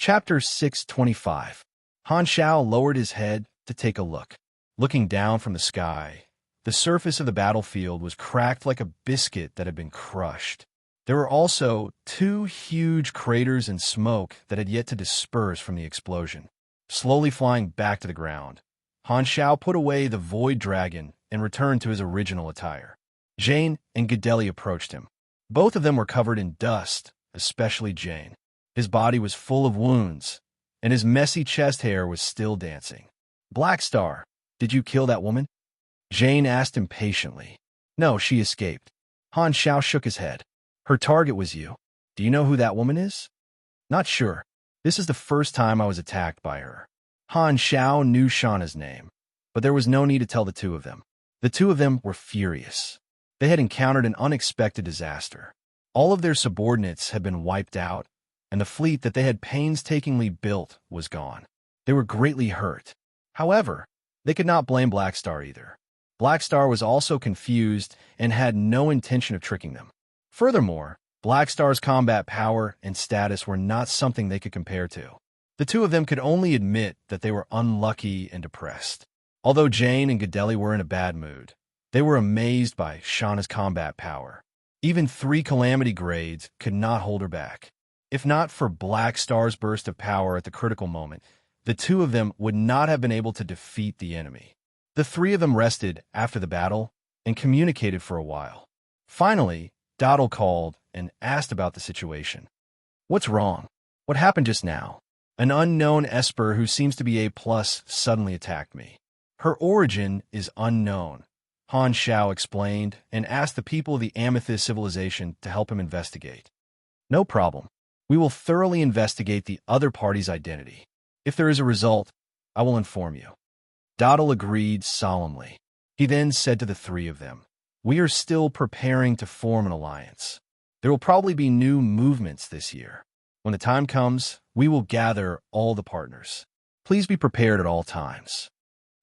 Chapter 625. Han Shao lowered his head to take a look. Looking down from the sky, the surface of the battlefield was cracked like a biscuit that had been crushed. There were also two huge craters and smoke that had yet to disperse from the explosion. Slowly flying back to the ground, Han Shao put away the Void Dragon and returned to his original attire. Jane and Gadeli approached him. Both of them were covered in dust, especially Jane. His body was full of wounds, and his messy chest hair was still dancing. "Black Star, did you kill that woman?" Jane asked impatiently. "No, she escaped." Han Shao shook his head. "Her target was you. Do you know who that woman is?" "Not sure. This is the first time I was attacked by her." Han Shao knew Shauna's name, but there was no need to tell the two of them. The two of them were furious. They had encountered an unexpected disaster. All of their subordinates had been wiped out, and the fleet that they had painstakingly built was gone. They were greatly hurt. However, they could not blame Black Star either. Black Star was also confused and had no intention of tricking them. Furthermore, Black Star's combat power and status were not something they could compare to. The two of them could only admit that they were unlucky and depressed. Although Jane and Gadeli were in a bad mood, they were amazed by Shauna's combat power. Even 3 calamity grades could not hold her back. If not for Black Star's burst of power at the critical moment, the two of them would not have been able to defeat the enemy. The 3 of them rested after the battle and communicated for a while. Finally, Dottle called and asked about the situation. "What's wrong? What happened just now?" "An unknown Esper who seems to be A+ suddenly attacked me. Her origin is unknown," Han Shao explained and asked the people of the Amethyst civilization to help him investigate. "No problem. We will thoroughly investigate the other party's identity. If there is a result, I will inform you." Dottle agreed solemnly. He then said to the 3 of them, "We are still preparing to form an alliance. There will probably be new movements this year. When the time comes, we will gather all the partners. Please be prepared at all times."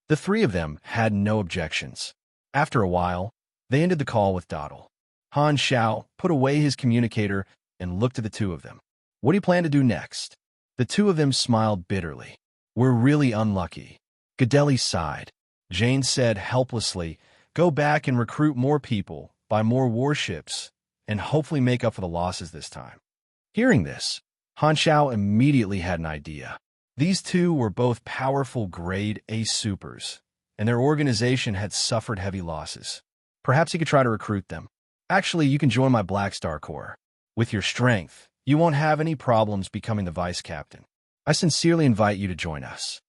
The 3 of them had no objections. After a while, they ended the call with Dottle. Han Shao put away his communicator and looked at the 2 of them. "What do you plan to do next?" The 2 of them smiled bitterly. "We're really unlucky." Gadeli sighed. Jane said helplessly, "Go back and recruit more people, buy more warships, and hopefully make up for the losses this time." Hearing this, Han Shao immediately had an idea. These 2 were both powerful grade A supers, and their organization had suffered heavy losses. Perhaps he could try to recruit them. "Actually, you can join my Black Star Corps. With your strength, you won't have any problems becoming the vice captain. I sincerely invite you to join us."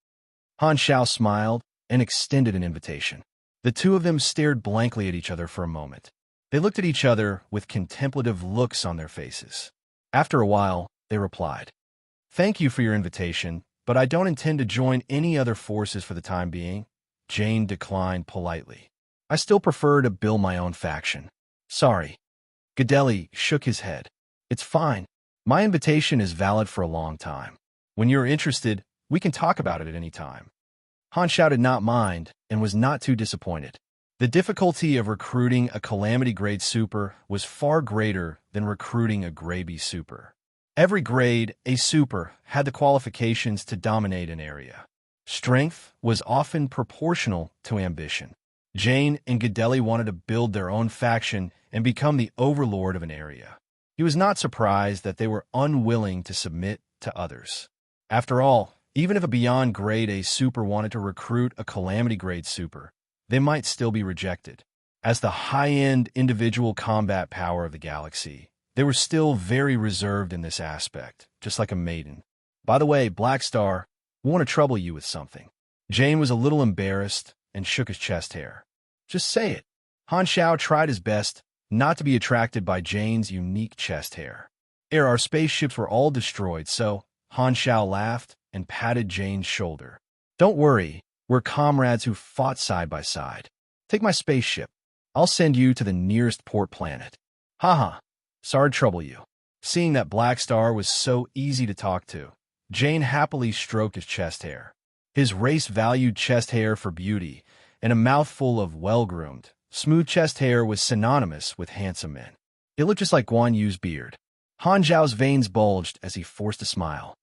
Han Shao smiled and extended an invitation. The 2 of them stared blankly at each other for a moment. They looked at each other with contemplative looks on their faces. After a while, they replied, "Thank you for your invitation, but I don't intend to join any other forces for the time being." Jane declined politely. "I still prefer to build my own faction." "Sorry." Gadeli shook his head. "It's fine. My invitation is valid for a long time. When you're interested, we can talk about it at any time." Han Shao did not mind and was not too disappointed. The difficulty of recruiting a Calamity Grade Super was far greater than recruiting a Grade B Super. Every Grade A Super had the qualifications to dominate an area. Strength was often proportional to ambition. Jane and Gadeli wanted to build their own faction and become the overlord of an area. He was not surprised that they were unwilling to submit to others. After all, even if a Beyond Grade A Super wanted to recruit a Calamity Grade Super, they might still be rejected. As the high-end individual combat power of the galaxy, they were still very reserved in this aspect, just like a maiden. "By the way, Black Star, we want to trouble you with something." Jane was a little embarrassed and shook his chest hair. "Just say it." Han Shao tried his best not to be attracted by Jane's unique chest hair. Our spaceships were all destroyed, so Han Shao laughed and patted Jane's shoulder. "Don't worry, we're comrades who fought side by side. Take my spaceship. I'll send you to the nearest port planet." "Haha, sorry to trouble you." Seeing that Black Star was so easy to talk to, Jane happily stroked his chest hair. His race valued chest hair for beauty, and a mouthful of well-groomed, smooth chest hair was synonymous with handsome men. It looked just like Guan Yu's beard. Han Zhao's veins bulged as he forced a smile.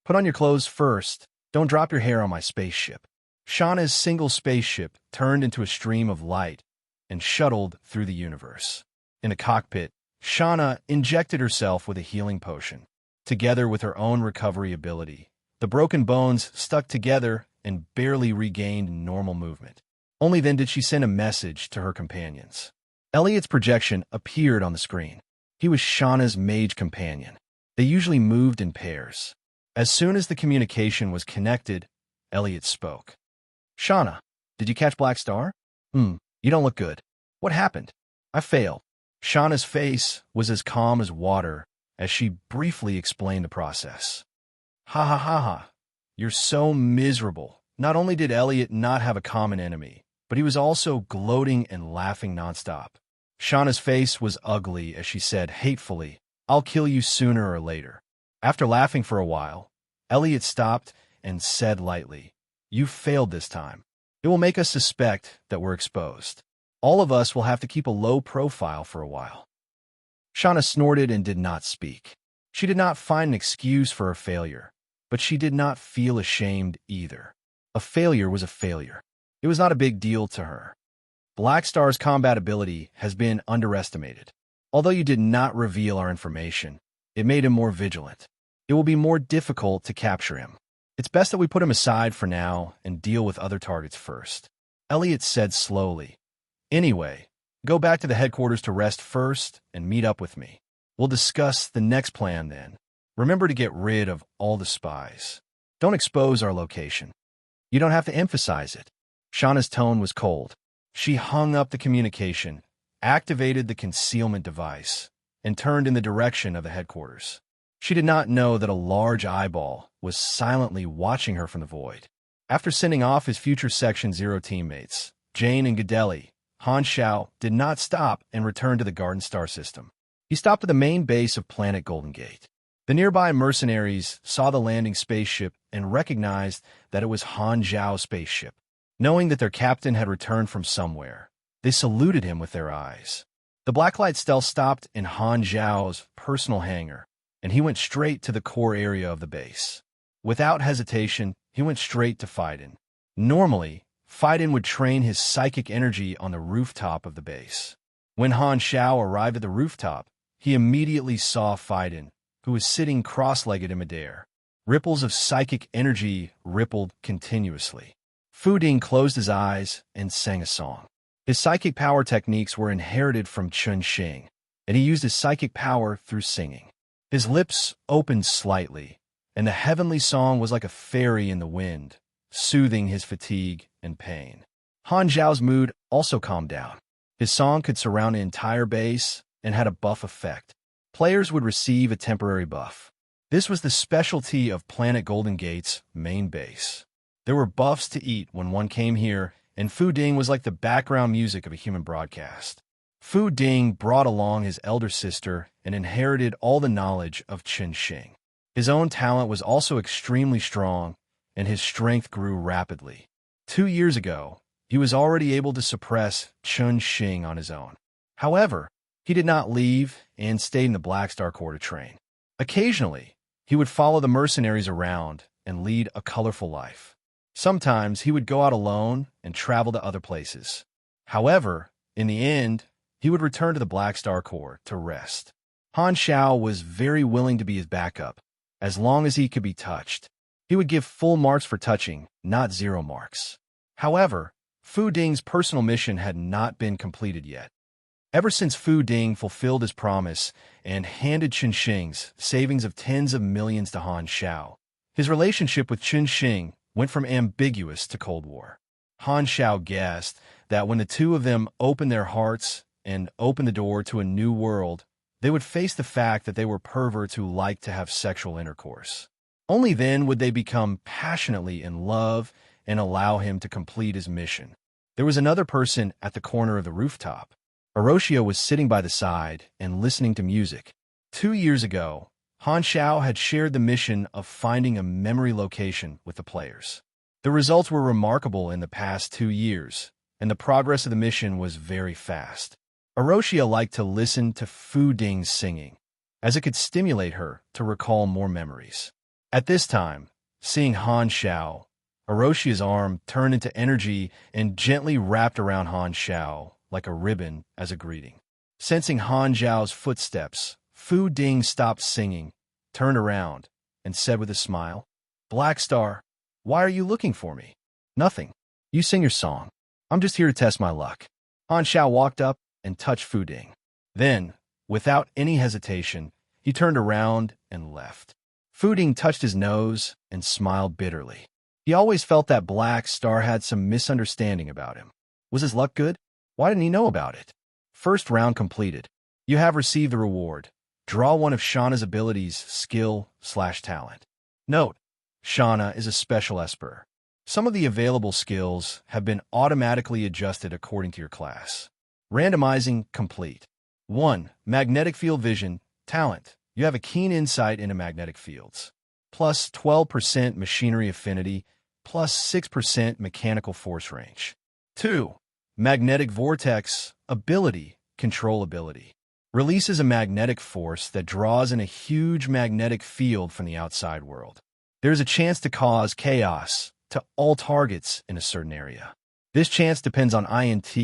Put on your clothes first. Don't drop your hair on my spaceship. Shauna's single spaceship turned into a stream of light and shuttled through the universe. In the cockpit, Shauna injected herself with a healing potion. Together with her own recovery ability, the broken bones stuck together and barely regained normal movement. Only then did she send a message to her companions. Elliot's projection appeared on the screen. He was Shauna's mage companion. They usually moved in pairs. As soon as the communication was connected, Elliot spoke. Shauna, did you catch Black Star? You don't look good. What happened? I failed. Shauna's face was as calm as water as she briefly explained the process. Ha ha ha ha. You're so miserable. Not only did Elliot not have a common enemy, but he was also gloating and laughing nonstop. Shauna's face was ugly as she said hatefully, I'll kill you sooner or later. After laughing for a while, Elliot stopped and said lightly, You failed this time. It will make us suspect that we're exposed. All of us will have to keep a low profile for a while. Shauna snorted and did not speak. She did not find an excuse for her failure, but she did not feel ashamed either. A failure was a failure. It was not a big deal to her. Black Star's combat ability has been underestimated. Although you did not reveal our information, it made him more vigilant. It will be more difficult to capture him. It's best that we put him aside for now and deal with other targets first. Elliot said slowly. Anyway, go back to the headquarters to rest first and meet up with me. We'll discuss the next plan then. Remember to get rid of all the spies. Don't expose our location. You don't have to emphasize it. Shauna's tone was cold. She hung up the communication, activated the concealment device, and turned in the direction of the headquarters. She did not know that a large eyeball was silently watching her from the void. After sending off his future Section 0 teammates, Jane and Gadeli, Han Xiao did not stop and return to the Garden Star system. He stopped at the main base of Planet Golden Gate. The nearby mercenaries saw the landing spaceship and recognized that it was Han Xiao's spaceship. Knowing that their captain had returned from somewhere, they saluted him with their eyes. The Blacklight stealth stopped in Han Xiao's personal hangar, and he went straight to the core area of the base. Without hesitation, he went straight to Fiden. Normally, Fiden would train his psychic energy on the rooftop of the base. When Han Xiao arrived at the rooftop, he immediately saw Fiden, who was sitting cross-legged in midair. Ripples of psychic energy rippled continuously. Fu Ding closed his eyes and sang a song. His psychic power techniques were inherited from Chun Xing, and he used his psychic power through singing. His lips opened slightly, and the heavenly song was like a fairy in the wind, soothing his fatigue and pain. Han Zhao's mood also calmed down. His song could surround the entire base and had a buff effect. Players would receive a temporary buff. This was the specialty of Planet Golden Gate's main base. There were buffs to eat when one came here, and Fu Ding was like the background music of a human broadcast. Fu Ding brought along his elder sister and inherited all the knowledge of Chun Xing. His own talent was also extremely strong, and his strength grew rapidly. 2 years ago, he was already able to suppress Chun Xing on his own. However, he did not leave and stayed in the Black Star Corps to train. Occasionally, he would follow the mercenaries around and lead a colorful life. Sometimes he would go out alone and travel to other places. However, in the end, he would return to the Black Star Corps to rest. Han Xiao was very willing to be his backup, as long as he could be touched. He would give full marks for touching, not 0 marks. However, Fu Ding's personal mission had not been completed yet. Ever since Fu Ding fulfilled his promise and handed Chun Xing's savings of tens of millions to Han Xiao, his relationship with Chun Xing went from ambiguous to Cold War. Han Xiao guessed that when the two of them opened their hearts and opened the door to a new world, they would face the fact that they were perverts who liked to have sexual intercourse. Only then would they become passionately in love and allow him to complete his mission. There was another person at the corner of the rooftop. Hiroshio was sitting by the side and listening to music. 2 years ago, Han Xiao had shared the mission of finding a memory location with the players. The results were remarkable in the past 2 years, and the progress of the mission was very fast. Hiroshio liked to listen to Fu Ding's singing, as it could stimulate her to recall more memories. At this time, seeing Han Xiao, Oroshia's arm turned into energy and gently wrapped around Han Xiao like a ribbon as a greeting. Sensing Han Xiao's footsteps, Fu Ding stopped singing, turned around, and said with a smile, "Black Star, why are you looking for me?" "Nothing. You sing your song. I'm just here to test my luck." Han Xiao walked up and touched Fu Ding. Then, without any hesitation, he turned around and left. Fu Ding touched his nose and smiled bitterly. He always felt that Black Star had some misunderstanding about him. Was his luck good? Why didn't he know about it? First round completed. You have received a reward. Draw one of Shauna's abilities, skill/talent. Note: Shauna is a special esper. Some of the available skills have been automatically adjusted according to your class. Randomizing complete. 1. Magnetic field vision. Talent. You have a keen insight into magnetic fields. Plus 12% machinery affinity, plus 6% mechanical force range. 2. Magnetic vortex. Ability. Control ability. Releases a magnetic force that draws in a huge magnetic field from the outside world. There is a chance to cause chaos to all targets in a certain area. This chance depends on INT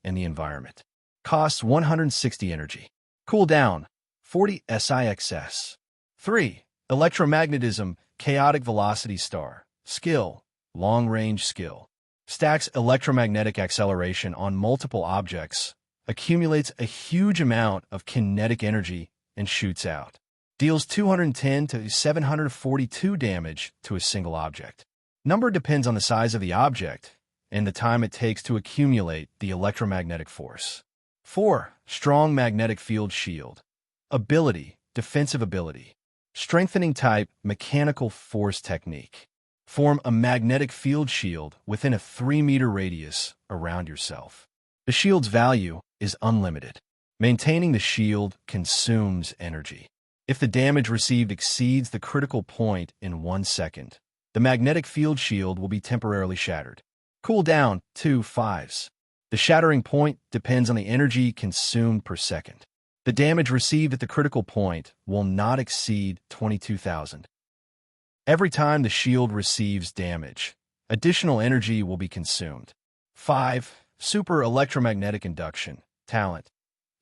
and the environment. Costs 160 energy. Cooldown 40 SIXS. 3. Electromagnetism. Chaotic velocity star. Skill. Long-range skill. Stacks electromagnetic acceleration on multiple objects, accumulates a huge amount of kinetic energy, and shoots out. Deals 210 to 742 damage to a single object. Number depends on the size of the object and the time it takes to accumulate the electromagnetic force. 4. Strong magnetic field shield. Ability. Defensive ability. Strengthening type. Mechanical force technique. Form a magnetic field shield within a 3-meter radius around yourself. The shield's value is unlimited. Maintaining the shield consumes energy. If the damage received exceeds the critical point in 1 second, the magnetic field shield will be temporarily shattered. Cooldown 2 5s. The shattering point depends on the energy consumed per second. The damage received at the critical point will not exceed 22,000. Every time the shield receives damage, additional energy will be consumed. 5. Super electromagnetic induction. Talent.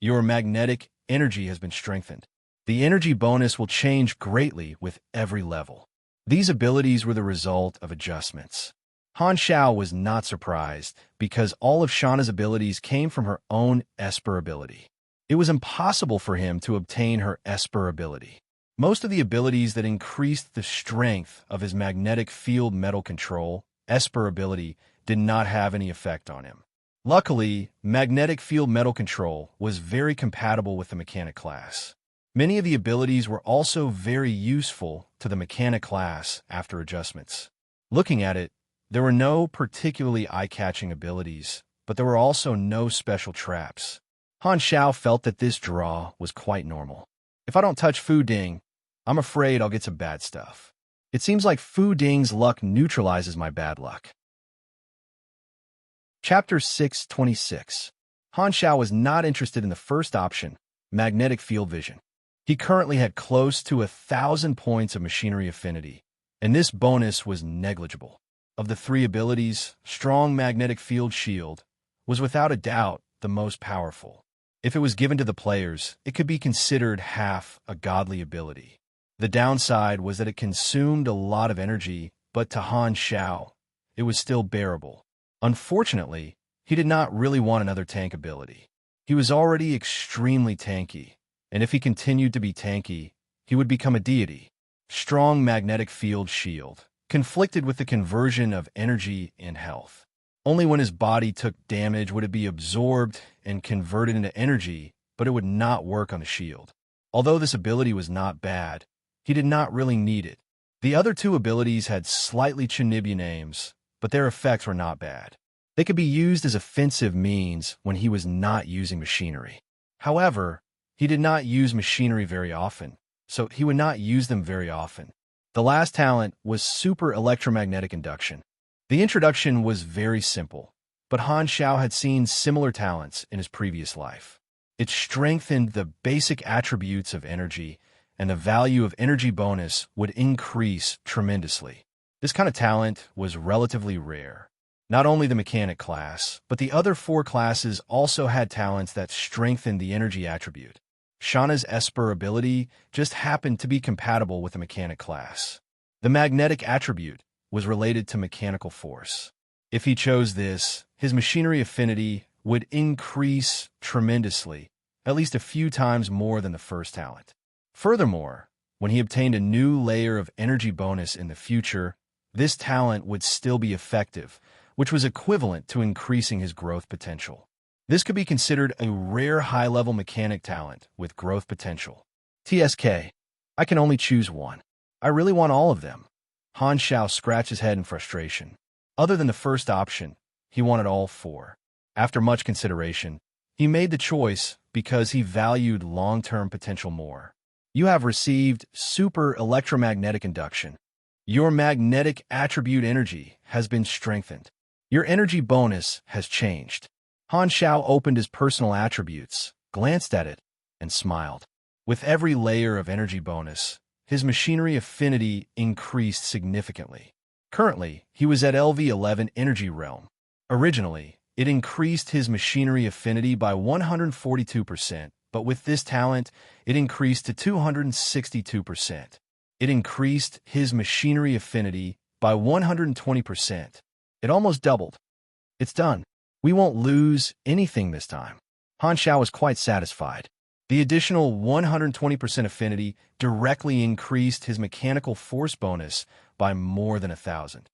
Your magnetic energy has been strengthened. The energy bonus will change greatly with every level. These abilities were the result of adjustments. Han Xiao was not surprised because all of Shauna's abilities came from her own Esper ability. It was impossible for him to obtain her Esper ability. Most of the abilities that increased the strength of his magnetic field metal control, Esper ability, did not have any effect on him. Luckily, magnetic field metal control was very compatible with the mechanic class. Many of the abilities were also very useful to the mechanic class after adjustments. Looking at it, there were no particularly eye-catching abilities, but there were also no special traps. Han Xiao felt that this draw was quite normal. If I don't touch Fu Ding, I'm afraid I'll get some bad stuff. It seems like Fu Ding's luck neutralizes my bad luck. Chapter 626. Han Xiao was not interested in the first option, magnetic field vision. He currently had close to 1,000 points of machinery affinity, and this bonus was negligible. Of the 3 abilities, strong magnetic field shield was without a doubt the most powerful. If it was given to the players, it could be considered half a godly ability. The downside was that it consumed a lot of energy, but to Han Xiao, it was still bearable. Unfortunately, he did not really want another tank ability. He was already extremely tanky, and if he continued to be tanky, he would become a deity. Strong magnetic field shield conflicted with the conversion of energy and health. Only when his body took damage would it be absorbed and converted into energy, but it would not work on the shield. Although this ability was not bad, he did not really need it. The other 2 abilities had slightly Chinibya names, but their effects were not bad. They could be used as offensive means when he was not using machinery. However, he did not use machinery very often, so he would not use them very often. The last talent was super electromagnetic induction. The introduction was very simple, but Han Xiao had seen similar talents in his previous life. It strengthened the basic attributes of energy and the value of energy bonus would increase tremendously. This kind of talent was relatively rare. Not only the mechanic class, but the other 4 classes also had talents that strengthened the energy attribute. Shauna's Esper ability just happened to be compatible with the mechanic class. The magnetic attribute was related to mechanical force. If he chose this, his machinery affinity would increase tremendously, at least a few times more than the first talent. Furthermore, when he obtained a new layer of energy bonus in the future, this talent would still be effective, which was equivalent to increasing his growth potential. This could be considered a rare high-level mechanic talent with growth potential. TSK. I can only choose one. I really want all of them. Han Xiao scratched his head in frustration. Other than the first option, he wanted all 4. After much consideration, he made the choice because he valued long-term potential more. You have received super electromagnetic induction. Your magnetic attribute energy has been strengthened. Your energy bonus has changed. Han Xiao opened his personal attributes, glanced at it, and smiled. With every layer of energy bonus, his machinery affinity increased significantly. Currently, he was at LV11 energy realm. Originally, it increased his machinery affinity by 142%, but with this talent, it increased to 262%. It increased his machinery affinity by 120%. It almost doubled. It's done. We won't lose anything this time. Han Xiao was quite satisfied. The additional 120% affinity directly increased his mechanical force bonus by more than 1,000.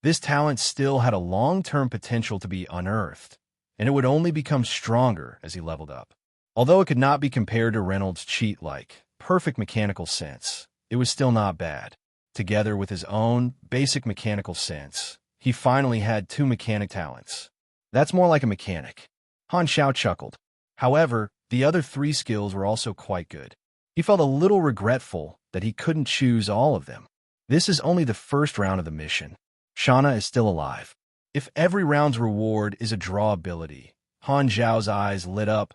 This talent still had a long-term potential to be unearthed, and it would only become stronger as he leveled up. Although it could not be compared to Reynolds' cheat-like, perfect mechanical sense, it was still not bad. Together with his own basic mechanical sense, he finally had 2 mechanic talents. That's more like a mechanic. Han Xiao chuckled. However, the other 3 skills were also quite good. He felt a little regretful that he couldn't choose all of them. This is only the first round of the mission. Shauna is still alive. If every round's reward is a draw ability, Han Xiao's eyes lit up,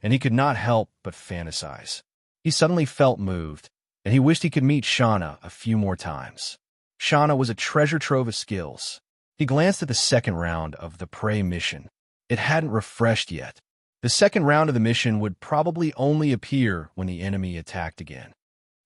and he could not help but fantasize. He suddenly felt moved, and he wished he could meet Shauna a few more times. Shauna was a treasure trove of skills. He glanced at the second round of the Prey mission. It hadn't refreshed yet. The second round of the mission would probably only appear when the enemy attacked again.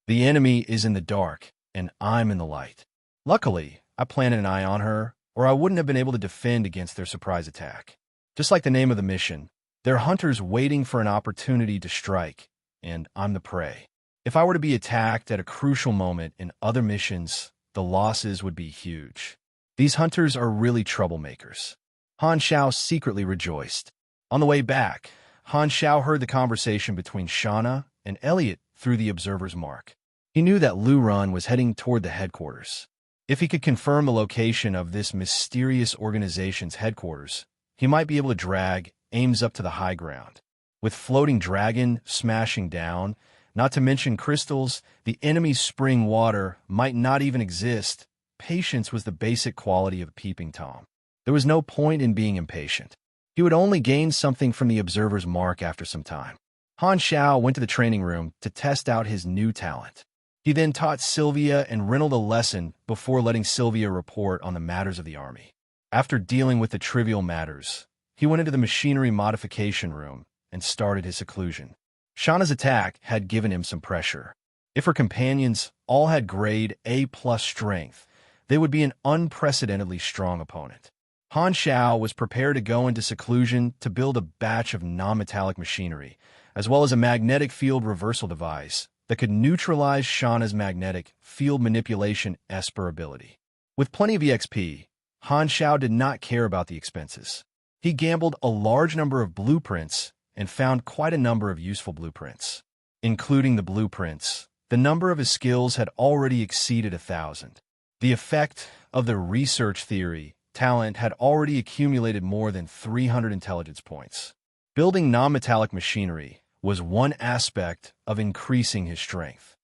The enemy is in the dark, and I'm in the light. Luckily, I planted an eye on her, or I wouldn't have been able to defend against their surprise attack. Just like the name of the mission, they're hunters waiting for an opportunity to strike, and I'm the prey. If I were to be attacked at a crucial moment in other missions, the losses would be huge. These hunters are really troublemakers. Han Xiao secretly rejoiced. On the way back, Han Xiao heard the conversation between Shauna and Elliot through the observer's mark. He knew that Lu Run was heading toward the headquarters. If he could confirm the location of this mysterious organization's headquarters, he might be able to drag Ames up to the high ground. With floating dragon smashing down, not to mention crystals, the enemy's spring water might not even exist. Patience was the basic quality of Peeping Tom. There was no point in being impatient. He would only gain something from the observer's mark after some time. Han Xiao went to the training room to test out his new talent. He then taught Sylvia and Reynolds a lesson before letting Sylvia report on the matters of the army. After dealing with the trivial matters, he went into the machinery modification room and started his seclusion. Shauna's attack had given him some pressure. If her companions all had grade A+ strength, they would be an unprecedentedly strong opponent. Han Xiao was prepared to go into seclusion to build a batch of non-metallic machinery, as well as a magnetic field reversal device that could neutralize Shauna's magnetic field manipulation Esper ability. With plenty of EXP, Han Xiao did not care about the expenses. He gambled a large number of blueprints and found quite a number of useful blueprints. Including the blueprints, the number of his skills had already exceeded 1,000. The effect of the research theory talent had already accumulated more than 300 intelligence points. Building non-metallic machinery was one aspect of increasing his strength.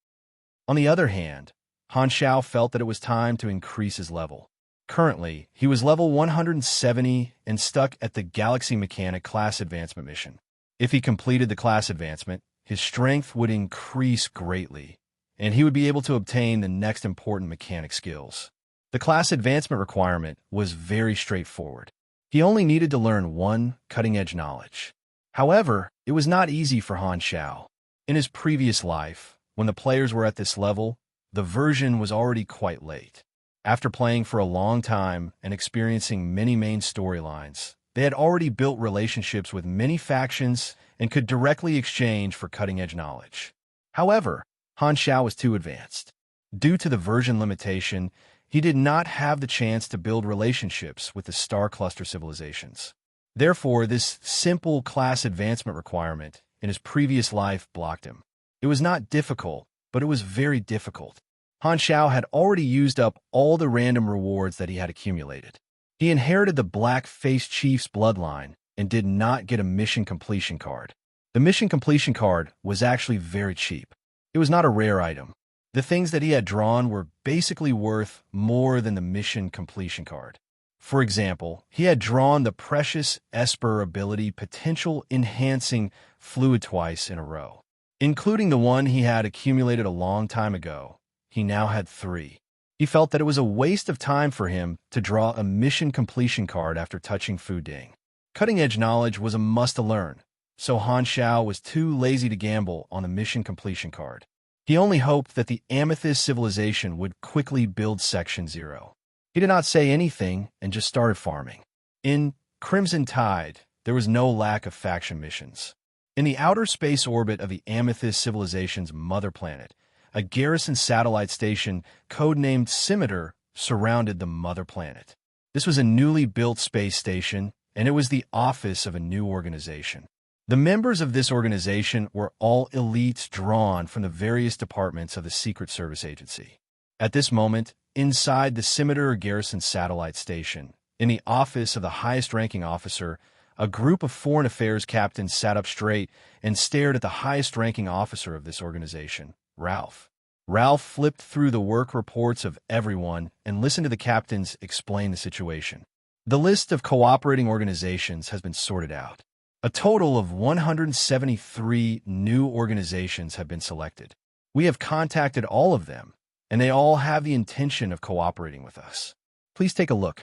On the other hand, Han Xiao felt that it was time to increase his level. Currently, he was level 170 and stuck at the Galaxy Mechanic class advancement mission. If he completed the class advancement, his strength would increase greatly, and he would be able to obtain the next important mechanic skills. The class advancement requirement was very straightforward. He only needed to learn one cutting-edge knowledge. However, it was not easy for Han Xiao. In his previous life, when the players were at this level, the version was already quite late. After playing for a long time and experiencing many main storylines, they had already built relationships with many factions and could directly exchange for cutting-edge knowledge. However, Han Xiao was too advanced. Due to the version limitation, he did not have the chance to build relationships with the star cluster civilizations. Therefore, this simple class advancement requirement in his previous life blocked him. It was not difficult, but it was very difficult. Han Xiao had already used up all the random rewards that he had accumulated. He inherited the Black-Faced Chief's bloodline and did not get a mission completion card. The mission completion card was actually very cheap. It was not a rare item. The things that he had drawn were basically worth more than the mission completion card. For example, he had drawn the precious Esper ability potential enhancing fluid twice in a row. Including the one he had accumulated a long time ago, he now had 3. He felt that it was a waste of time for him to draw a mission completion card after touching Fu Ding. Cutting-edge knowledge was a must-to-learn, so Han Xiao was too lazy to gamble on the mission completion card. He only hoped that the Amethyst civilization would quickly build Section 0. He did not say anything and just started farming. In Crimson Tide, there was no lack of faction missions. In the outer space orbit of the Amethyst civilization's mother planet, a garrison satellite station codenamed Scimitar surrounded the mother planet. This was a newly built space station, and it was the office of a new organization. The members of this organization were all elites drawn from the various departments of the Secret Service Agency. At this moment, inside the Scimitar Garrison Satellite Station, in the office of the highest-ranking officer, a group of foreign affairs captains sat up straight and stared at the highest-ranking officer of this organization, Ralph. Ralph flipped through the work reports of everyone and listened to the captains explain the situation. The list of cooperating organizations has been sorted out. A total of 173 new organizations have been selected. We have contacted all of them, and they all have the intention of cooperating with us. Please take a look.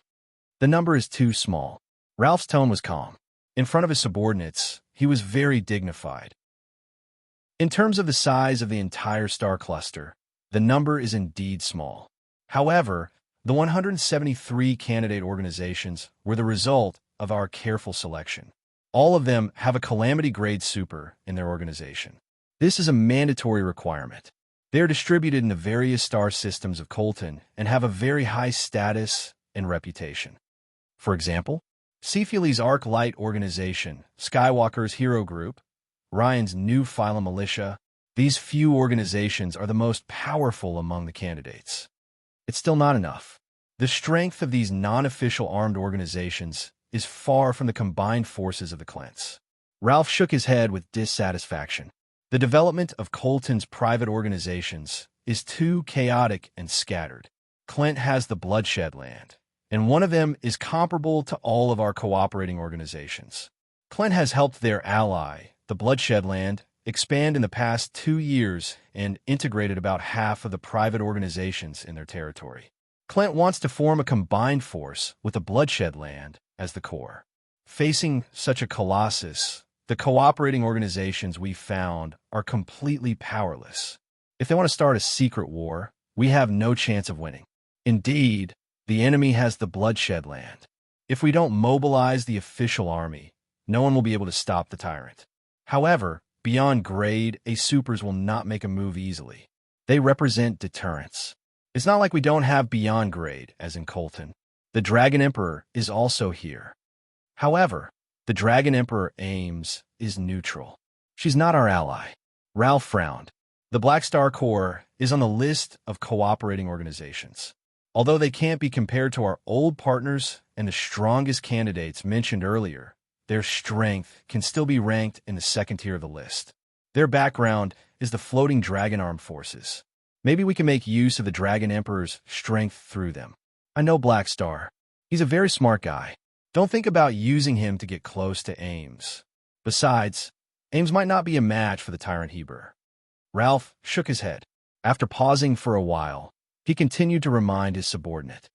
The number is too small. Ralph's tone was calm. In front of his subordinates, he was very dignified. In terms of the size of the entire star cluster, the number is indeed small. However, the 173 candidate organizations were the result of our careful selection. All of them have a Calamity Grade Super in their organization. This is a mandatory requirement. They are distributed in the various star systems of Colton and have a very high status and reputation. For example, Cepheles Arc Light Organization, Skywalker's Hero Group, Ryan's New Phylum Militia. These few organizations are the most powerful among the candidates. It's still not enough. The strength of these non-official armed organizations is far from the combined forces of the clans. Ralph shook his head with dissatisfaction. The development of Colton's private organizations is too chaotic and scattered. Clint has the Bloodshed Land, and one of them is comparable to all of our cooperating organizations. Clint has helped their ally, the Bloodshed Land, expand in the past 2 years and integrated about half of the private organizations in their territory. Clint wants to form a combined force with the Bloodshed Land as the core. Facing such a colossus, the cooperating organizations we found are completely powerless. If they want to start a secret war, we have no chance of winning. Indeed, the enemy has the Bloodshed Land. If we don't mobilize the official army, no one will be able to stop the tyrant. However, beyond grade, supers will not make a move easily. They represent deterrence. It's not like we don't have beyond grade, as in Colton. The Dragon Emperor is also here. However, the Dragon Emperor Ames is neutral. She's not our ally. Ralph frowned. The Black Star Corps is on the list of cooperating organizations. Although they can't be compared to our old partners and the strongest candidates mentioned earlier, their strength can still be ranked in the second tier of the list. Their background is the Floating Dragon Armed Forces. Maybe we can make use of the Dragon Emperor's strength through them. I know Black Star. He's a very smart guy. Don't think about using him to get close to Ames. Besides, Ames might not be a match for the tyrant Heber. Ralph shook his head. After pausing for a while, he continued to remind his subordinate.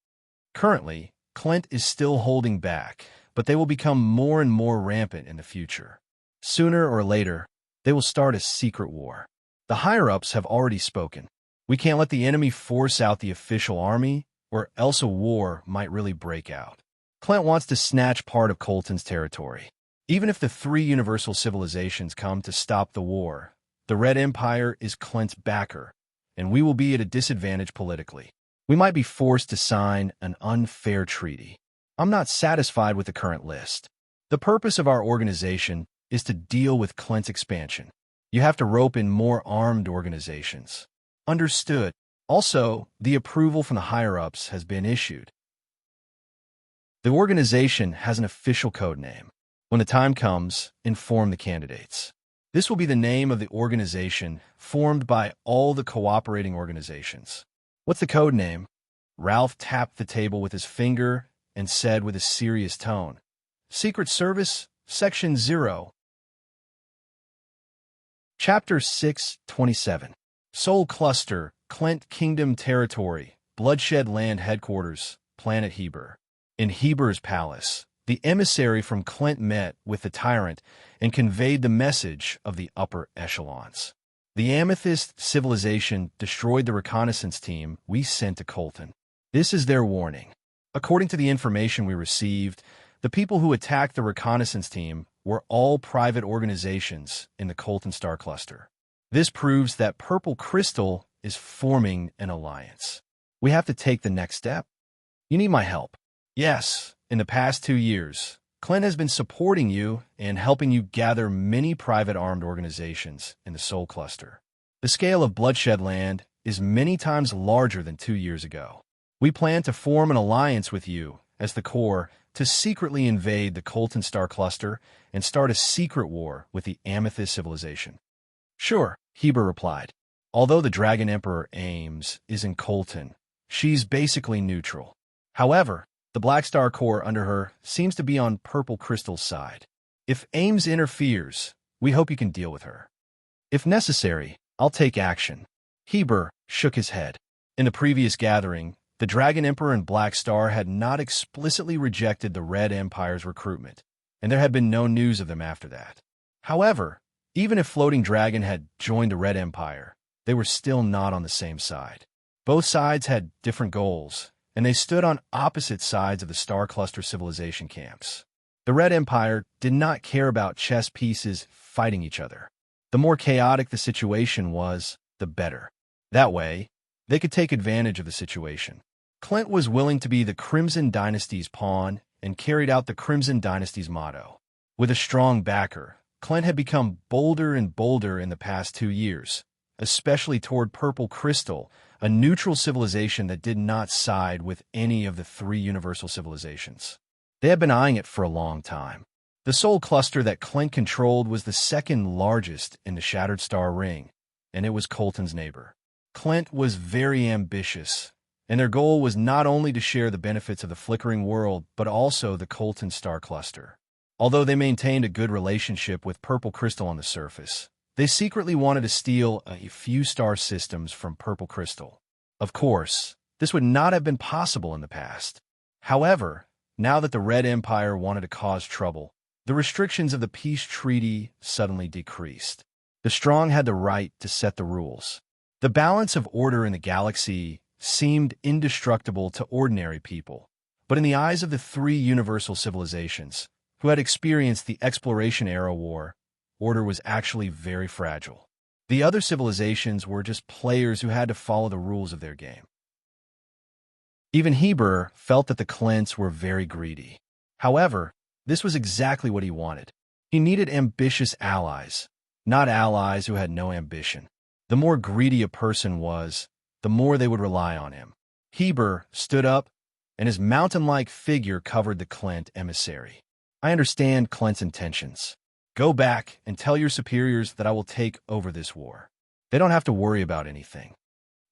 Currently, Clint is still holding back, but they will become more and more rampant in the future. Sooner or later, they will start a secret war. The higher-ups have already spoken. We can't let the enemy force out the official army, or else a war might really break out. Clint wants to snatch part of Colton's territory. Even if the three universal civilizations come to stop the war, the Red Empire is Clint's backer, and we will be at a disadvantage politically. We might be forced to sign an unfair treaty. I'm not satisfied with the current list. The purpose of our organization is to deal with Clint's expansion. You have to rope in more armed organizations. Understood. Also, the approval from the higher-ups has been issued. The organization has an official code name. When the time comes, inform the candidates. This will be the name of the organization formed by all the cooperating organizations. What's the code name? Ralph tapped the table with his finger and said with a serious tone, Secret Service, Section 0. Chapter 627. Soul Cluster, Clint Kingdom Territory, Bloodshed Land Headquarters, Planet Heber. In Heber's palace, the emissary from Clint met with the tyrant and conveyed the message of the upper echelons. The Amethyst civilization destroyed the reconnaissance team we sent to Colton. This is their warning. According to the information we received, the people who attacked the reconnaissance team were all private organizations in the Colton Star Cluster. This proves that Purple Crystal is forming an alliance. We have to take the next step. You need my help. Yes, in the past 2 years, Clint has been supporting you and helping you gather many private armed organizations in the Soul Cluster. The scale of Bloodshed Land is many times larger than 2 years ago. We plan to form an alliance with you as the core to secretly invade the Colton Star Cluster and start a secret war with the Amethyst civilization. Sure, Heber replied. Although the Dragon Emperor Ames is in Colton, she's basically neutral. However, the Black Star Corps under her seems to be on Purple Crystal's side. If Ames interferes, we hope you can deal with her. If necessary, I'll take action. Heber shook his head. In the previous gathering, the Dragon Emperor and Black Star had not explicitly rejected the Red Empire's recruitment, and there had been no news of them after that. However, even if Floating Dragon had joined the Red Empire, they were still not on the same side. Both sides had different goals, and they stood on opposite sides of the Star Cluster civilization camps. The Red Empire did not care about chess pieces fighting each other. The more chaotic the situation was, the better. That way, they could take advantage of the situation. Clint was willing to be the Crimson Dynasty's pawn and carried out the Crimson Dynasty's motto. With a strong backer, Clint had become bolder and bolder in the past 2 years, especially toward Purple Crystal, a neutral civilization that did not side with any of the 3 universal civilizations. They had been eyeing it for a long time. The Soul Cluster that Clint controlled was the second largest in the Shattered Star Ring, and it was Colton's neighbor. Clint was very ambitious, and their goal was not only to share the benefits of the flickering world, but also the Colton Star Cluster. Although they maintained a good relationship with Purple Crystal on the surface, they secretly wanted to steal a few star systems from Purple Crystal. Of course, this would not have been possible in the past. However, now that the Red Empire wanted to cause trouble, the restrictions of the peace treaty suddenly decreased. The strong had the right to set the rules. The balance of order in the galaxy seemed indestructible to ordinary people, but in the eyes of the 3 universal civilizations, who had experienced the Exploration-era war, order was actually very fragile. The other civilizations were just players who had to follow the rules of their game. Even Heber felt that the Clints were very greedy. However, this was exactly what he wanted. He needed ambitious allies, not allies who had no ambition. The more greedy a person was, the more they would rely on him. Heber stood up, and his mountain-like figure covered the Clint emissary. I understand Clint's intentions. Go back and tell your superiors that I will take over this war. They don't have to worry about anything.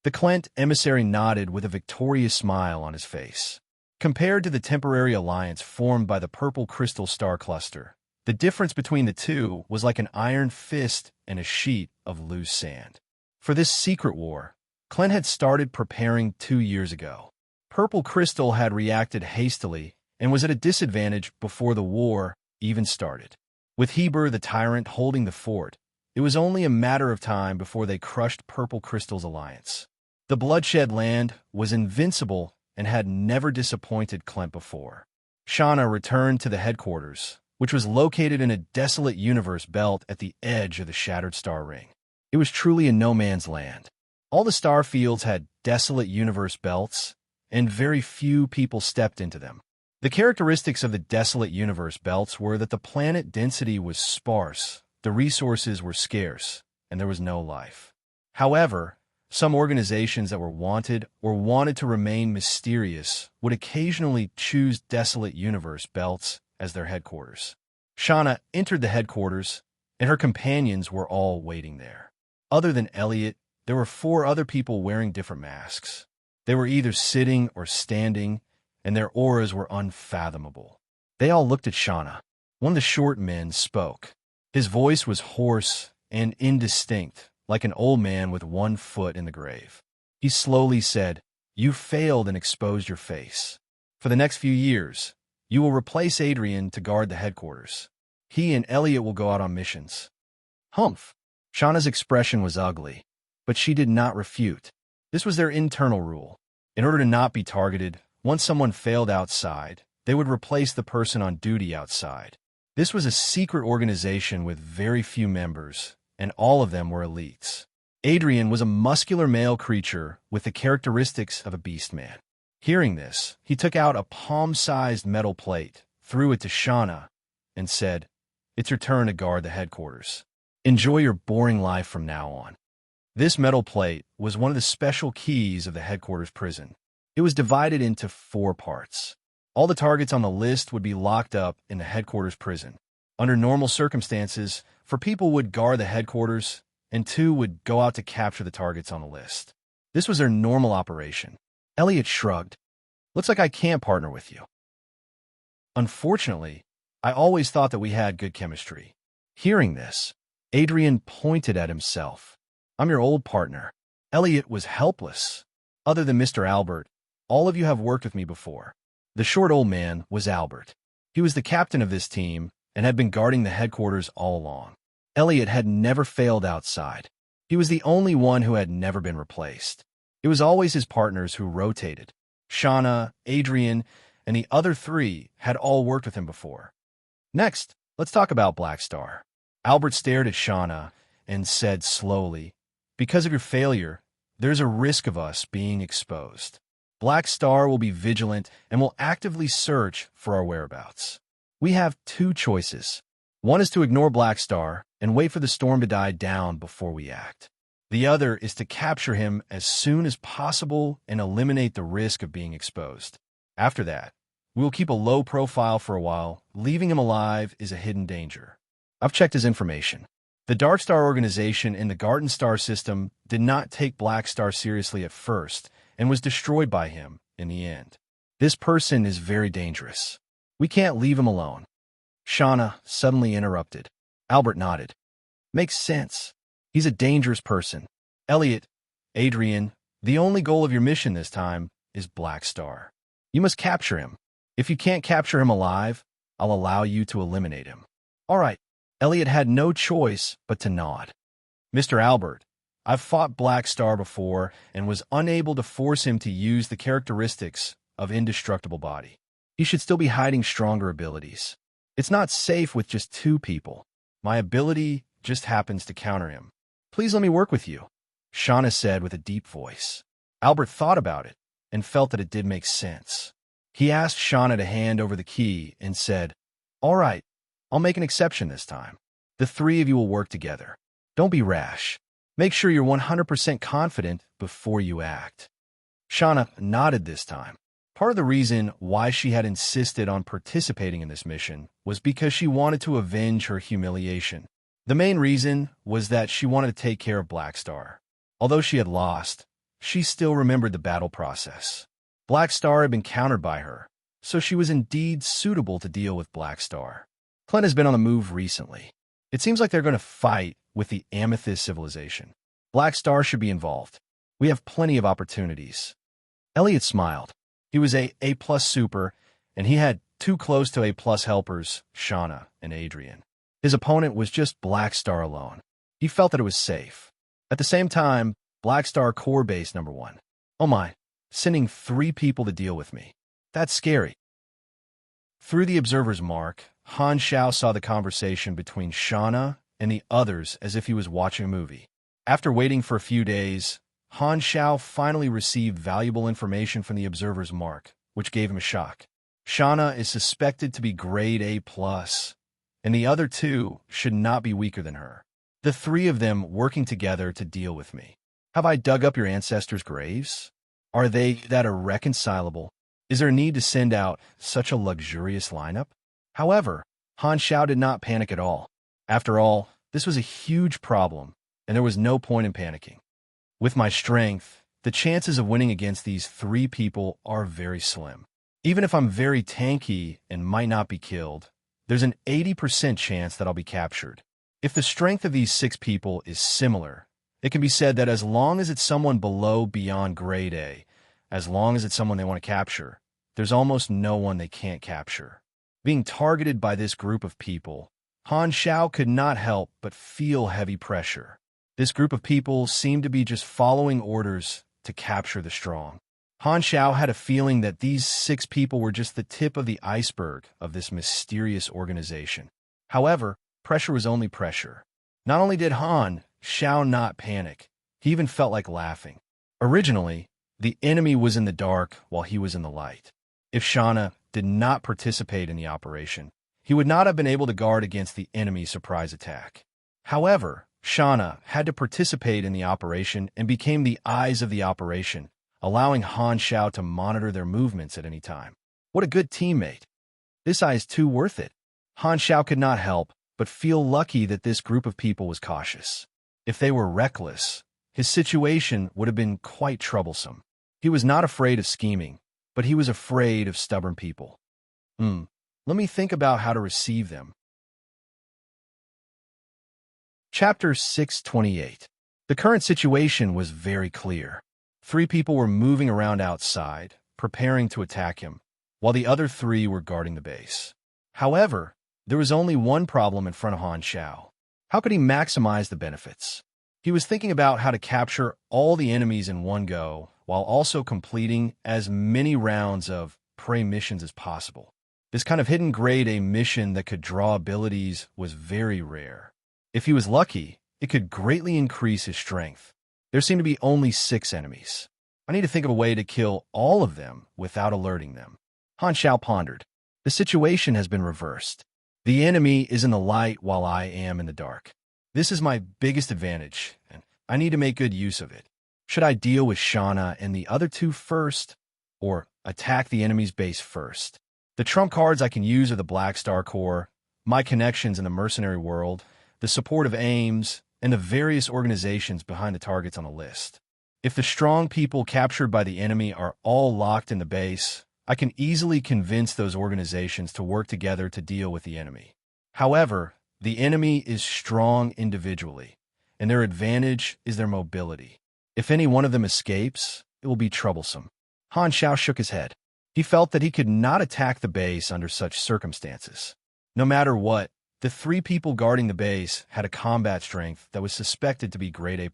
The Clint emissary nodded with a victorious smile on his face. Compared to the temporary alliance formed by the Purple Crystal Star Cluster, The difference between the two was like an iron fist and a sheet of loose sand. For this secret war, Clint had started preparing 2 years ago. Purple Crystal had reacted hastily and was at a disadvantage before the war even started. With Heber the Tyrant holding the fort, it was only a matter of time before they crushed Purple Crystal's alliance. The Bloodshed Land was invincible and had never disappointed Clint before. Shauna returned to the headquarters, which was located in a desolate universe belt at the edge of the Shattered Star Ring. It was truly a no-man's land. All the star fields had desolate universe belts, and very few people stepped into them. The characteristics of the desolate universe belts were that the planet density was sparse, the resources were scarce, and there was no life. However, some organizations that were wanted or wanted to remain mysterious would occasionally choose desolate universe belts as their headquarters. Shauna entered the headquarters, and her companions were all waiting there. Other than Elliot, there were 4 other people wearing different masks. They were either sitting or standing, and their auras were unfathomable. They all looked at Shauna. One of the short men spoke. His voice was hoarse and indistinct, like an old man with one foot in the grave. He slowly said, "You failed and exposed your face. For the next few years, you will replace Adrian to guard the headquarters. He and Elliot will go out on missions." Humph! Shauna's expression was ugly, but she did not refute. This was their internal rule. In order to not be targeted, once someone failed outside, they would replace the person on duty outside. This was a secret organization with very few members, and all of them were elites. Adrian was a muscular male creature with the characteristics of a beast man. Hearing this, he took out a palm-sized metal plate, threw it to Shauna, and said, "It's your turn to guard the headquarters. Enjoy your boring life from now on." This metal plate was one of the special keys of the headquarters prison. It was divided into 4 parts. All the targets on the list would be locked up in the headquarters prison. Under normal circumstances, 4 people would guard the headquarters, and 2 would go out to capture the targets on the list. This was their normal operation. Elliot shrugged. "Looks like I can't partner with you." "Unfortunately, I always thought that we had good chemistry." Hearing this, Adrian pointed at himself. "I'm your old partner." Elliot was helpless. "Other than Mr. Albert, all of you have worked with me before." The short old man was Albert. He was the captain of this team and had been guarding the headquarters all along. Elliot had never failed outside. He was the only one who had never been replaced. It was always his partners who rotated. Shauna, Adrian, and the other 3 had all worked with him before. "Next, let's talk about Black Star." Albert stared at Shauna and said slowly, "Because of your failure, there's a risk of us being exposed. Black Star will be vigilant and will actively search for our whereabouts. We have 2 choices. One is to ignore Black Star and wait for the storm to die down before we act. The other is to capture him as soon as possible and eliminate the risk of being exposed. After that, we will keep a low profile for a while. Leaving him alive is a hidden danger." I've checked his information. The Dark Star organization in the Garden Star system did not take Black Star seriously at first and was destroyed by him in the end. This person is very dangerous. We can't leave him alone. Shauna suddenly interrupted. Albert nodded. "Makes sense. He's a dangerous person. Elliot, Adrian, the only goal of your mission this time is Black Star. You must capture him. If you can't capture him alive, I'll allow you to eliminate him." "All right." Elliot had no choice but to nod. "Mr. Albert, I've fought Black Star before and was unable to force him to use the characteristics of indestructible body. He should still be hiding stronger abilities. It's not safe with just 2 people. My ability just happens to counter him. Please let me work with you," Shauna said with a deep voice. Albert thought about it and felt that it did make sense. He asked Shauna to hand over the key and said, "All right, I'll make an exception this time. The 3 of you will work together. Don't be rash. Make sure you're 100% confident before you act." Shauna nodded this time. Part of the reason why she had insisted on participating in this mission was because she wanted to avenge her humiliation. The main reason was that she wanted to take care of Black Star. Although she had lost, she still remembered the battle process. Black Star had been countered by her, so she was indeed suitable to deal with Black Star. Clint has been on the move recently. It seems like they're going to fight with the Amethyst civilization. Black Star should be involved. We have plenty of opportunities. Elliot smiled. He was A+ super, and he had two close to A+ helpers, Shauna and Adrian. His opponent was just Black Star alone. He felt that it was safe. At the same time, Black Star core base number 1. Oh my, sending 3 people to deal with me. That's scary. Through the observer's mark, Han Xiao saw the conversation between Shauna and the others as if he was watching a movie. After waiting for a few days, Han Xiao finally received valuable information from the observer's mark, which gave him a shock. Shauna is suspected to be grade A+, and the other 2 should not be weaker than her. The 3 of them working together to deal with me. Have I dug up your ancestors' graves? Are they that irreconcilable? Is there a need to send out such a luxurious lineup? However, Han Xiao did not panic at all. After all, this was a huge problem, and there was no point in panicking. With my strength, the chances of winning against these 3 people are very slim. Even if I'm very tanky and might not be killed, there's an 80% chance that I'll be captured. If the strength of these 6 people is similar, it can be said that as long as it's someone below beyond grade A, as long as it's someone they want to capture, there's almost no one they can't capture. Being targeted by this group of people, Han Xiao could not help but feel heavy pressure. This group of people seemed to be just following orders to capture the strong. Han Xiao had a feeling that these 6 people were just the tip of the iceberg of this mysterious organization. However, pressure was only pressure. Not only did Han Xiao not panic, he even felt like laughing. Originally, the enemy was in the dark while he was in the light. If Shauna did not participate in the operation, he would not have been able to guard against the enemy's surprise attack. However, Shauna had to participate in the operation and became the eyes of the operation, allowing Han Xiao to monitor their movements at any time. What a good teammate. This eye is too worth it. Han Xiao could not help but feel lucky that this group of people was cautious. If they were reckless, his situation would have been quite troublesome. He was not afraid of scheming, but he was afraid of stubborn people. Let me think about how to receive them. Chapter 628. The current situation was very clear. 3 people were moving around outside, preparing to attack him, while the other 3 were guarding the base. However, there was only one problem in front of Han Xiao. How could he maximize the benefits? He was thinking about how to capture all the enemies in one go, while also completing as many rounds of prey missions as possible. This kind of hidden grade A mission that could draw abilities was very rare. If he was lucky, it could greatly increase his strength. There seemed to be only 6 enemies. I need to think of a way to kill all of them without alerting them. Han Xiao pondered. The situation has been reversed. The enemy is in the light while I am in the dark. This is my biggest advantage, and I need to make good use of it. Should I deal with Shauna and the other 2 first, or attack the enemy's base first? The trump cards I can use are the Black Star Corps, my connections in the mercenary world, the support of Ames, and the various organizations behind the targets on the list. If the strong people captured by the enemy are all locked in the base, I can easily convince those organizations to work together to deal with the enemy. However, the enemy is strong individually, and their advantage is their mobility. If any one of them escapes, it will be troublesome. Han Xiao shook his head. He felt that he could not attack the base under such circumstances. No matter what, the 3 people guarding the base had a combat strength that was suspected to be grade A+.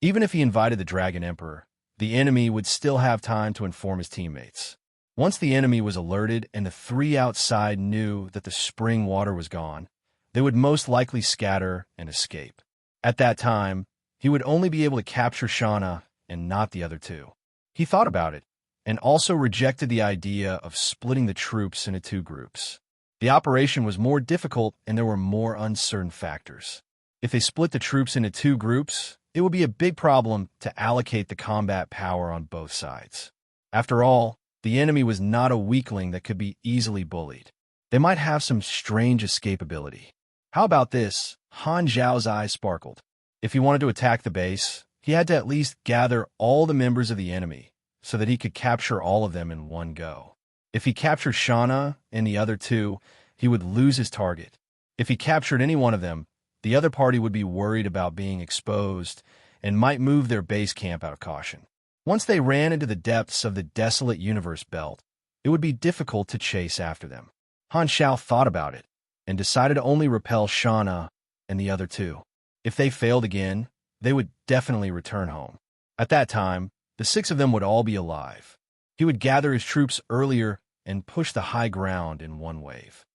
Even if he invited the Dragon Emperor, the enemy would still have time to inform his teammates. Once the enemy was alerted and the 3 outside knew that the spring water was gone, they would most likely scatter and escape. At that time, he would only be able to capture Shauna and not the other 2. He thought about it, and also rejected the idea of splitting the troops into 2 groups. The operation was more difficult and there were more uncertain factors. If they split the troops into 2 groups, it would be a big problem to allocate the combat power on both sides. After all, the enemy was not a weakling that could be easily bullied. They might have some strange escapability. How about this? Han Zhao's eyes sparkled. If he wanted to attack the base, he had to at least gather all the members of the enemy so that he could capture all of them in one go. If he captured Shauna and the other 2, he would lose his target. If he captured any one of them, the other party would be worried about being exposed and might move their base camp out of caution. Once they ran into the depths of the desolate universe belt, it would be difficult to chase after them. Han Xiao thought about it and decided to only repel Shauna and the other two. If they failed again, they would definitely return home. At that time, the 6 of them would all be alive. He would gather his troops earlier and push the high ground in one wave.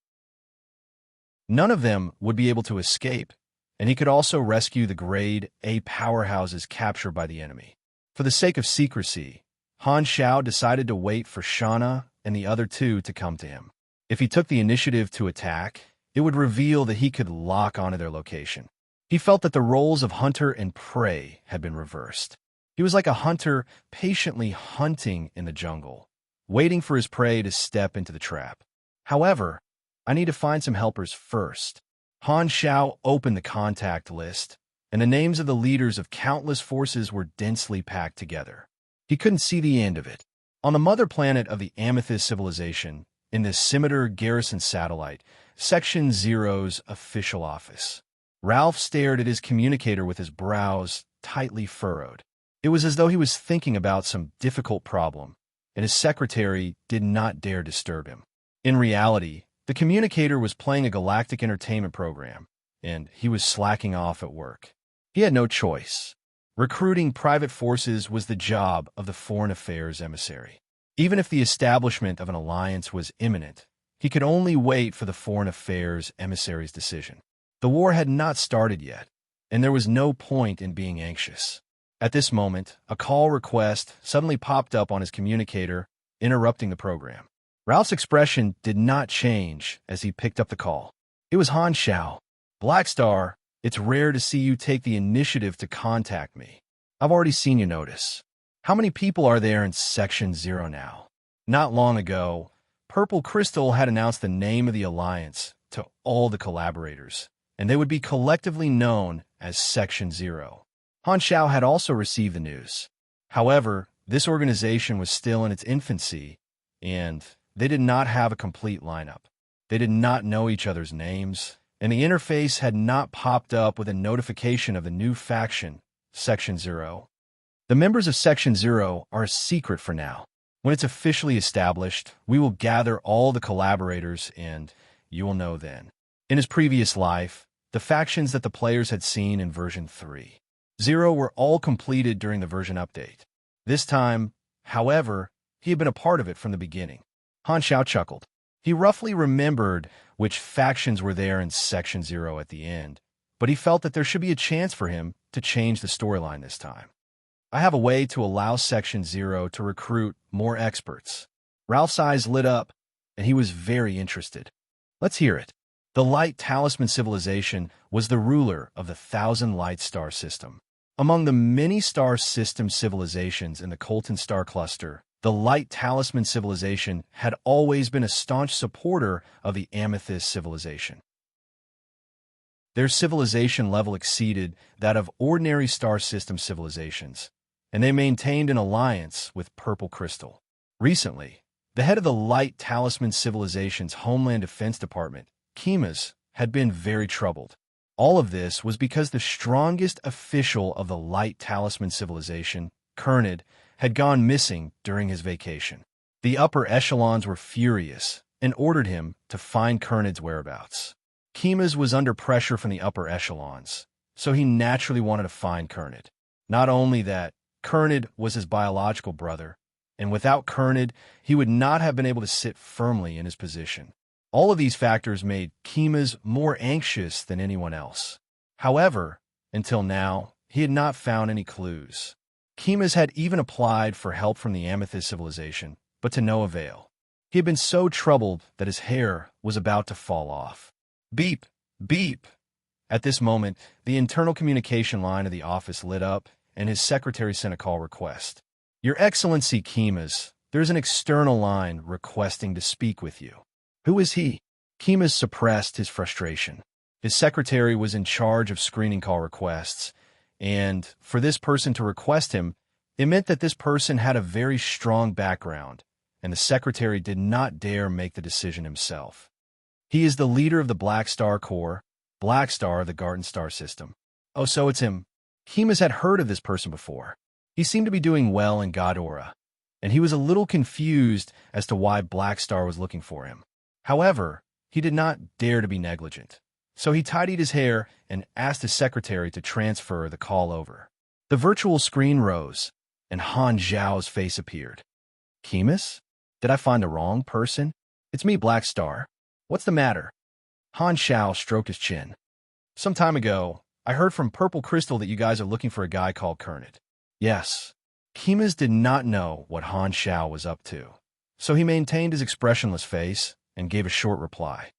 None of them would be able to escape, and he could also rescue the Grade A powerhouses captured by the enemy. For the sake of secrecy, Han Xiao decided to wait for Shauna and the other two to come to him. If he took the initiative to attack, it would reveal that he could lock onto their location. He felt that the roles of hunter and prey had been reversed. He was like a hunter patiently hunting in the jungle, waiting for his prey to step into the trap. However, I need to find some helpers first. Han Xiao opened the contact list, and the names of the leaders of countless forces were densely packed together. He couldn't see the end of it. On the mother planet of the Amethyst civilization, in the Scimitar Garrison satellite, Section Zero's official office, Ralph stared at his communicator with his brows tightly furrowed. It was as though he was thinking about some difficult problem, and his secretary did not dare disturb him. In reality, the communicator was playing a galactic entertainment program, and he was slacking off at work. He had no choice. Recruiting private forces was the job of the Foreign Affairs emissary. Even if the establishment of an alliance was imminent, he could only wait for the Foreign Affairs emissary's decision. The war had not started yet, and there was no point in being anxious. At this moment, a call request suddenly popped up on his communicator, interrupting the program. Ralph's expression did not change as he picked up the call. It was Han Xiao. "Black Star, it's rare to see you take the initiative to contact me. I've already seen you notice. How many people are there in Section 0 now?" Not long ago, Purple Crystal had announced the name of the alliance to all the collaborators, and they would be collectively known as Section 0. Han Xiao had also received the news. However, this organization was still in its infancy, and they did not have a complete lineup. They did not know each other's names, and the interface had not popped up with a notification of the new faction, Section 0. The members of Section 0 are a secret for now. When it's officially established, we will gather all the collaborators, and you will know then. In his previous life, the factions that the players had seen in version 3.0 were all completed during the version update. This time, however, he had been a part of it from the beginning. Han Xiao chuckled. He roughly remembered which factions were there in Section 0 at the end, but he felt that there should be a chance for him to change the storyline this time. "I have a way to allow Section 0 to recruit more experts." Ralph's eyes lit up, and he was very interested. "Let's hear it." The Light Talisman civilization was the ruler of the 1,000 Light Star system. Among the many star system civilizations in the Colton Star Cluster, the Light Talisman civilization had always been a staunch supporter of the Amethyst civilization. Their civilization level exceeded that of ordinary star system civilizations, and they maintained an alliance with Purple Crystal. Recently, the head of the Light Talisman civilization's Homeland Defense Department, Kima's, had been very troubled. All of this was because the strongest official of the Light Talisman civilization, Kernid, had gone missing during his vacation. The upper echelons were furious and ordered him to find Kernid's whereabouts. Kima's was under pressure from the upper echelons, so he naturally wanted to find Kernid. Not only that, Kernid was his biological brother, and without Kernid, he would not have been able to sit firmly in his position. All of these factors made Kima's more anxious than anyone else. However, until now, he had not found any clues. Kima's had even applied for help from the Amethyst civilization, but to no avail. He had been so troubled that his hair was about to fall off. Beep, beep. At this moment, the internal communication line of the office lit up, and his secretary sent a call request. "Your Excellency Kima's, there's an external line requesting to speak with you." "Who is he?" Kima's suppressed his frustration. His secretary was in charge of screening call requests, and for this person to request him, it meant that this person had a very strong background, and the secretary did not dare make the decision himself. He is the leader of the Black Star Corps, Black Star of the Garden Star system. Oh, so it's him. Kimas had heard of this person before. He seemed to be doing well in Godora, and he was a little confused as to why Black Star was looking for him. However, he did not dare to be negligent, so he tidied his hair and asked his secretary to transfer the call over. The virtual screen rose, and Han Zhao's face appeared. Kimas? Did I find the wrong person? It's me, Black Star. What's the matter? Han Zhao stroked his chin. Some time ago, I heard from Purple Crystal that you guys are looking for a guy called Kernet. Yes. Kimas did not know what Han Zhao was up to, so he maintained his expressionless face and gave a short reply.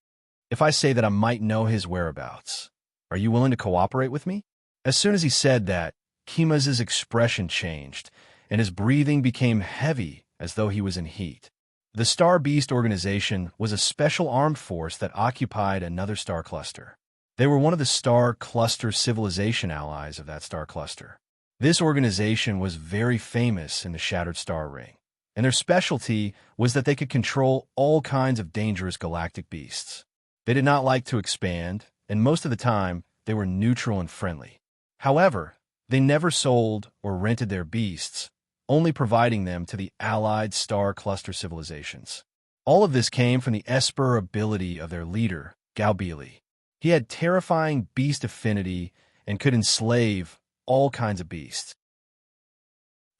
If I say that I might know his whereabouts, are you willing to cooperate with me? As soon as he said that, Kimas's expression changed, and his breathing became heavy as though he was in heat. The Star Beast organization was a special armed force that occupied another star cluster. They were one of the star cluster civilization allies of that star cluster. This organization was very famous in the Shattered Star Ring, and their specialty was that they could control all kinds of dangerous galactic beasts. They did not like to expand, and most of the time, they were neutral and friendly. However, they never sold or rented their beasts, only providing them to the allied star cluster civilizations. All of this came from the Esper ability of their leader, Gaobili. He had terrifying beast affinity and could enslave all kinds of beasts.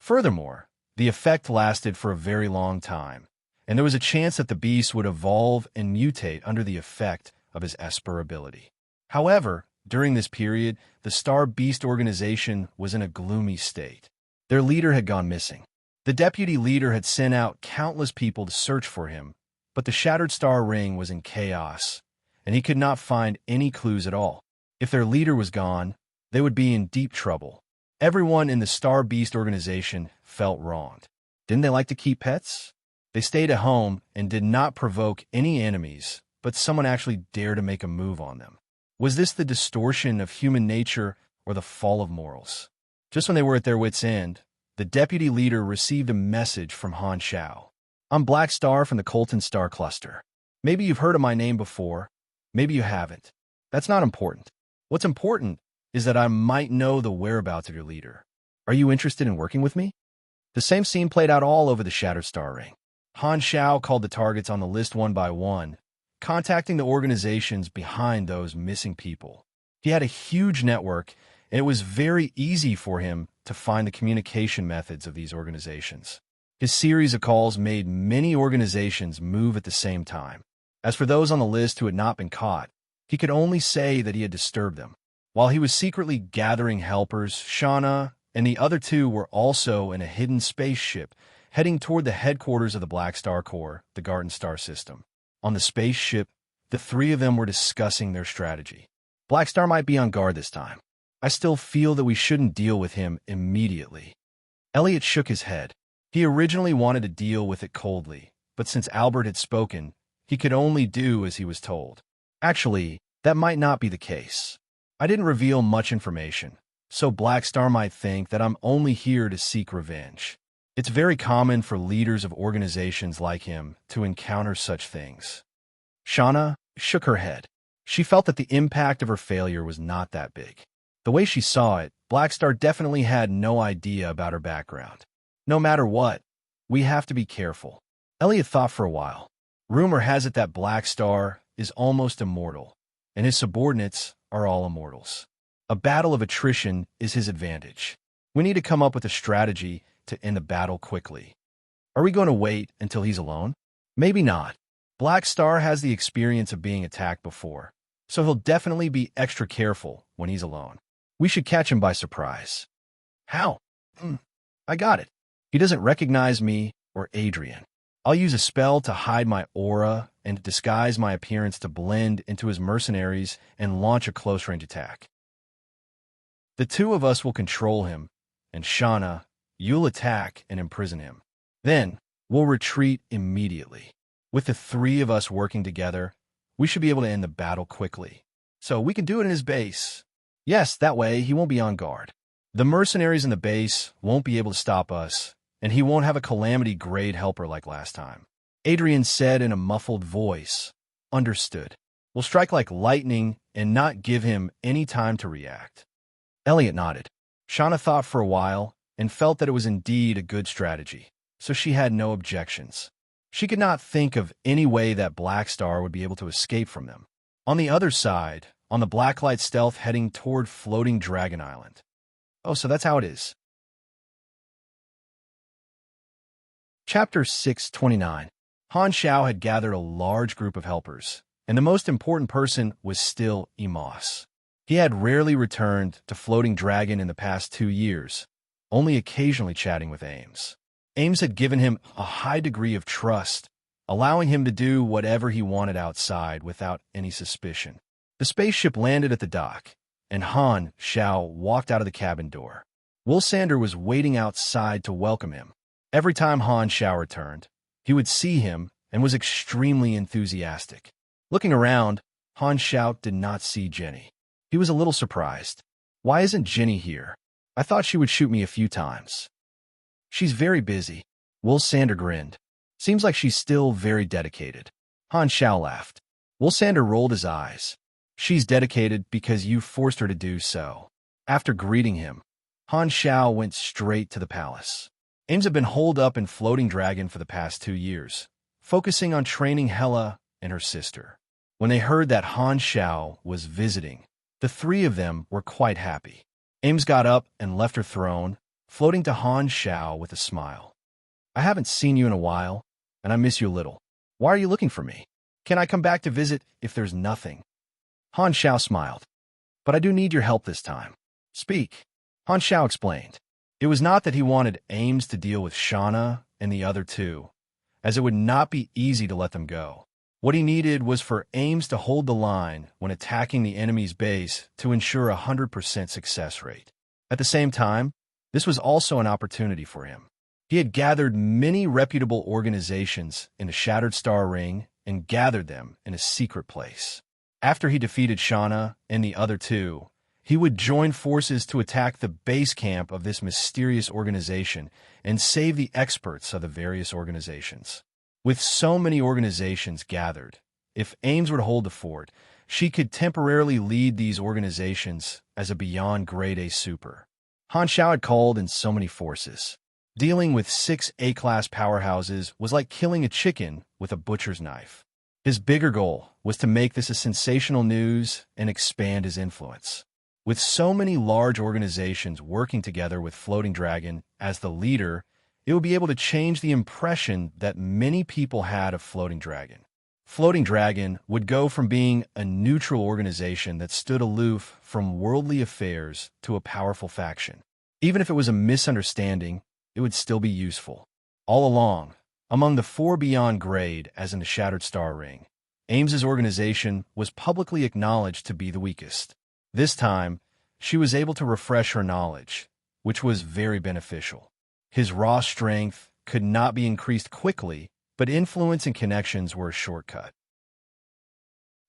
Furthermore, the effect lasted for a very long time, and there was a chance that the beast would evolve and mutate under the effect of his Esper ability. However, during this period, the Star Beast organization was in a gloomy state. Their leader had gone missing. The deputy leader had sent out countless people to search for him, but the Shattered Star Ring was in chaos, and he could not find any clues at all. If their leader was gone, they would be in deep trouble. Everyone in the Star Beast organization felt wronged. Didn't they like to keep pets? They stayed at home and did not provoke any enemies, but someone actually dared to make a move on them. Was this the distortion of human nature or the fall of morals? Just when they were at their wits' end, the deputy leader received a message from Han Zhao. I'm Black Star from the Colton Star Cluster. Maybe you've heard of my name before. Maybe you haven't. That's not important. What's important is that I might know the whereabouts of your leader. Are you interested in working with me? The same scene played out all over the Shattered Star Ring. Han Zhao called the targets on the list one by one, contacting the organizations behind those missing people. He had a huge network, and it was very easy for him to find the communication methods of these organizations. His series of calls made many organizations move at the same time. As for those on the list who had not been caught, he could only say that he had disturbed them. While he was secretly gathering helpers, Shauna and the other two were also in a hidden spaceship heading toward the headquarters of the Black Star Corps, the Garden Star system. On the spaceship, the three of them were discussing their strategy. Black Star might be on guard this time. I still feel that we shouldn't deal with him immediately. Elliot shook his head. He originally wanted to deal with it coldly, but since Albert had spoken, he could only do as he was told. Actually, that might not be the case. I didn't reveal much information, so Black Star might think that I'm only here to seek revenge. It's very common for leaders of organizations like him to encounter such things. Shauna shook her head. She felt that the impact of her failure was not that big. The way she saw it, Black Star definitely had no idea about her background. No matter what, we have to be careful. Elliot thought for a while. Rumor has it that Black Star is almost immortal, and his subordinates are all immortals. A battle of attrition is his advantage. We need to come up with a strategy to end the battle quickly. Are we going to wait until he's alone? Maybe not. Black Star has the experience of being attacked before, so he'll definitely be extra careful when he's alone. We should catch him by surprise. How? I got it. He doesn't recognize me or Adrian. I'll use a spell to hide my aura and disguise my appearance to blend into his mercenaries and launch a close-range attack. The two of us will control him, and Shauna, you'll attack and imprison him. Then, we'll retreat immediately. With the three of us working together, we should be able to end the battle quickly. So we can do it in his base. Yes, that way he won't be on guard. The mercenaries in the base won't be able to stop us, and he won't have a calamity-grade helper like last time. Adrian said in a muffled voice, "Understood." We'll strike like lightning and not give him any time to react. Elliot nodded. Shauna thought for a while and felt that it was indeed a good strategy, so she had no objections. She could not think of any way that Black Star would be able to escape from them. On the other side, on the Blacklight stealth heading toward Floating Dragon Island. Oh, so that's how it is. Chapter 629. Han Xiao had gathered a large group of helpers, and the most important person was still Emos. He had rarely returned to Floating Dragon in the past 2 years, only occasionally chatting with Ames. Ames had given him a high degree of trust, allowing him to do whatever he wanted outside without any suspicion. The spaceship landed at the dock, and Han Xiao walked out of the cabin door. Will Sander was waiting outside to welcome him. Every time Han Xiao returned, he would see him and was extremely enthusiastic. Looking around, Han Xiao did not see Jenny. He was a little surprised. Why isn't Jenny here? I thought she would shoot me a few times. She's very busy. Will Sander grinned. Seems like she's still very dedicated. Han Xiao laughed. Will Sander rolled his eyes. She's dedicated because you forced her to do so. After greeting him, Han Xiao went straight to the palace. Ames had been holed up in Floating Dragon for the past 2 years, focusing on training Hela and her sister. When they heard that Han Xiao was visiting, the 3 of them were quite happy. Ames got up and left her throne, floating to Han Xiao with a smile. I haven't seen you in a while, and I miss you a little. Why are you looking for me? Can I come back to visit if there's nothing? Han Xiao smiled. But I do need your help this time. Speak. Han Xiao explained. It was not that he wanted Ames to deal with Shauna and the other 2, as it would not be easy to let them go. What he needed was for Ames to hold the line when attacking the enemy's base to ensure a 100% success rate. At the same time, this was also an opportunity for him. He had gathered many reputable organizations in the Shattered Star Ring and gathered them in a secret place. After he defeated Shauna and the other 2, he would join forces to attack the base camp of this mysterious organization and save the experts of the various organizations. With so many organizations gathered, if Ames were to hold the fort, she could temporarily lead these organizations as a beyond grade A super. Han Xiao had called in so many forces. Dealing with 6 A-class powerhouses was like killing a chicken with a butcher's knife. His bigger goal was to make this a sensational news and expand his influence. With so many large organizations working together with Floating Dragon as the leader, it would be able to change the impression that many people had of Floating Dragon. Floating Dragon would go from being a neutral organization that stood aloof from worldly affairs to a powerful faction. Even if it was a misunderstanding, it would still be useful. All along, among the 4 beyond grade as in the Shattered Star Ring, Ames's organization was publicly acknowledged to be the weakest. This time, she was able to refresh her knowledge, which was very beneficial. His raw strength could not be increased quickly, but influence and connections were a shortcut.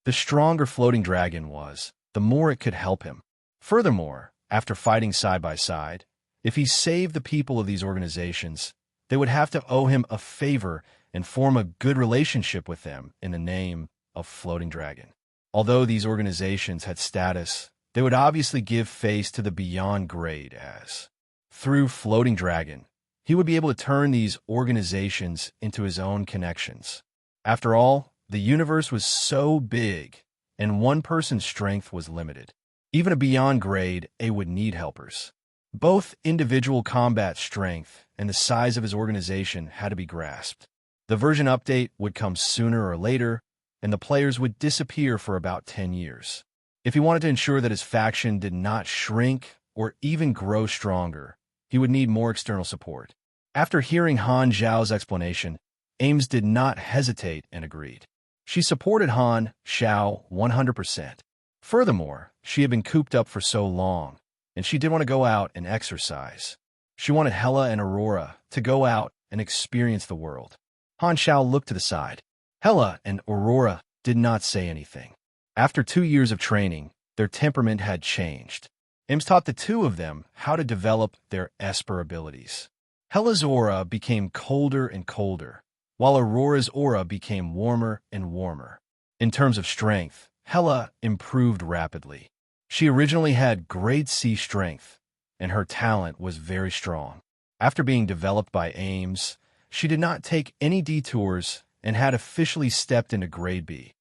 The stronger Floating Dragon was, the more it could help him. Furthermore, after fighting side by side, if he saved the people of these organizations, they would have to owe him a favor and form a good relationship with them in the name of Floating Dragon. Although these organizations had status, they would obviously give face to the beyond grade as. Through Floating Dragon, he would be able to turn these organizations into his own connections. After all, the universe was so big, and one person's strength was limited. Even a beyond grade A would need helpers. Both individual combat strength and the size of his organization had to be grasped. The version update would come sooner or later, and the players would disappear for about 10 years. If he wanted to ensure that his faction did not shrink or even grow stronger, he would need more external support. After hearing Han Xiao's explanation, Ames did not hesitate and agreed. She supported Han Xiao 100%. Furthermore, she had been cooped up for so long, and she did want to go out and exercise. She wanted Hela and Aurora to go out and experience the world. Han Xiao looked to the side. Hela and Aurora did not say anything. After 2 years of training, their temperament had changed. Ames taught the 2 of them how to develop their Esper abilities. Hela's aura became colder and colder, while Aurora's aura became warmer and warmer. In terms of strength, Hela improved rapidly. She originally had grade C strength, and her talent was very strong. After being developed by Ames, she did not take any detours and had officially stepped into grade B.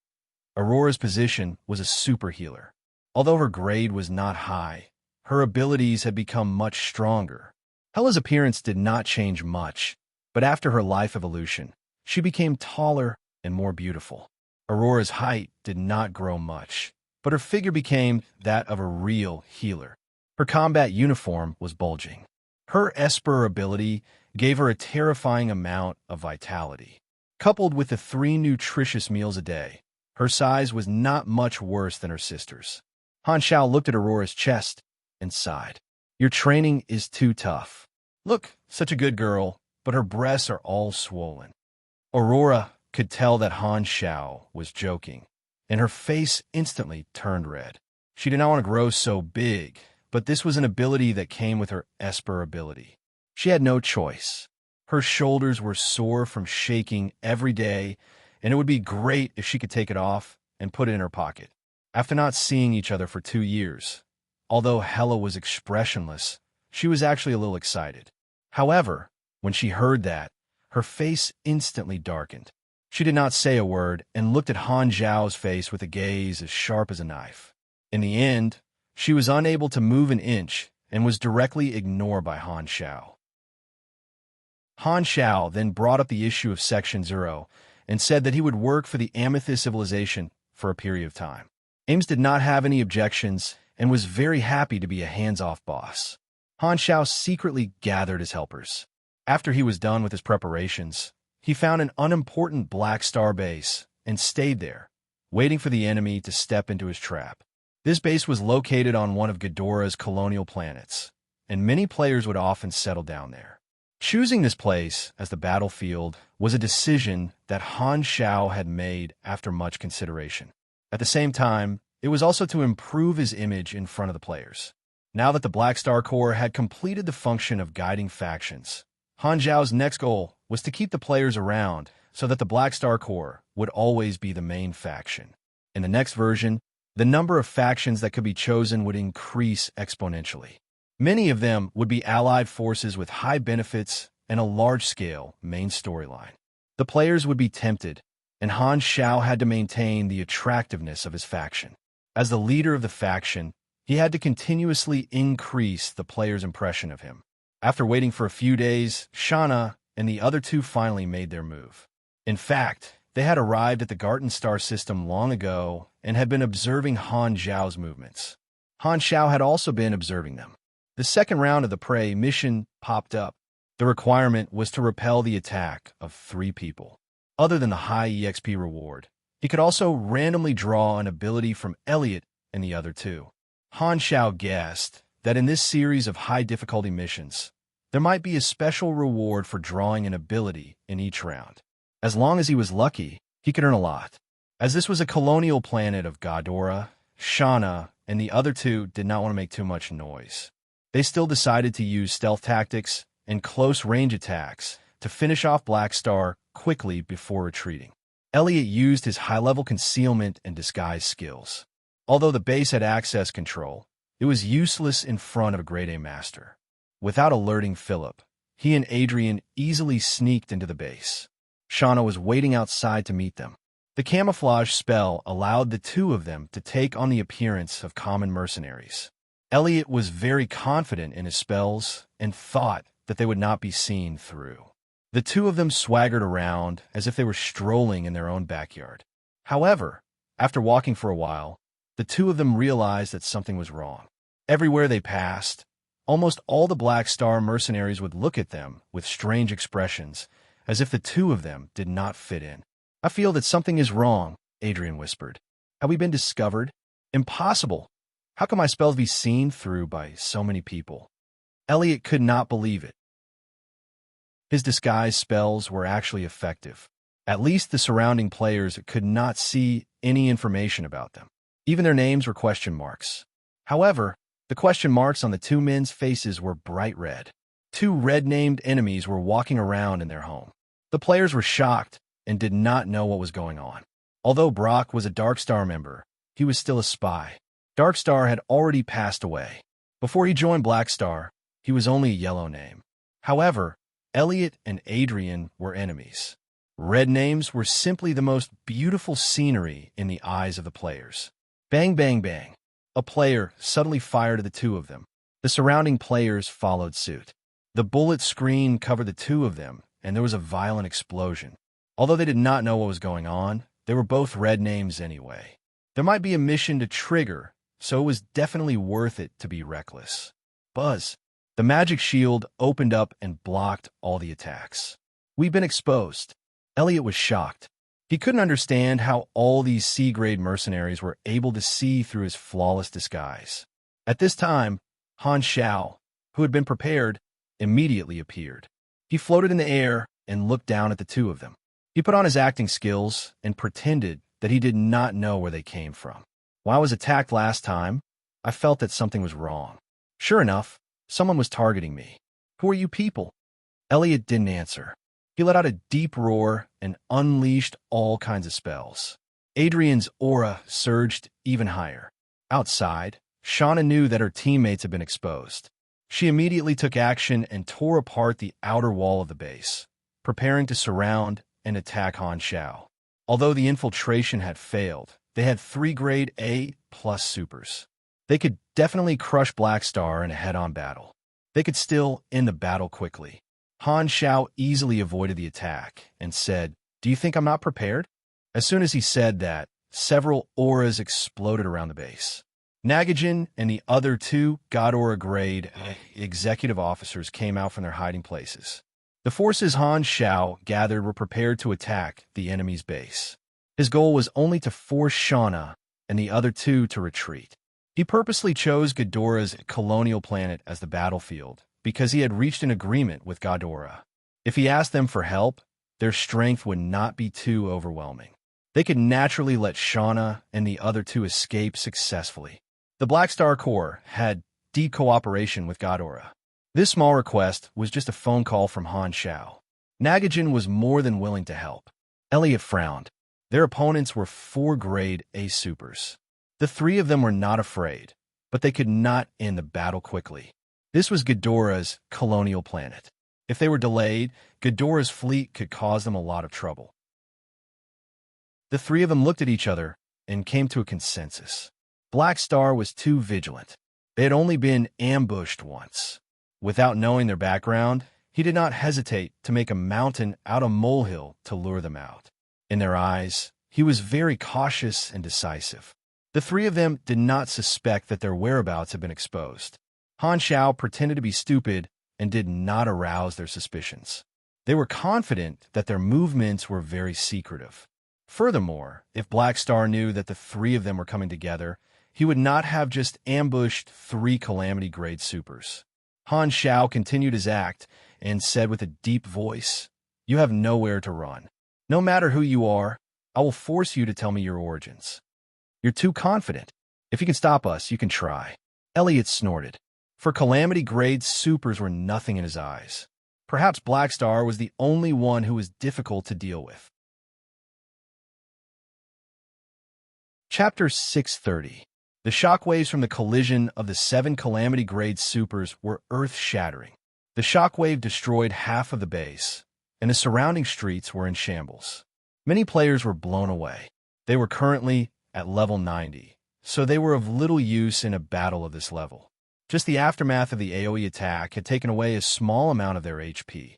Aurora's position was a super healer. Although her grade was not high, her abilities had become much stronger. Hela's appearance did not change much, but after her life evolution, she became taller and more beautiful. Aurora's height did not grow much, but her figure became that of a real healer. Her combat uniform was bulging. Her Esper ability gave her a terrifying amount of vitality. Coupled with the 3 nutritious meals a day, her size was not much worse than her sister's. Han Xiao looked at Aurora's chest and sighed. Your training is too tough. Look, such a good girl, but her breasts are all swollen. Aurora could tell that Han Xiao was joking, and her face instantly turned red. She did not want to grow so big, but this was an ability that came with her Esper ability. She had no choice. Her shoulders were sore from shaking every day, and it would be great if she could take it off and put it in her pocket. After not seeing each other for 2 years, although Hela was expressionless, she was actually a little excited. However, when she heard that, her face instantly darkened. She did not say a word and looked at Han Zhao's face with a gaze as sharp as a knife. In the end, she was unable to move an inch and was directly ignored by Han Xiao. Han Xiao then brought up the issue of Section 0 and said that he would work for the Amethyst civilization for a period of time. Ames did not have any objections and was very happy to be a hands-off boss. Han Xiao secretly gathered his helpers. After he was done with his preparations, he found an unimportant Black Star base and stayed there, waiting for the enemy to step into his trap. This base was located on one of Ghidorah's colonial planets, and many players would often settle down there. Choosing this place as the battlefield was a decision that Han Xiao had made after much consideration. At the same time, it was also to improve his image in front of the players. Now that the Black Star Corps had completed the function of guiding factions, Han Zhao's next goal was to keep the players around so that the Black Star Corps would always be the main faction. In the next version, the number of factions that could be chosen would increase exponentially. Many of them would be allied forces with high benefits and a large-scale main storyline. The players would be tempted, and Han Xiao had to maintain the attractiveness of his faction. As the leader of the faction, he had to continuously increase the players' impression of him. After waiting for a few days, Shana and the other 2 finally made their move. In fact, they had arrived at the Garten Star system long ago and had been observing Han Zhao's movements. Han Xiao had also been observing them. The second round of the prey mission popped up. The requirement was to repel the attack of 3 people. Other than the high EXP reward, he could also randomly draw an ability from Elliot and the other 2. Han Xiao guessed that in this series of high-difficulty missions, there might be a special reward for drawing an ability in each round. As long as he was lucky, he could earn a lot. As this was a colonial planet of Ghidorah, Shana and the other 2 did not want to make too much noise. They still decided to use stealth tactics and close-range attacks to finish off Black Star quickly before retreating. Elliot used his high-level concealment and disguise skills. Although the base had access control, it was useless in front of a Grade A Master. Without alerting Philip, he and Adrian easily sneaked into the base. Shauna was waiting outside to meet them. The camouflage spell allowed the 2 of them to take on the appearance of common mercenaries. Elliot was very confident in his spells and thought that they would not be seen through. The 2 of them swaggered around as if they were strolling in their own backyard. However, after walking for a while, the 2 of them realized that something was wrong. Everywhere they passed, almost all the Black Star mercenaries would look at them with strange expressions, as if the 2 of them did not fit in. I feel that something is wrong, Adrian whispered. Have we been discovered? Impossible. How can my spells be seen through by so many people? Elliot could not believe it. His disguise spells were actually effective. At least the surrounding players could not see any information about them. Even their names were question marks. However, the question marks on the 2 men's faces were bright red. 2 red-named enemies were walking around in their home. The players were shocked and did not know what was going on. Although Brock was a Dark Star member, he was still a spy. Darkstar had already passed away. Before he joined Blackstar, he was only a yellow name. However, Elliot and Adrian were enemies. Red names were simply the most beautiful scenery in the eyes of the players. Bang, bang, bang. A player suddenly fired at the two of them. The surrounding players followed suit. The bullet screen covered the two of them, and there was a violent explosion. Although they did not know what was going on, they were both red names anyway. There might be a mission to trigger, so it was definitely worth it to be reckless. Buzz. The magic shield opened up and blocked all the attacks. We've been exposed. Elliot was shocked. He couldn't understand how all these C-grade mercenaries were able to see through his flawless disguise. At this time, Han Xiao, who had been prepared, immediately appeared. He floated in the air and looked down at the two of them. He put on his acting skills and pretended that he did not know where they came from. When I was attacked last time, I felt that something was wrong. Sure enough, someone was targeting me. Who are you people? Elliot didn't answer. He let out a deep roar and unleashed all kinds of spells. Adrian's aura surged even higher. Outside, Shauna knew that her teammates had been exposed. She immediately took action and tore apart the outer wall of the base, preparing to surround and attack Han Xiao. Although the infiltration had failed, they had 3 grade A+ supers. They could definitely crush Blackstar in a head-on battle. They could still end the battle quickly. Han Xiao easily avoided the attack and said, "Do you think I'm not prepared?" As soon as he said that, several auras exploded around the base. Nagajin and the other 2 God Aura grade executive officers came out from their hiding places. The forces Han Xiao gathered were prepared to attack the enemy's base. His goal was only to force Shauna and the other 2 to retreat. He purposely chose Ghidorah's colonial planet as the battlefield because he had reached an agreement with Ghidorah. If he asked them for help, their strength would not be too overwhelming. They could naturally let Shauna and the other 2 escape successfully. The Blackstar Corps had deep cooperation with Ghidorah. This small request was just a phone call from Han Xiao. Nagajin was more than willing to help. Elliot frowned. Their opponents were 4 grade A supers. The 3 of them were not afraid, but they could not end the battle quickly. This was Ghidorah's colonial planet. If they were delayed, Ghidorah's fleet could cause them a lot of trouble. The 3 of them looked at each other and came to a consensus. Blackstar was too vigilant. They had only been ambushed once. Without knowing their background, he did not hesitate to make a mountain out of molehill to lure them out. In their eyes, he was very cautious and decisive. The 3 of them did not suspect that their whereabouts had been exposed. Han Xiao pretended to be stupid and did not arouse their suspicions. They were confident that their movements were very secretive. Furthermore, if Blackstar knew that the 3 of them were coming together, he would not have just ambushed 3 Calamity-grade supers. Han Xiao continued his act and said with a deep voice, "You have nowhere to run. No matter who you are, I will force you to tell me your origins. You're too confident. If you can stop us, you can try." Elliot snorted. For Calamity-grade supers were nothing in his eyes. Perhaps Blackstar was the only one who was difficult to deal with. Chapter 630. The shockwaves from the collision of the 7 Calamity-grade supers were earth-shattering. The shockwave destroyed half of the base, and the surrounding streets were in shambles. Many players were blown away. They were currently at level 90, so they were of little use in a battle of this level. Just the aftermath of the AoE attack had taken away a small amount of their HP.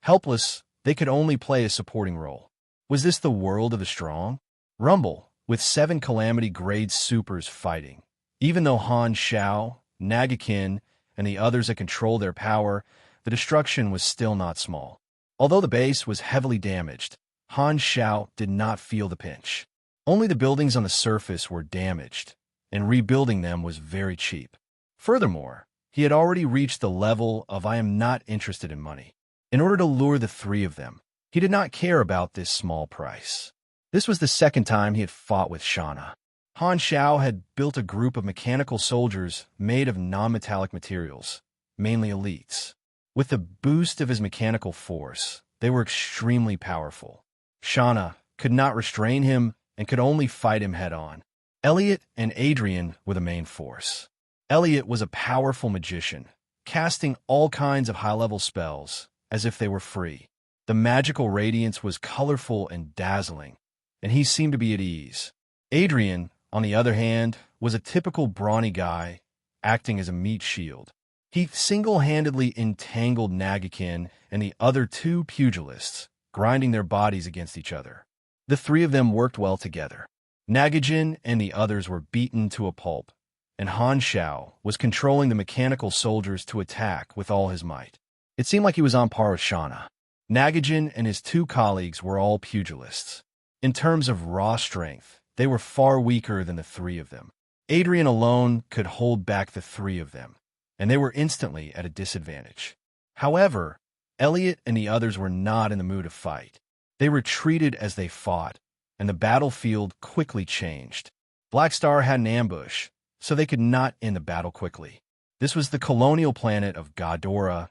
Helpless, they could only play a supporting role. Was this the world of the strong? Rumble, with 7 Calamity-grade supers fighting. Even though Han Xiao, Nagakin, and the others had controlled their power, the destruction was still not small. Although the base was heavily damaged, Han Xiao did not feel the pinch. Only the buildings on the surface were damaged, and rebuilding them was very cheap. Furthermore, he had already reached the level of "I am not interested in money." In order to lure the 3 of them, he did not care about this small price. This was the second time he had fought with Shauna. Han Xiao had built a group of mechanical soldiers made of non-metallic materials, mainly elites. With the boost of his mechanical force, they were extremely powerful. Shauna could not restrain him and could only fight him head-on. Elliot and Adrian were the main force. Elliot was a powerful magician, casting all kinds of high-level spells as if they were free. The magical radiance was colorful and dazzling, and he seemed to be at ease. Adrian, on the other hand, was a typical brawny guy, acting as a meat shield. He single-handedly entangled Nagakin and the other two pugilists, grinding their bodies against each other. The three of them worked well together. Nagajin and the others were beaten to a pulp, and Han Shao was controlling the mechanical soldiers to attack with all his might. It seemed like he was on par with Shauna. Nagajin and his two colleagues were all pugilists. In terms of raw strength, they were far weaker than the three of them. Adrian alone could hold back the three of them, and they were instantly at a disadvantage. However, Elliot and the others were not in the mood to fight. They retreated as they fought, and the battlefield quickly changed. Black Star had an ambush, so they could not end the battle quickly. This was the colonial planet of Godora,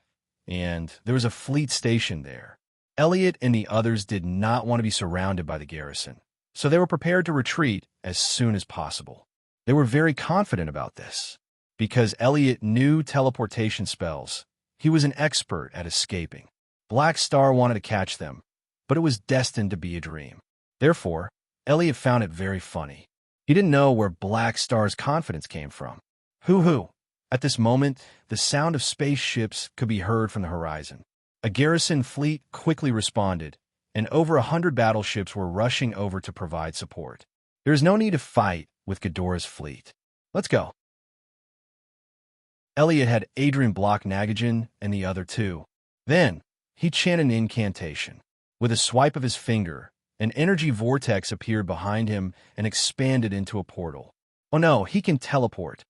and there was a fleet stationed there. Elliot and the others did not want to be surrounded by the garrison, so they were prepared to retreat as soon as possible. They were very confident about this, because Elliot knew teleportation spells. He was an expert at escaping. Black Star wanted to catch them, but it was destined to be a dream. Therefore, Elliot found it very funny. He didn't know where Black Star's confidence came from. Hoo-hoo! At this moment, the sound of spaceships could be heard from the horizon. A garrison fleet quickly responded, and over 100 battleships were rushing over to provide support. There is no need to fight with Ghidorah's fleet. Let's go. Elliot had Adrian block Nagajin and the other two. Then, he chanted an incantation. With a swipe of his finger, an energy vortex appeared behind him and expanded into a portal. Oh no, he can teleport.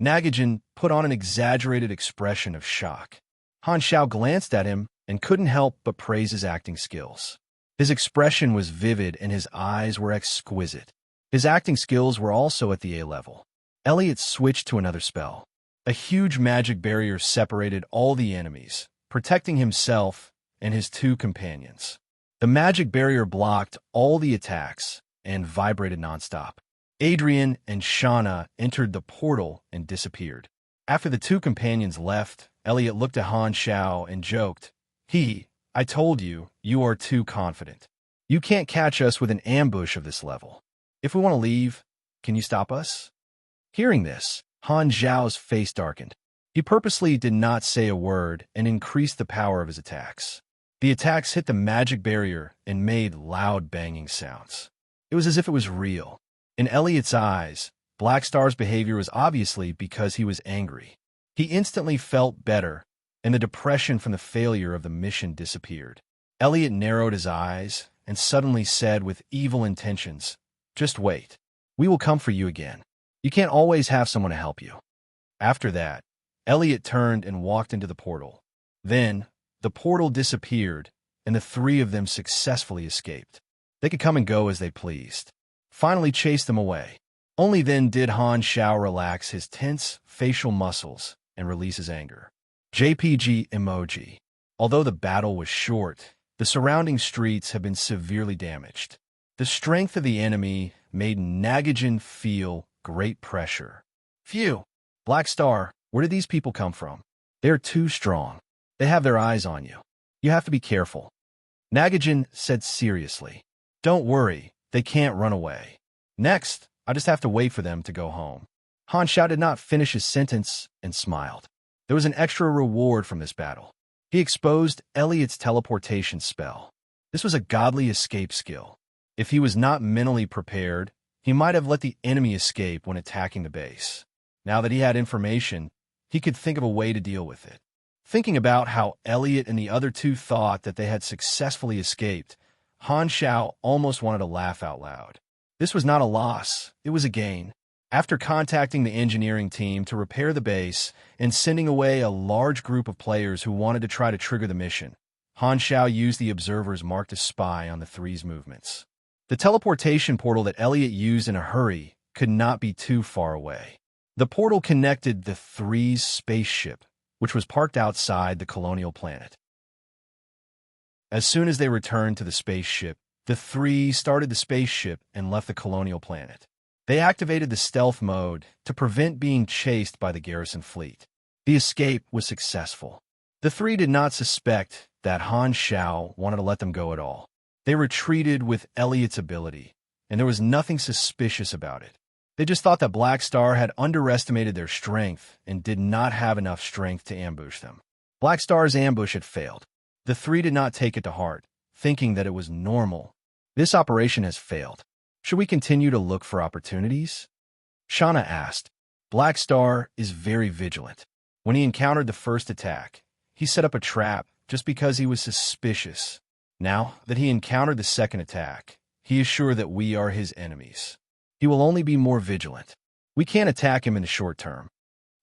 Nagajin put on an exaggerated expression of shock. Han Shao glanced at him and couldn't help but praise his acting skills. His expression was vivid and his eyes were exquisite. His acting skills were also at the A level. Elliot switched to another spell. A huge magic barrier separated all the enemies, protecting himself and his two companions. The magic barrier blocked all the attacks and vibrated nonstop. Adrian and Shauna entered the portal and disappeared. After the two companions left, Elliot looked at Han Shao and joked, I told you, you are too confident. You can't catch us with an ambush of this level. If we want to leave, can you stop us?" Hearing this, Han Zhao's face darkened. He purposely did not say a word and increased the power of his attacks. The attacks hit the magic barrier and made loud banging sounds. It was as if it was real. In Elliot's eyes, Black Star's behavior was obviously because he was angry. He instantly felt better, and the depression from the failure of the mission disappeared. Elliot narrowed his eyes and suddenly said with evil intentions, "Just wait. We will come for you again. You can't always have someone to help you." After that, Elliot turned and walked into the portal. Then, the portal disappeared, and the three of them successfully escaped. They could come and go as they pleased. Finally chased them away. Only then did Han Shao relax his tense facial muscles and release his anger. JPG emoji. Although the battle was short, the surrounding streets have been severely damaged. The strength of the enemy made Nagajin feel great pressure. Phew! Black Star, where did these people come from? They're too strong. They have their eyes on you. You have to be careful. Nagajin said seriously. Don't worry, they can't run away. Next, I just have to wait for them to go home. Han Shao did not finish his sentence and smiled. There was an extra reward from this battle. He exposed Elliot's teleportation spell. This was a godly escape skill. If he was not mentally prepared, he might have let the enemy escape when attacking the base. Now that he had information, he could think of a way to deal with it. Thinking about how Elliot and the other two thought that they had successfully escaped, Han Shao almost wanted to laugh out loud. This was not a loss, it was a gain. After contacting the engineering team to repair the base and sending away a large group of players who wanted to try to trigger the mission, Han Shao used the observers marked to spy on the three's movements. The teleportation portal that Elliot used in a hurry could not be too far away. The portal connected the three's spaceship, which was parked outside the colonial planet. As soon as they returned to the spaceship, the three started the spaceship and left the colonial planet. They activated the stealth mode to prevent being chased by the garrison fleet. The escape was successful. The three did not suspect that Han Shao wanted to let them go at all. They retreated with Elliot's ability, and there was nothing suspicious about it. They just thought that Black Star had underestimated their strength and did not have enough strength to ambush them. Black Star's ambush had failed. The three did not take it to heart, thinking that it was normal. This operation has failed. Should we continue to look for opportunities? Shauna asked. Black Star is very vigilant. When he encountered the first attack, he set up a trap just because he was suspicious. Now that he encountered the second attack, he is sure that we are his enemies. He will only be more vigilant. We can't attack him in the short term.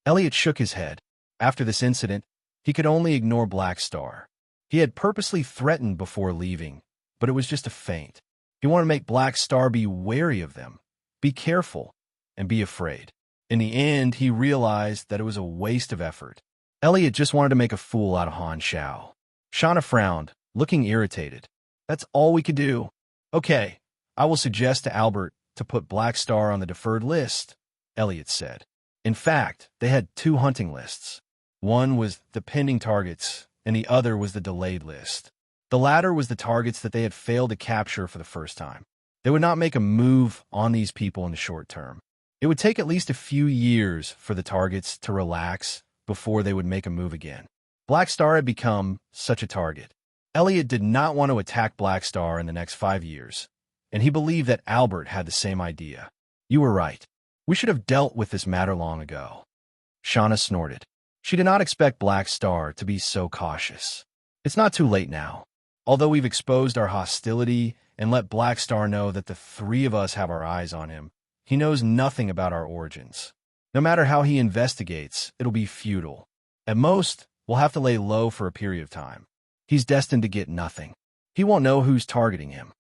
Elliot shook his head. After this incident, he could only ignore Black Star. He had purposely threatened before leaving, but it was just a feint. He wanted to make Black Star be wary of them, be careful, and be afraid. In the end, he realized that it was a waste of effort. Elliot just wanted to make a fool out of Han Shao. Shauna frowned, looking irritated. That's all we could do. Okay, I will suggest to Albert to put Black Star on the deferred list, Elliot said. In fact, they had two hunting lists. One was the pending targets, and the other was the delayed list. The latter was the targets that they had failed to capture for the first time. They would not make a move on these people in the short term. It would take at least a few years for the targets to relax before they would make a move again. Black Star had become such a target. Elliot did not want to attack Black Star in the next 5 years, and he believed that Albert had the same idea. You were right. We should have dealt with this matter long ago. Shauna snorted. She did not expect Black Star to be so cautious. It's not too late now. Although we've exposed our hostility and let Black Star know that the three of us have our eyes on him, he knows nothing about our origins. No matter how he investigates, it'll be futile. At most, we'll have to lay low for a period of time. He's destined to get nothing. He won't know who's targeting him.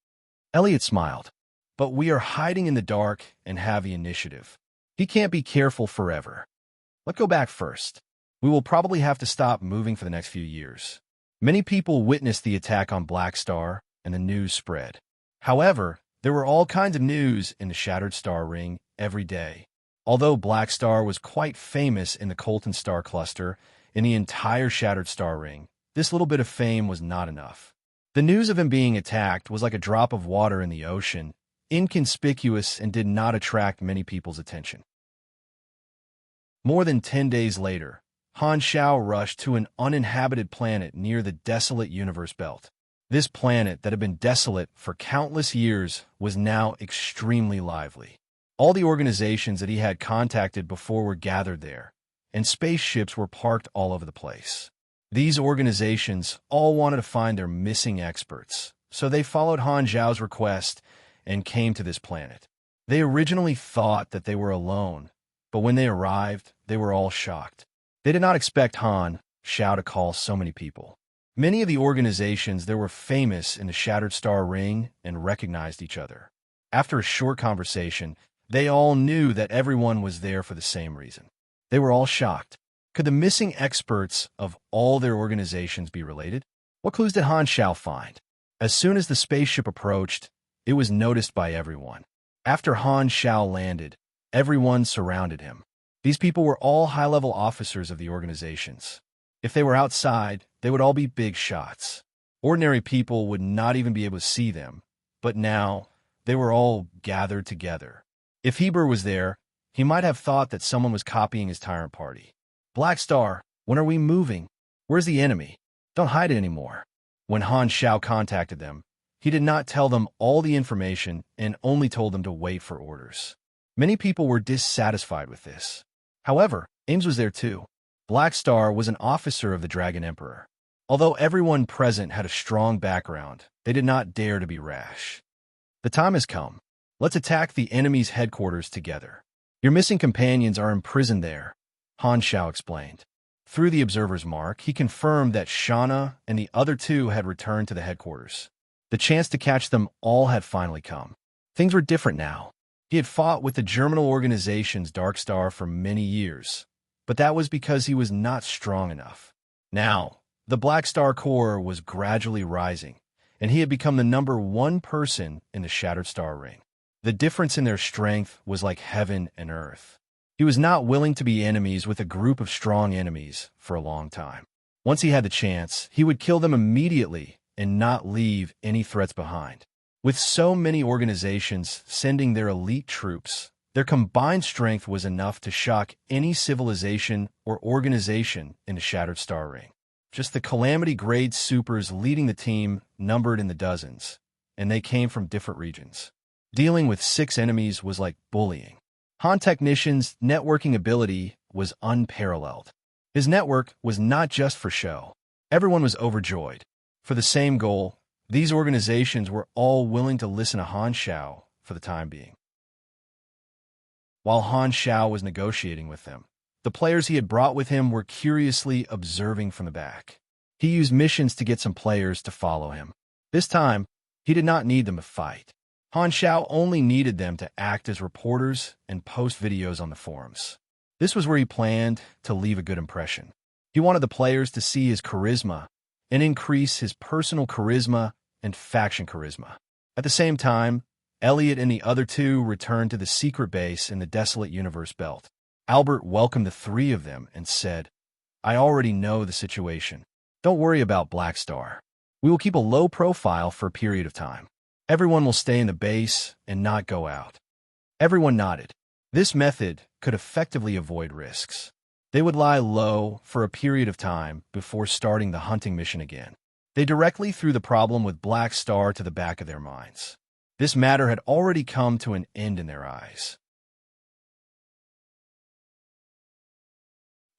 Elliot smiled. But we are hiding in the dark and have the initiative. He can't be careful forever. Let's go back first. We will probably have to stop moving for the next few years. Many people witnessed the attack on Black Star, and the news spread. However, there were all kinds of news in the Shattered Star Ring every day. Although Black Star was quite famous in the Colton Star Cluster, in the entire Shattered Star Ring, this little bit of fame was not enough. The news of him being attacked was like a drop of water in the ocean, inconspicuous and did not attract many people's attention. More than 10 days later, Han Shao rushed to an uninhabited planet near the desolate universe belt. This planet that had been desolate for countless years was now extremely lively. All the organizations that he had contacted before were gathered there, and spaceships were parked all over the place. These organizations all wanted to find their missing experts, so they followed Han Zhao's request and came to this planet. They originally thought that they were alone, but when they arrived, they were all shocked. They did not expect Han Shao to call so many people. Many of the organizations there were famous in the Shattered Star Ring and recognized each other. After a short conversation, they all knew that everyone was there for the same reason. They were all shocked. Could the missing experts of all their organizations be related? What clues did Han Shao find? As soon as the spaceship approached, it was noticed by everyone. After Han Shao landed, everyone surrounded him. These people were all high-level officers of the organizations. If they were outside, they would all be big shots. Ordinary people would not even be able to see them, but now they were all gathered together. If Heber was there, he might have thought that someone was copying his tyrant party. Black Star, when are we moving? Where's the enemy? Don't hide it anymore. When Han Shao contacted them, he did not tell them all the information and only told them to wait for orders. Many people were dissatisfied with this. However, Ames was there too. Black Star was an officer of the Dragon Emperor. Although everyone present had a strong background, they did not dare to be rash. The time has come. Let's attack the enemy's headquarters together. Your missing companions are imprisoned there, Han Shao explained. Through the observer's mark, he confirmed that Shauna and the other two had returned to the headquarters. The chance to catch them all had finally come. Things were different now. He had fought with the Germinal Organization's Dark Star for many years, but that was because he was not strong enough. Now, the Black Star Corps was gradually rising, and he had become the #1 person in the Shattered Star Ring. The difference in their strength was like heaven and earth. He was not willing to be enemies with a group of strong enemies for a long time. Once he had the chance, he would kill them immediately and not leave any threats behind. With so many organizations sending their elite troops, their combined strength was enough to shock any civilization or organization in the Shattered Star Ring. Just the Calamity-grade supers leading the team numbered in the dozens, and they came from different regions. Dealing with 6 enemies was like bullying. Han Technician's networking ability was unparalleled. His network was not just for show. Everyone was overjoyed. For the same goal, these organizations were all willing to listen to Han Shao for the time being. While Han Shao was negotiating with them, the players he had brought with him were curiously observing from the back. He used missions to get some players to follow him. This time, he did not need them to fight. Han Shao only needed them to act as reporters and post videos on the forums. This was where he planned to leave a good impression. He wanted the players to see his charisma and increase his personal charisma and faction charisma. At the same time, Elliot and the other 2 returned to the secret base in the Desolate Universe Belt. Albert welcomed the 3 of them and said, "I already know the situation. Don't worry about Black Star. We will keep a low profile for a period of time. Everyone will stay in the base and not go out." Everyone nodded. This method could effectively avoid risks. They would lie low for a period of time before starting the hunting mission again. They directly threw the problem with Black Star to the back of their minds. This matter had already come to an end in their eyes.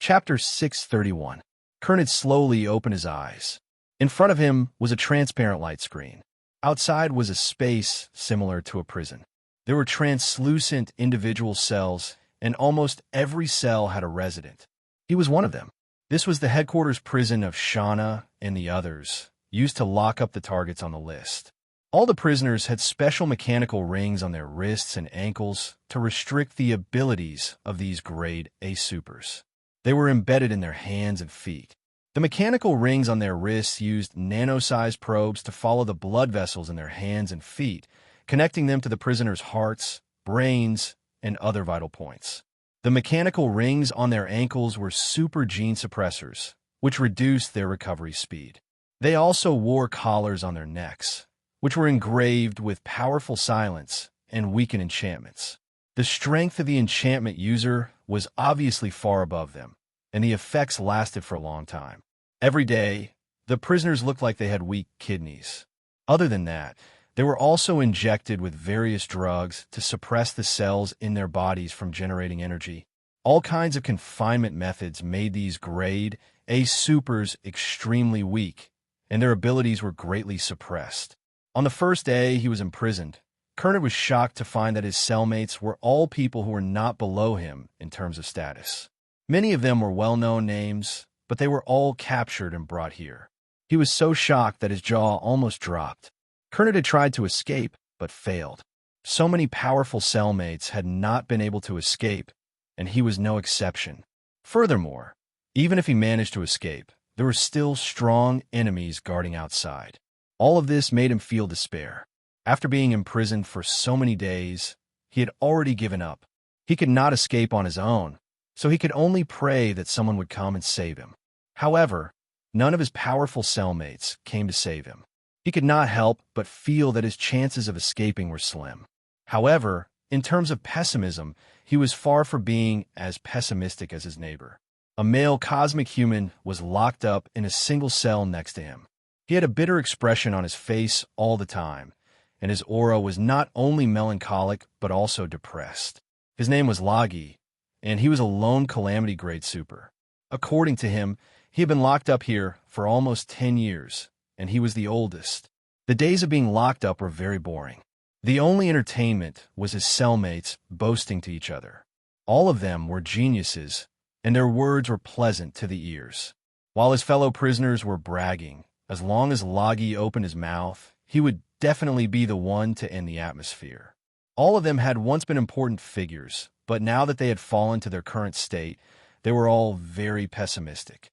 Chapter 631. Kernid slowly opened his eyes. In front of him was a transparent light screen. Outside was a space similar to a prison. There were translucent individual cells, and almost every cell had a resident. He was one of them. This was the headquarters prison of Shauna and the others, used to lock up the targets on the list. All the prisoners had special mechanical rings on their wrists and ankles to restrict the abilities of these grade A supers. They were embedded in their hands and feet. The mechanical rings on their wrists used nano-sized probes to follow the blood vessels in their hands and feet, connecting them to the prisoners' hearts, brains, and other vital points. The mechanical rings on their ankles were super gene suppressors, which reduced their recovery speed. They also wore collars on their necks, which were engraved with powerful silence and weakened enchantments. The strength of the enchantment user was obviously far above them, and the effects lasted for a long time. Every day, the prisoners looked like they had weak kidneys. Other than that, they were also injected with various drugs to suppress the cells in their bodies from generating energy. All kinds of confinement methods made these grade A supers extremely weak, and their abilities were greatly suppressed. On the first day he was imprisoned, Kernid was shocked to find that his cellmates were all people who were not below him in terms of status. Many of them were well-known names, but they were all captured and brought here. He was so shocked that his jaw almost dropped. Kernid had tried to escape, but failed. So many powerful cellmates had not been able to escape, and he was no exception. Furthermore, even if he managed to escape, there were still strong enemies guarding outside. All of this made him feel despair. After being imprisoned for so many days, he had already given up. He could not escape on his own, so he could only pray that someone would come and save him. However, none of his powerful cellmates came to save him. He could not help but feel that his chances of escaping were slim. However, in terms of pessimism, he was far from being as pessimistic as his neighbor. A male cosmic human was locked up in a single cell next to him. He had a bitter expression on his face all the time, and his aura was not only melancholic but also depressed. His name was Lagi, and he was a lone Calamity-grade super. According to him, he had been locked up here for almost 10 years, and he was the oldest. The days of being locked up were very boring. The only entertainment was his cellmates boasting to each other. All of them were geniuses, and their words were pleasant to the ears. While his fellow prisoners were bragging, as long as Lagi opened his mouth, he would definitely be the one to end the atmosphere. All of them had once been important figures, but now that they had fallen to their current state, they were all very pessimistic.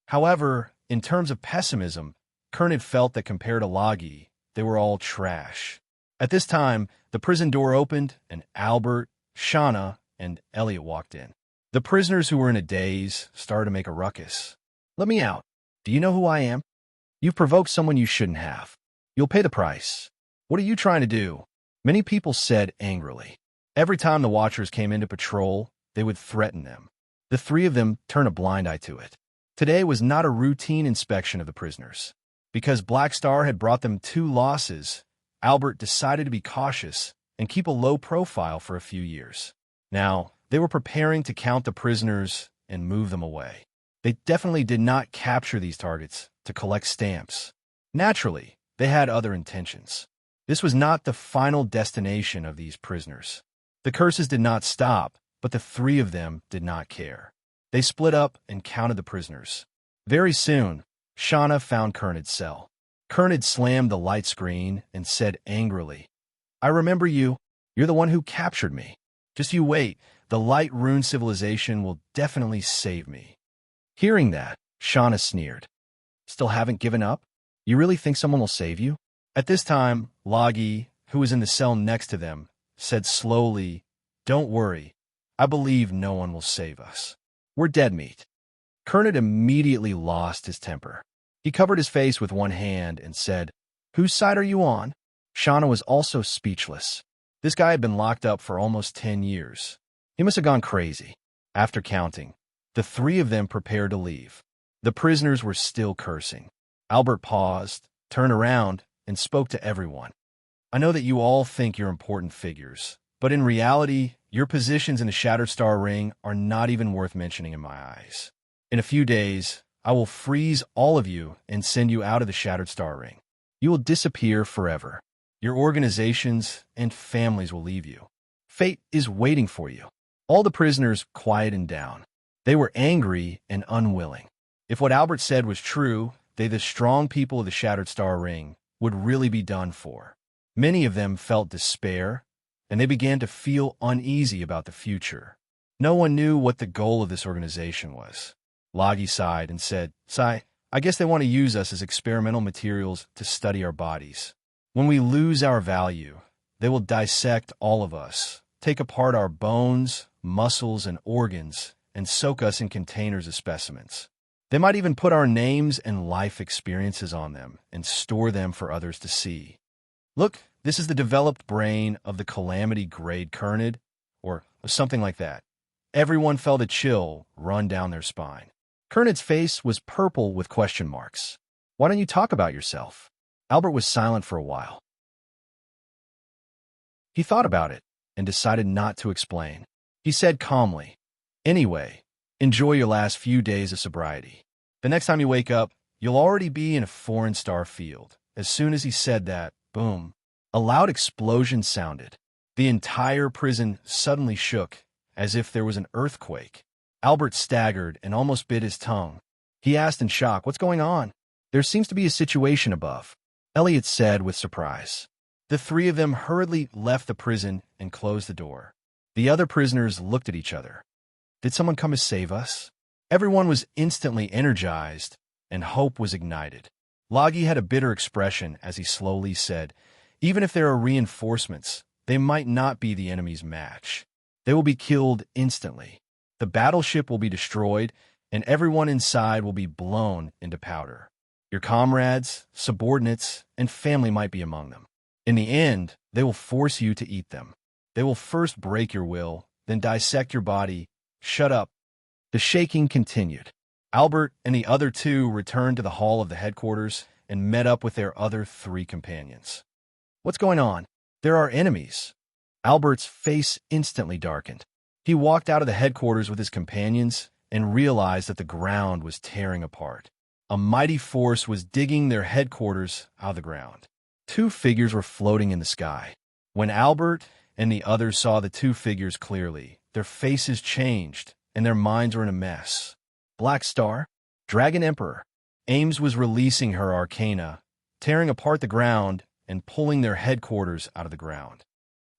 However, in terms of pessimism, Kernid felt that compared to Lagi, they were all trash. At this time, the prison door opened, and Albert, Shauna, and Elliot walked in. The prisoners who were in a daze started to make a ruckus. "Let me out. Do you know who I am? You've provoked someone you shouldn't have. You'll pay the price. What are you trying to do?" Many people said angrily. Every time the Watchers came into patrol, they would threaten them. The three of them turned a blind eye to it. Today was not a routine inspection of the prisoners. Because Black Star had brought them 2 losses, Albert decided to be cautious and keep a low profile for a few years. Now, they were preparing to count the prisoners and move them away. They definitely did not capture these targets to collect stamps. Naturally, they had other intentions. This was not the final destination of these prisoners. The curses did not stop, but the 3 of them did not care. They split up and counted the prisoners. Very soon, Shauna found Kernid's cell. Kernid slammed the light screen and said angrily, "I remember you. You're the one who captured me. Just you wait. The light rune civilization will definitely save me." Hearing that, Shauna sneered. "Still haven't given up? You really think someone will save you?" At this time, Logie, who was in the cell next to them, said slowly, "Don't worry. I believe no one will save us. We're dead meat." Kernid immediately lost his temper. He covered his face with one hand and said, "Whose side are you on?" Shauna was also speechless. This guy had been locked up for almost 10 years. He must have gone crazy. After counting, the 3 of them prepared to leave. The prisoners were still cursing. Albert paused, turned around, and spoke to everyone. "I know that you all think you're important figures, but in reality, your positions in the Shattered Star Ring are not even worth mentioning in my eyes. In a few days, I will freeze all of you and send you out of the Shattered Star Ring. You will disappear forever. Your organizations and families will leave you. Fate is waiting for you." All the prisoners quieted down. They were angry and unwilling. If what Albert said was true, they, the strong people of the Shattered Star Ring, would really be done for. Many of them felt despair, and they began to feel uneasy about the future. No one knew what the goal of this organization was. Logie sighed and said, "Sigh, I guess they want to use us as experimental materials to study our bodies. When we lose our value, they will dissect all of us, take apart our bones, muscles, and organs, and soak us in containers of specimens. They might even put our names and life experiences on them and store them for others to see. Look, this is the developed brain of the Calamity Grade Kernid, or something like that." Everyone felt a chill run down their spine. Kernid's face was purple with question marks. "Why don't you talk about yourself?" Albert was silent for a while. He thought about it and decided not to explain. He said calmly, "Anyway, enjoy your last few days of sobriety. The next time you wake up, you'll already be in a foreign star field." As soon as he said that, boom, a loud explosion sounded. The entire prison suddenly shook, as if there was an earthquake. Albert staggered and almost bit his tongue. He asked in shock, "What's going on?" "There seems to be a situation above," Elliot said with surprise. The 3 of them hurriedly left the prison and closed the door. The other prisoners looked at each other. Did someone come to save us? Everyone was instantly energized, and hope was ignited. Logie had a bitter expression as he slowly said, "Even if there are reinforcements, they might not be the enemy's match. They will be killed instantly. The battleship will be destroyed, and everyone inside will be blown into powder. Your comrades, subordinates, and family might be among them. In the end, they will force you to eat them. They will first break your will, then dissect your body. Shut up." The shaking continued. Albert and the other 2 returned to the hall of the headquarters and met up with their other 3 companions. "What's going on?" "There are enemies." Albert's face instantly darkened. He walked out of the headquarters with his companions and realized that the ground was tearing apart. A mighty force was digging their headquarters out of the ground. 2 figures were floating in the sky. When Albert and the others saw the 2 figures clearly, their faces changed and their minds were in a mess. Black Star, Dragon Emperor. Ames was releasing her arcana, tearing apart the ground and pulling their headquarters out of the ground.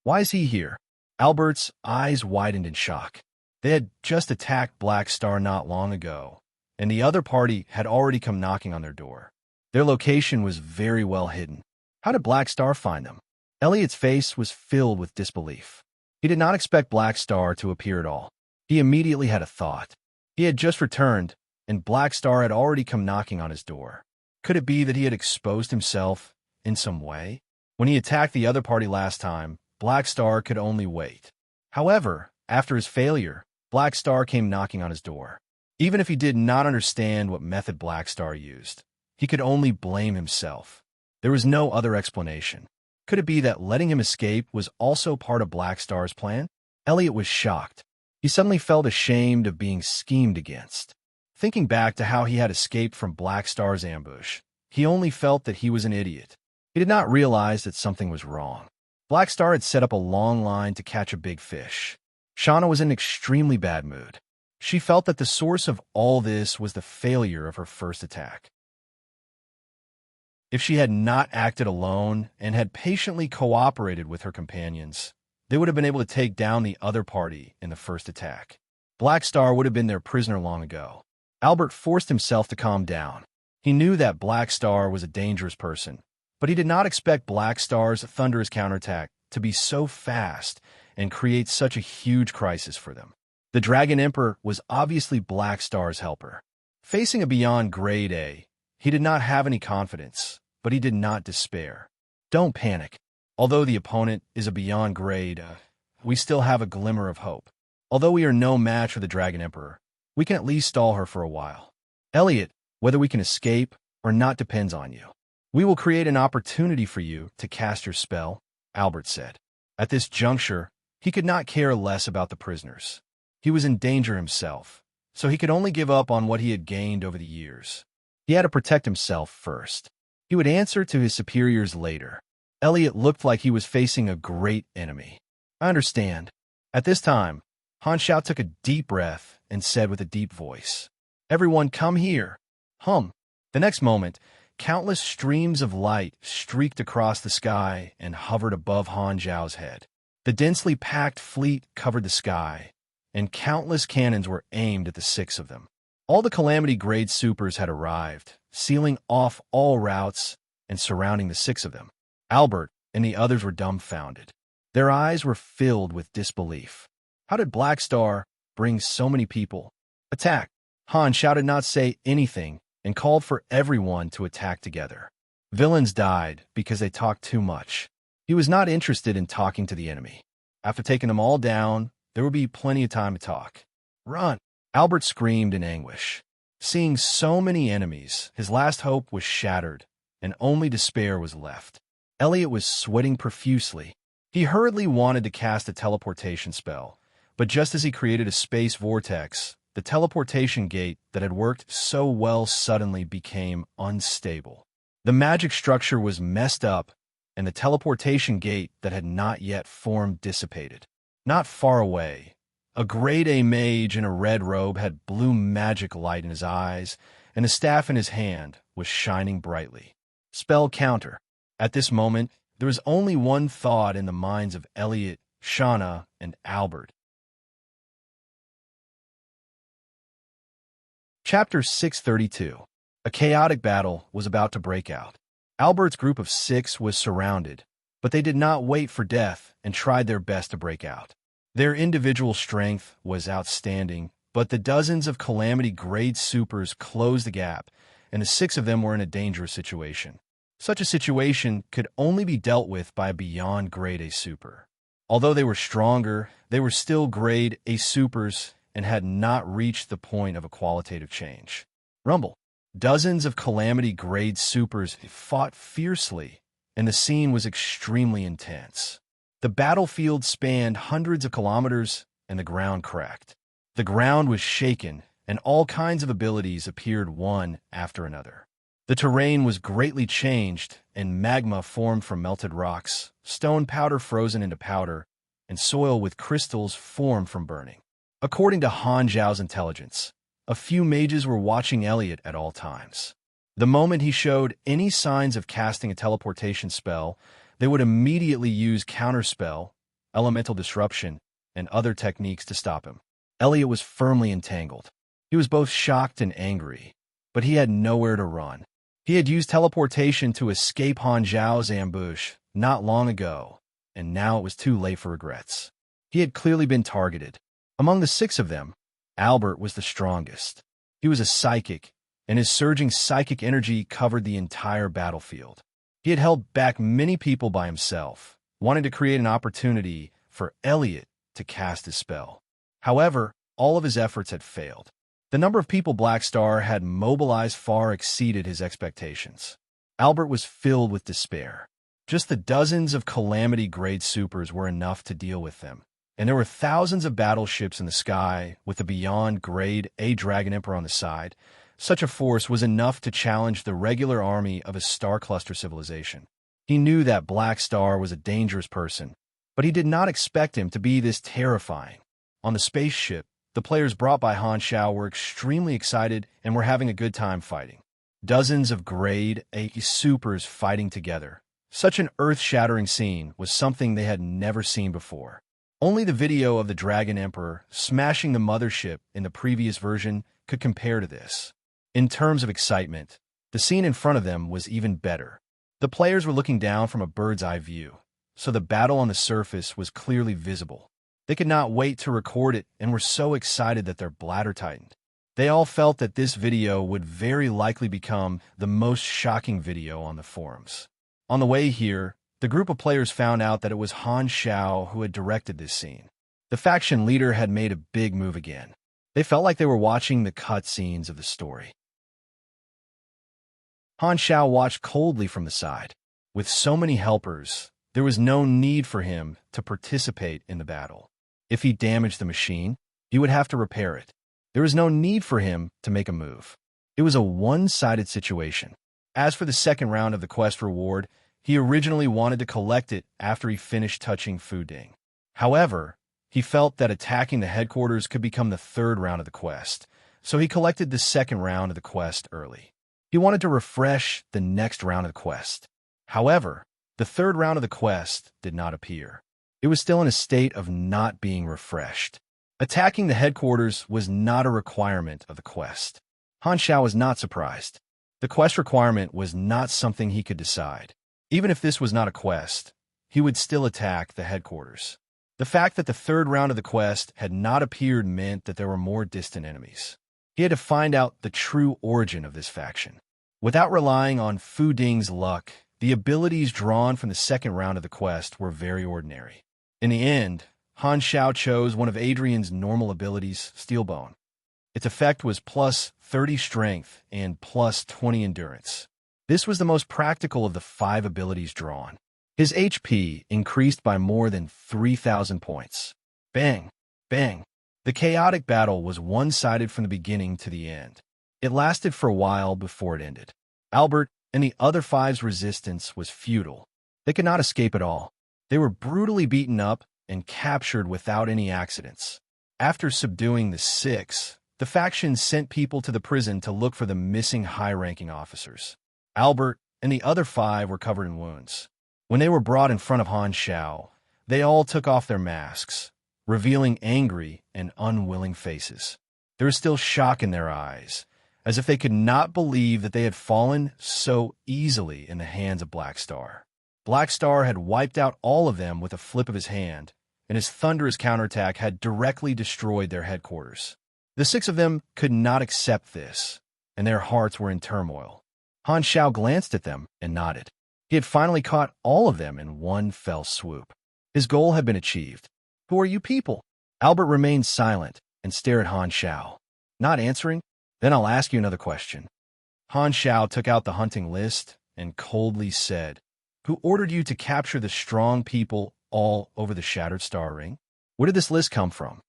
Why is he here? Albert's eyes widened in shock. They had just attacked Black Star not long ago, and the other party had already come knocking on their door. Their location was very well hidden. How did Black Star find them? Elliot's face was filled with disbelief. He did not expect Black Star to appear at all. He immediately had a thought. He had just returned, and Black Star had already come knocking on his door. Could it be that he had exposed himself in some way? When he attacked the other party last time, Black Star could only wait. However, after his failure, Black Star came knocking on his door. Even if he did not understand what method Black Star used, he could only blame himself. There was no other explanation. Could it be that letting him escape was also part of Black Star's plan? Elliot was shocked. He suddenly felt ashamed of being schemed against. Thinking back to how he had escaped from Black Star's ambush, he only felt that he was an idiot. He did not realize that something was wrong. Black Star had set up a long line to catch a big fish. Shauna was in an extremely bad mood. She felt that the source of all this was the failure of her first attack. If she had not acted alone and had patiently cooperated with her companions, they would have been able to take down the other party in the first attack. Black Star would have been their prisoner long ago. Albert forced himself to calm down. He knew that Black Star was a dangerous person, but he did not expect Black Star's thunderous counterattack to be so fast and create such a huge crisis for them. The Dragon Emperor was obviously Black Star's helper. Facing a beyond grade A, he did not have any confidence, but he did not despair. Don't panic. Although the opponent is a beyond grade, we still have a glimmer of hope. Although we are no match for the Dragon Emperor, we can at least stall her for a while. Elliot, whether we can escape or not depends on you. We will create an opportunity for you to cast your spell, Albert said. At this juncture, he could not care less about the prisoners. He was in danger himself, so he could only give up on what he had gained over the years. He had to protect himself first. He would answer to his superiors later. Elliot looked like he was facing a great enemy. I understand. At this time, Han Shao took a deep breath and said with a deep voice, "Everyone come here." Hum. The next moment, countless streams of light streaked across the sky and hovered above Han Zhao's head. The densely packed fleet covered the sky, and countless cannons were aimed at the six of them. All the Calamity-grade supers had arrived, sealing off all routes and surrounding the six of them. Albert and the others were dumbfounded. Their eyes were filled with disbelief. How did Black Star bring so many people? Attack! Han Shao did not say anything and called for everyone to attack together. Villains died because they talked too much. He was not interested in talking to the enemy. After taking them all down, there would be plenty of time to talk. Run! Albert screamed in anguish. Seeing so many enemies, his last hope was shattered, and only despair was left. Elliot was sweating profusely. He hurriedly wanted to cast a teleportation spell, but just as he created a space vortex, the teleportation gate that had worked so well suddenly became unstable. The magic structure was messed up, and the teleportation gate that had not yet formed dissipated. Not far away, a grade A mage in a red robe had blue magic light in his eyes, and a staff in his hand was shining brightly. Spell counter. At this moment, there was only one thought in the minds of Elliot, Shauna, and Albert. Chapter 632. A chaotic battle was about to break out. Albert's group of six was surrounded, but they did not wait for death and tried their best to break out. Their individual strength was outstanding, but the dozens of Calamity-grade supers closed the gap, and the six of them were in a dangerous situation. Such a situation could only be dealt with by a beyond grade A super. Although they were stronger, they were still grade A supers and had not reached the point of a qualitative change. Rumble. Dozens of Calamity-grade supers fought fiercely, and the scene was extremely intense. The battlefield spanned hundreds of kilometers, and the ground cracked. The ground was shaken, and all kinds of abilities appeared one after another. The terrain was greatly changed, and magma formed from melted rocks, stone powder frozen into powder, and soil with crystals formed from burning. According to Han Zhao's intelligence, a few mages were watching Elliot at all times. The moment he showed any signs of casting a teleportation spell, they would immediately use counterspell, elemental disruption, and other techniques to stop him. Elliot was firmly entangled. He was both shocked and angry, but he had nowhere to run. He had used teleportation to escape Han Zhao's ambush, not long ago, and now it was too late for regrets. He had clearly been targeted. Among the 6 of them, Albert was the strongest. He was a psychic, and his surging psychic energy covered the entire battlefield. He had held back many people by himself, wanting to create an opportunity for Elliot to cast his spell. However, all of his efforts had failed. The number of people Black Star had mobilized far exceeded his expectations. Albert was filled with despair. Just the dozens of Calamity-grade supers were enough to deal with them, and there were thousands of battleships in the sky with the Beyond-grade A Dragon Emperor on the side. Such a force was enough to challenge the regular army of a star cluster civilization. He knew that Black Star was a dangerous person, but he did not expect him to be this terrifying. On the spaceship, the players brought by Han Xiao were extremely excited and were having a good time fighting. Dozens of grade A supers fighting together. Such an earth-shattering scene was something they had never seen before. Only the video of the Dragon Emperor smashing the mothership in the previous version could compare to this. In terms of excitement, the scene in front of them was even better. The players were looking down from a bird's-eye view, so the battle on the surface was clearly visible. They could not wait to record it and were so excited that their bladder tightened. They all felt that this video would very likely become the most shocking video on the forums. On the way here, the group of players found out that it was Han Xiao who had directed this scene. The faction leader had made a big move again. They felt like they were watching the cutscenes of the story. Han Xiao watched coldly from the side. With so many helpers, there was no need for him to participate in the battle. If he damaged the machine, he would have to repair it. There was no need for him to make a move. It was a one-sided situation. As for the second round of the quest reward, he originally wanted to collect it after he finished touching Fu Ding. However, he felt that attacking the headquarters could become the third round of the quest, so he collected the second round of the quest early. He wanted to refresh the next round of the quest. However, the third round of the quest did not appear. It was still in a state of not being refreshed. Attacking the headquarters was not a requirement of the quest. Han Xiao was not surprised. The quest requirement was not something he could decide. Even if this was not a quest, he would still attack the headquarters. The fact that the third round of the quest had not appeared meant that there were more distant enemies. He had to find out the true origin of this faction. Without relying on Fu Ding's luck, the abilities drawn from the second round of the quest were very ordinary. In the end, Han Xiao chose one of Adrian's normal abilities, Steelbone. Its effect was plus 30 strength and plus 20 endurance. This was the most practical of the 5 abilities drawn. His HP increased by more than 3,000 points. Bang! Bang! The chaotic battle was one-sided from the beginning to the end. It lasted for a while before it ended. Albert and the other 5's resistance was futile. They could not escape at all. They were brutally beaten up and captured without any accidents. After subduing the 6, the faction sent people to the prison to look for the missing high-ranking officers. Albert and the other 5 were covered in wounds. When they were brought in front of Han Xiao, they all took off their masks, revealing angry and unwilling faces. There was still shock in their eyes, as if they could not believe that they had fallen so easily in the hands of Black Star. Black Star had wiped out all of them with a flip of his hand, and his thunderous counterattack had directly destroyed their headquarters. The 6 of them could not accept this, and their hearts were in turmoil. Han Xiao glanced at them and nodded. He had finally caught all of them in one fell swoop. His goal had been achieved. "Who are you people?" Albert remained silent and stared at Han Xiao. Not answering? Then I'll ask you another question. Han Xiao took out the hunting list and coldly said, "Who ordered you to capture the strong people all over the Shattered Star Ring? Where did this list come from?"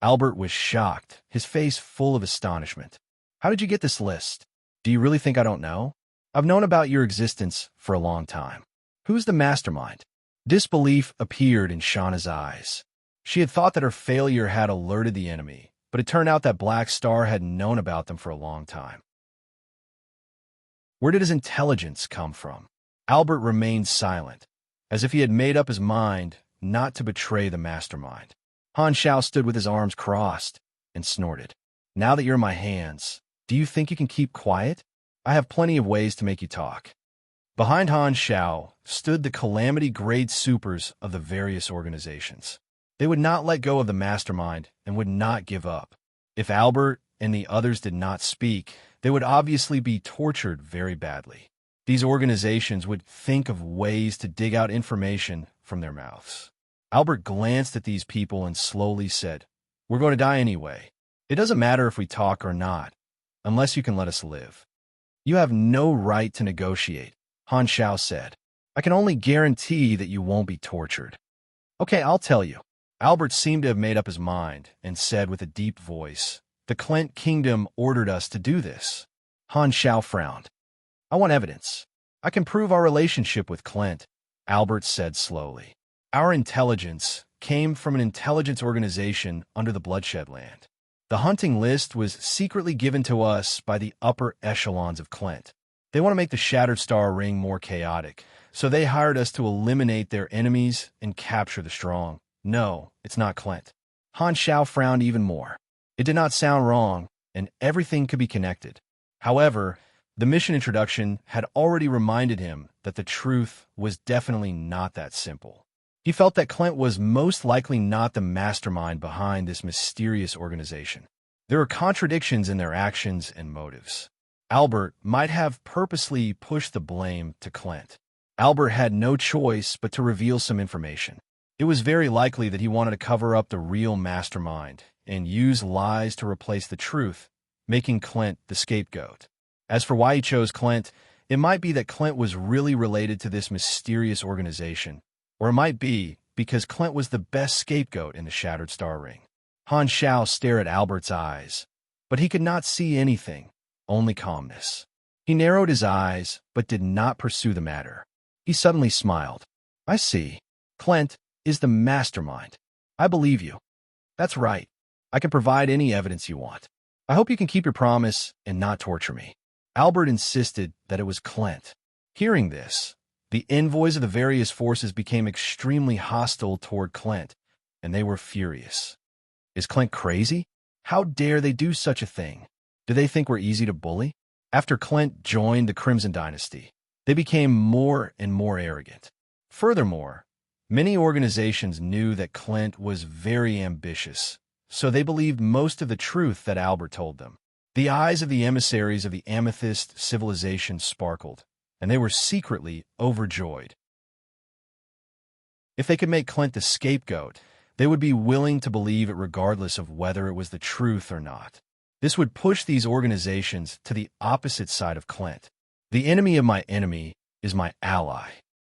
Albert was shocked, his face full of astonishment. "How did you get this list? Do you really think I don't know? I've known about your existence for a long time. Who's the mastermind?" Disbelief appeared in Shauna's eyes. She had thought that her failure had alerted the enemy, but it turned out that Black Star had known about them for a long time. Where did his intelligence come from? Albert remained silent, as if he had made up his mind not to betray the mastermind. Han Xiao stood with his arms crossed and snorted. "Now that you're in my hands, do you think you can keep quiet? I have plenty of ways to make you talk." Behind Han Xiao stood the calamity-grade supers of the various organizations. They would not let go of the mastermind and would not give up. If Albert and the others did not speak, they would obviously be tortured very badly. These organizations would think of ways to dig out information from their mouths. Albert glanced at these people and slowly said, "We're going to die anyway. It doesn't matter if we talk or not, unless you can let us live." "You have no right to negotiate," Han Xiao said. "I can only guarantee that you won't be tortured." "Okay, I'll tell you." Albert seemed to have made up his mind and said with a deep voice, "The Clint Kingdom ordered us to do this." Han Xiao frowned. "I want evidence. I can prove our relationship with Clint," Albert said slowly. "Our intelligence came from an intelligence organization under the Bloodshed Land. The hunting list was secretly given to us by the upper echelons of Clint. They want to make the Shattered Star Ring more chaotic, so they hired us to eliminate their enemies and capture the strong. No, it's not Clint." Han Xiao frowned even more. It did not sound wrong, and everything could be connected. However, the mission introduction had already reminded him that the truth was definitely not that simple. He felt that Clint was most likely not the mastermind behind this mysterious organization. There were contradictions in their actions and motives. Albert might have purposely pushed the blame to Clint. Albert had no choice but to reveal some information. It was very likely that he wanted to cover up the real mastermind and use lies to replace the truth, making Clint the scapegoat. As for why he chose Clint, it might be that Clint was really related to this mysterious organization, or it might be because Clint was the best scapegoat in the Shattered Star Ring. Han Xiao stared at Albert's eyes, but he could not see anything, only calmness. He narrowed his eyes, but did not pursue the matter. He suddenly smiled. "I see. Clint is the mastermind. I believe you. That's right. I can provide any evidence you want. I hope you can keep your promise and not torture me." Albert insisted that it was Clint. Hearing this, the envoys of the various forces became extremely hostile toward Clint, and they were furious. Is Clint crazy? How dare they do such a thing? Do they think we're easy to bully? After Clint joined the Crimson Dynasty, they became more and more arrogant. Furthermore, many organizations knew that Clint was very ambitious, so they believed most of the truth that Albert told them. The eyes of the emissaries of the Amethyst civilization sparkled, and they were secretly overjoyed. If they could make Clint the scapegoat, they would be willing to believe it regardless of whether it was the truth or not. This would push these organizations to the opposite side of Clint. The enemy of my enemy is my ally.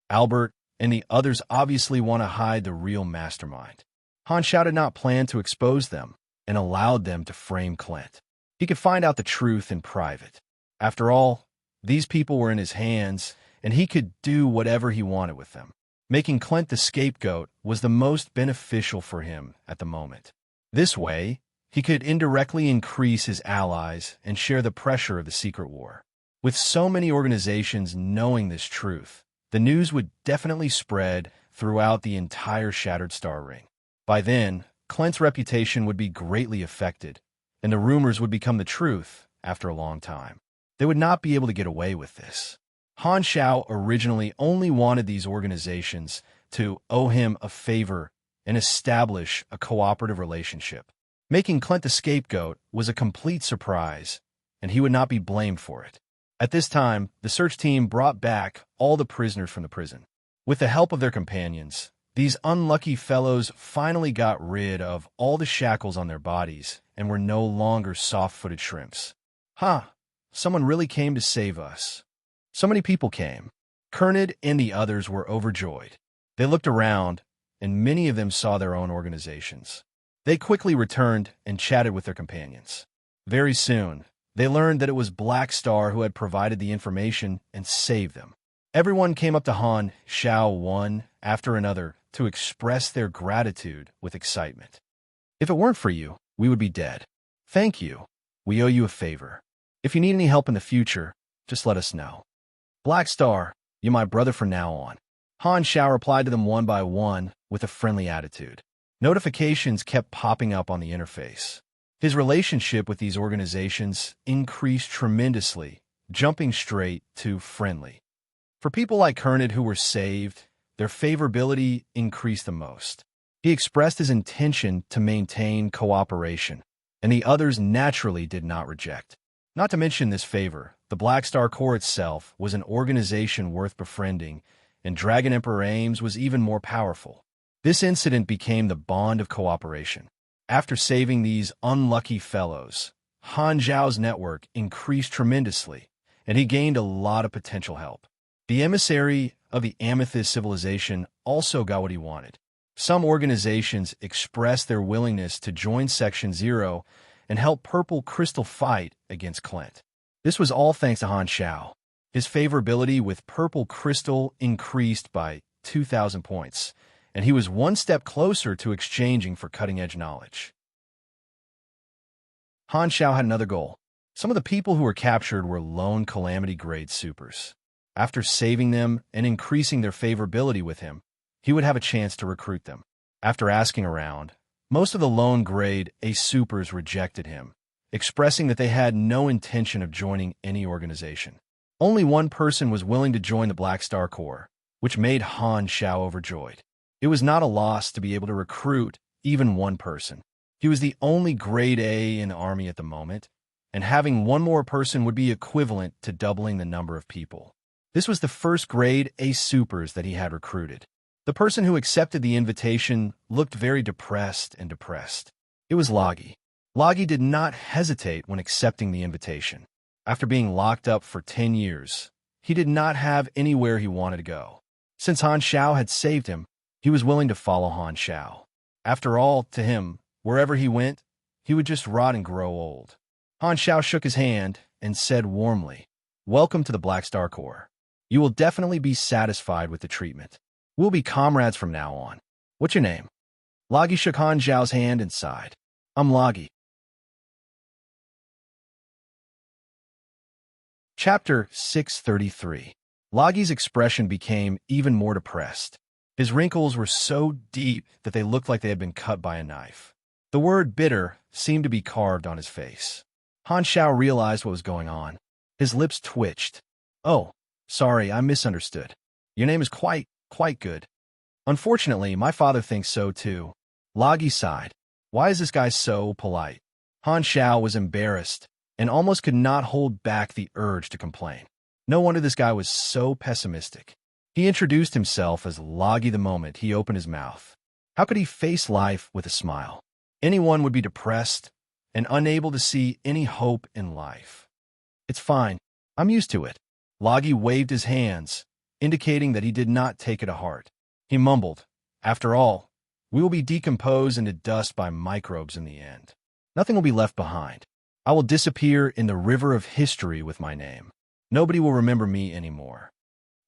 Albert and the others obviously want to hide the real mastermind. Han Xiao did not plan to expose them and allowed them to frame Clint. He could find out the truth in private. After all, these people were in his hands, and he could do whatever he wanted with them. Making Clint the scapegoat was the most beneficial for him at the moment. This way, he could indirectly increase his allies and share the pressure of the secret war. With so many organizations knowing this truth, the news would definitely spread throughout the entire Shattered Star Ring. By then, Clint's reputation would be greatly affected, and the rumors would become the truth after a long time. They would not be able to get away with this. Han Xiao originally only wanted these organizations to owe him a favor and establish a cooperative relationship. Making Clint the scapegoat was a complete surprise, and he would not be blamed for it. At this time, the search team brought back all the prisoners from the prison. With the help of their companions, these unlucky fellows finally got rid of all the shackles on their bodies and were no longer soft-footed shrimps. Someone really came to save us. So many people came. Kernid and the others were overjoyed. They looked around, and many of them saw their own organizations. They quickly returned and chatted with their companions. Very soon, they learned that it was Black Star who had provided the information and saved them. Everyone came up to Han Xiao one after another to express their gratitude with excitement. If it weren't for you, we would be dead. Thank you. We owe you a favor. If you need any help in the future, just let us know. Black Star, you're my brother from now on. Han Xiao replied to them one by one with a friendly attitude. Notifications kept popping up on the interface. His relationship with these organizations increased tremendously, jumping straight to friendly. For people like Kernid who were saved, their favorability increased the most. He expressed his intention to maintain cooperation, and the others naturally did not reject. Not to mention this favor, the Black Star Corps itself was an organization worth befriending, and Dragon Emperor Ames was even more powerful. This incident became the bond of cooperation. After saving these unlucky fellows, Han Zhao's network increased tremendously, and he gained a lot of potential help. The emissary of the Amethyst civilization also got what he wanted. Some organizations expressed their willingness to join Section 0 and help Purple Crystal fight against Clint. This was all thanks to Han Zhao. His favorability with Purple Crystal increased by 2,000 points, and he was one step closer to exchanging for cutting-edge knowledge. Han Zhao had another goal. Some of the people who were captured were lone calamity-grade supers. After saving them and increasing their favorability with him, he would have a chance to recruit them. After asking around, most of the lone grade A supers rejected him, expressing that they had no intention of joining any organization. Only one person was willing to join the Black Star Corps, which made Han Zhao overjoyed. It was not a loss to be able to recruit even one person. He was the only grade A in the army at the moment, and having one more person would be equivalent to doubling the number of people. This was the first grade A supers that he had recruited. The person who accepted the invitation looked very depressed. It was Loggy. Loggy did not hesitate when accepting the invitation. After being locked up for 10 years, he did not have anywhere he wanted to go. Since Han Zhao had saved him, he was willing to follow Han Zhao. After all, to him, wherever he went, he would just rot and grow old. Han Zhao shook his hand and said warmly, "Welcome to the Black Star Corps. You will definitely be satisfied with the treatment. We'll be comrades from now on. What's your name?" Loggy shook Han Zhao's hand and sighed. "I'm Loggy." Chapter 633. Loggy's expression became even more depressed. His wrinkles were so deep that they looked like they had been cut by a knife. The word bitter seemed to be carved on his face. Han Zhao realized what was going on. His lips twitched. "Oh, sorry, I misunderstood. Your name is quite good." "Unfortunately, my father thinks so too." Loggy sighed. Why is this guy so polite? Han Zhao was embarrassed and almost could not hold back the urge to complain. No wonder this guy was so pessimistic. He introduced himself as Loggy the moment he opened his mouth. How could he face life with a smile? Anyone would be depressed and unable to see any hope in life. "It's fine. I'm used to it." Loggy waved his hands, indicating that he did not take it to heart. He mumbled, "After all, we will be decomposed into dust by microbes in the end. Nothing will be left behind. I will disappear in the river of history with my name. Nobody will remember me anymore."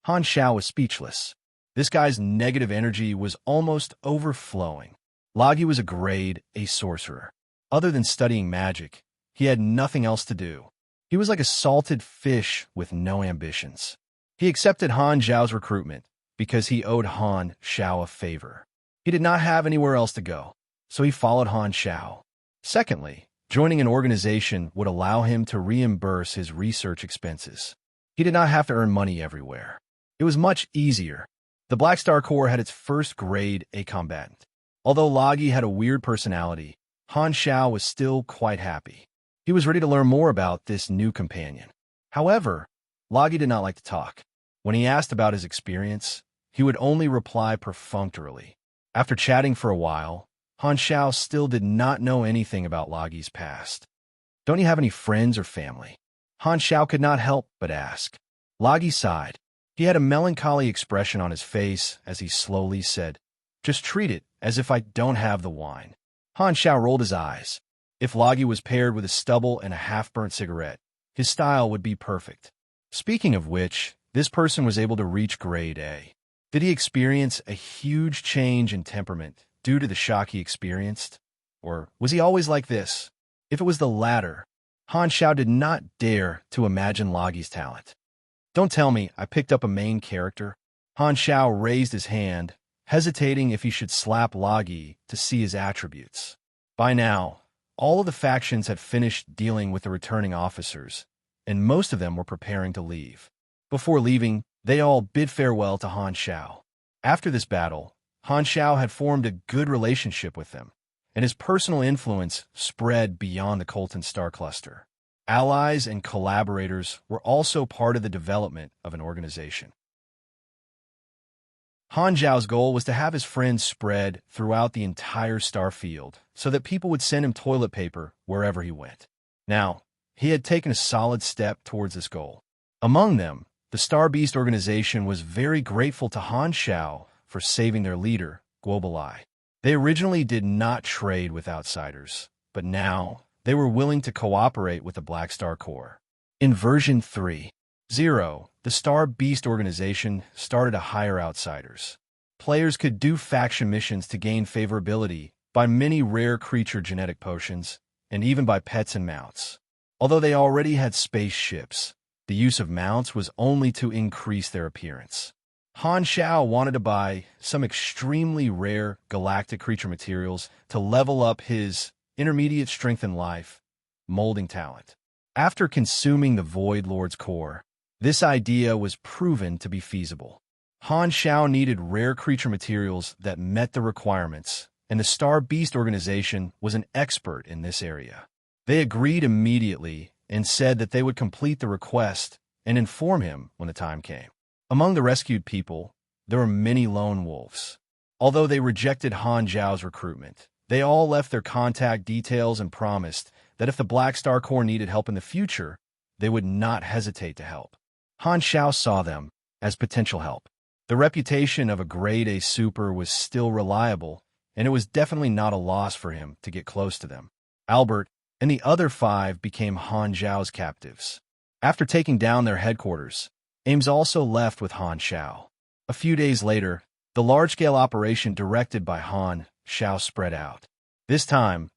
Han Zhao was speechless. This guy's negative energy was almost overflowing. Loggy was a grade A sorcerer. Other than studying magic, he had nothing else to do. He was like a salted fish with no ambitions. He accepted Han Zhao's recruitment because he owed Han Zhao a favor. He did not have anywhere else to go, so he followed Han Zhao. Secondly, joining an organization would allow him to reimburse his research expenses. He did not have to earn money everywhere. It was much easier. The Black Star Corps had its first grade A combatant. Although Loggy had a weird personality, Han Zhao was still quite happy. He was ready to learn more about this new companion. However, Loggy did not like to talk. When he asked about his experience, he would only reply perfunctorily. After chatting for a while, Han Zhao still did not know anything about Loggy's past. "Don't you have any friends or family?" Han Zhao could not help but ask. Loggy sighed. He had a melancholy expression on his face as he slowly said, "Just treat it as if I don't have the wine." Han Zhao rolled his eyes. If Loggy was paired with a stubble and a half-burnt cigarette, his style would be perfect. Speaking of which, this person was able to reach grade A. Did he experience a huge change in temperament due to the shock he experienced? Or was he always like this? If it was the latter, Han Zhao did not dare to imagine Loggy's talent. "Don't tell me I picked up a main character." Han Zhao raised his hand, hesitating if he should slap Loggy to see his attributes. By now, all of the factions had finished dealing with the returning officers, and most of them were preparing to leave. Before leaving, They all bid farewell to Han Shao. After this battle, Han Shao had formed a good relationship with them, and his personal influence spread beyond the Colton star cluster. Allies and collaborators were also part of the development of an organization. Han Zhao's goal was to have his friends spread throughout the entire star field so that people would send him toilet paper wherever he went. Now, he had taken a solid step towards this goal. Among them, the Star Beast organization was very grateful to Han Shao for saving their leader, Global Eye. They originally did not trade with outsiders, but now they were willing to cooperate with the Black Star Corps. In version 3.0, the Star Beast organization started to hire outsiders. Players could do faction missions to gain favorability by many rare creature genetic potions, and even by pets and mounts. Although they already had spaceships, the use of mounts was only to increase their appearance. Han Shao wanted to buy some extremely rare galactic creature materials to level up his intermediate strength in life, molding talent. After consuming the Void Lord's core, this idea was proven to be feasible. Han Shao needed rare creature materials that met the requirements, and the Star Beast organization was an expert in this area. They agreed immediately and said that they would complete the request and inform him when the time came. Among the rescued people, there were many lone wolves. Although they rejected Han Zhao's recruitment, they all left their contact details and promised that if the Black Star Corps needed help in the future, they would not hesitate to help. Han Shao saw them as potential help. The reputation of a grade A super was still reliable, and it was definitely not a loss for him to get close to them. Albert and the other 5 became Han Zhao's captives. After taking down their headquarters, Ames also left with Han Shao. A few days later, the large-scale operation directed by Han Shao spread out. This time,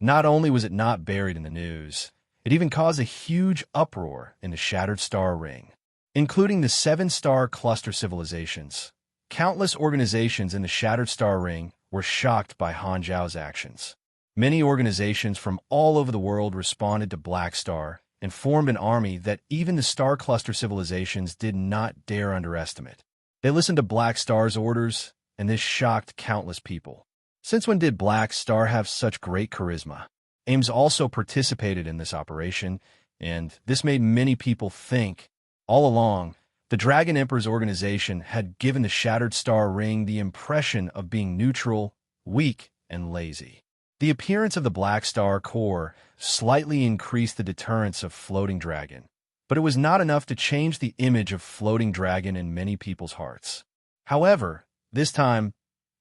not only was it not buried in the news, it even caused a huge uproar in the Shattered Star Ring. Including the 7-star cluster civilizations, countless organizations in the Shattered Star Ring were shocked by Han Zhao's actions. Many organizations from all over the world responded to Black Star and formed an army that even the Star Cluster civilizations did not dare underestimate. They listened to Black Star's orders, and this shocked countless people. Since when did Black Star have such great charisma? Ames also participated in this operation, and this made many people think. All along, the Dragon Emperor's organization had given the Shattered Star Ring the impression of being neutral, weak, and lazy. The appearance of the Black Star Corps slightly increased the deterrence of Floating Dragon, but it was not enough to change the image of Floating Dragon in many people's hearts. However, this time,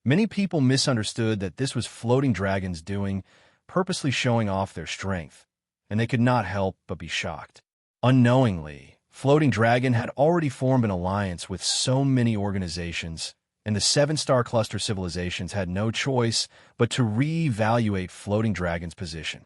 many people misunderstood that this was Floating Dragon's doing, purposely showing off their strength, and they could not help but be shocked. Unknowingly, Floating Dragon had already formed an alliance with so many organizations, and the 7-star cluster civilizations had no choice but to re-evaluate Floating Dragon's position.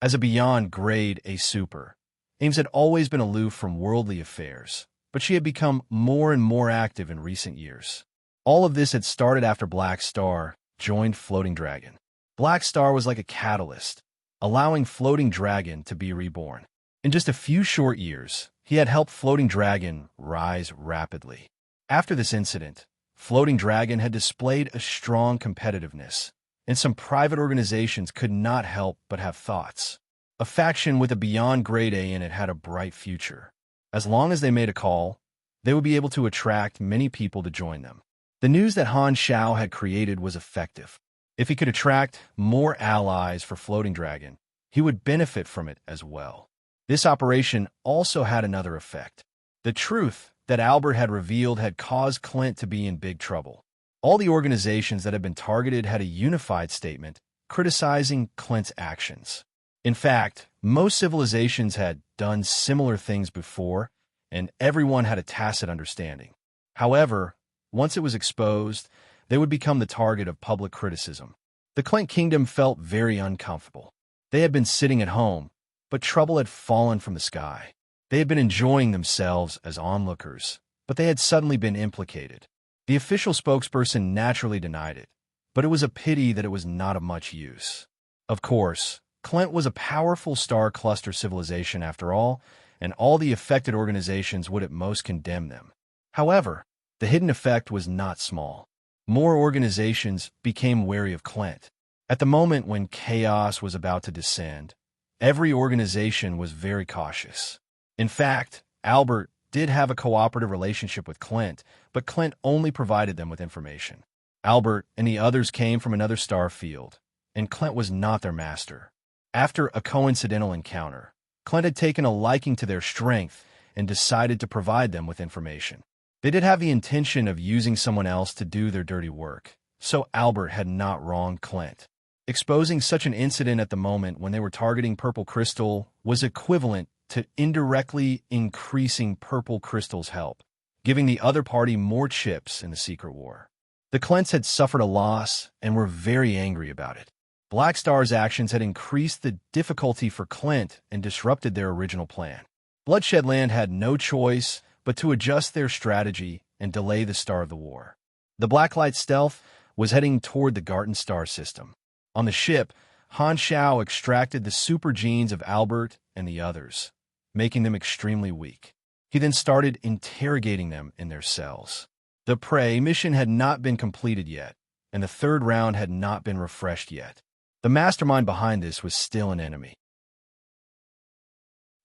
As a beyond grade A super, Ames had always been aloof from worldly affairs, but she had become more and more active in recent years. All of this had started after Black Star joined Floating Dragon. Black Star was like a catalyst, allowing Floating Dragon to be reborn. In just a few short years, he had helped Floating Dragon rise rapidly. After this incident, Floating Dragon had displayed a strong competitiveness, and some private organizations could not help but have thoughts. A faction with a beyond grade A in it had a bright future. As long as they made a call, they would be able to attract many people to join them. The news that Han Shao had created was effective. If he could attract more allies for Floating Dragon, he would benefit from it as well. This operation also had another effect. The truth that Albert had revealed had caused Clint to be in big trouble. All the organizations that had been targeted had a unified statement criticizing Clint's actions. In fact, most civilizations had done similar things before, and everyone had a tacit understanding. However, once it was exposed, they would become the target of public criticism. The Clint Kingdom felt very uncomfortable. They had been sitting at home, but trouble had fallen from the sky. They had been enjoying themselves as onlookers, but they had suddenly been implicated. The official spokesperson naturally denied it, but it was a pity that it was not of much use. Of course, Clint was a powerful star cluster civilization after all, and all the affected organizations would at most condemn them. However, the hidden effect was not small. More organizations became wary of Clint. At the moment when chaos was about to descend, every organization was very cautious. In fact, Albert did have a cooperative relationship with Clint, but Clint only provided them with information. Albert and the others came from another star field, and Clint was not their master. After a coincidental encounter, Clint had taken a liking to their strength and decided to provide them with information. They did have the intention of using someone else to do their dirty work, so Albert had not wronged Clint. Exposing such an incident at the moment when they were targeting Purple Crystal was equivalent to indirectly increasing Purple Crystal's help, giving the other party more chips in the secret war. The Clints had suffered a loss and were very angry about it. Black Star's actions had increased the difficulty for Clint and disrupted their original plan. Bloodshed Land had no choice but to adjust their strategy and delay the start of the war. The Blacklight Stealth was heading toward the Garten star system. On the ship, Han Shao extracted the super genes of Albert and the others, making them extremely weak. He then started interrogating them in their cells. The Prey mission had not been completed yet, and the third round had not been refreshed yet. The mastermind behind this was still an enemy.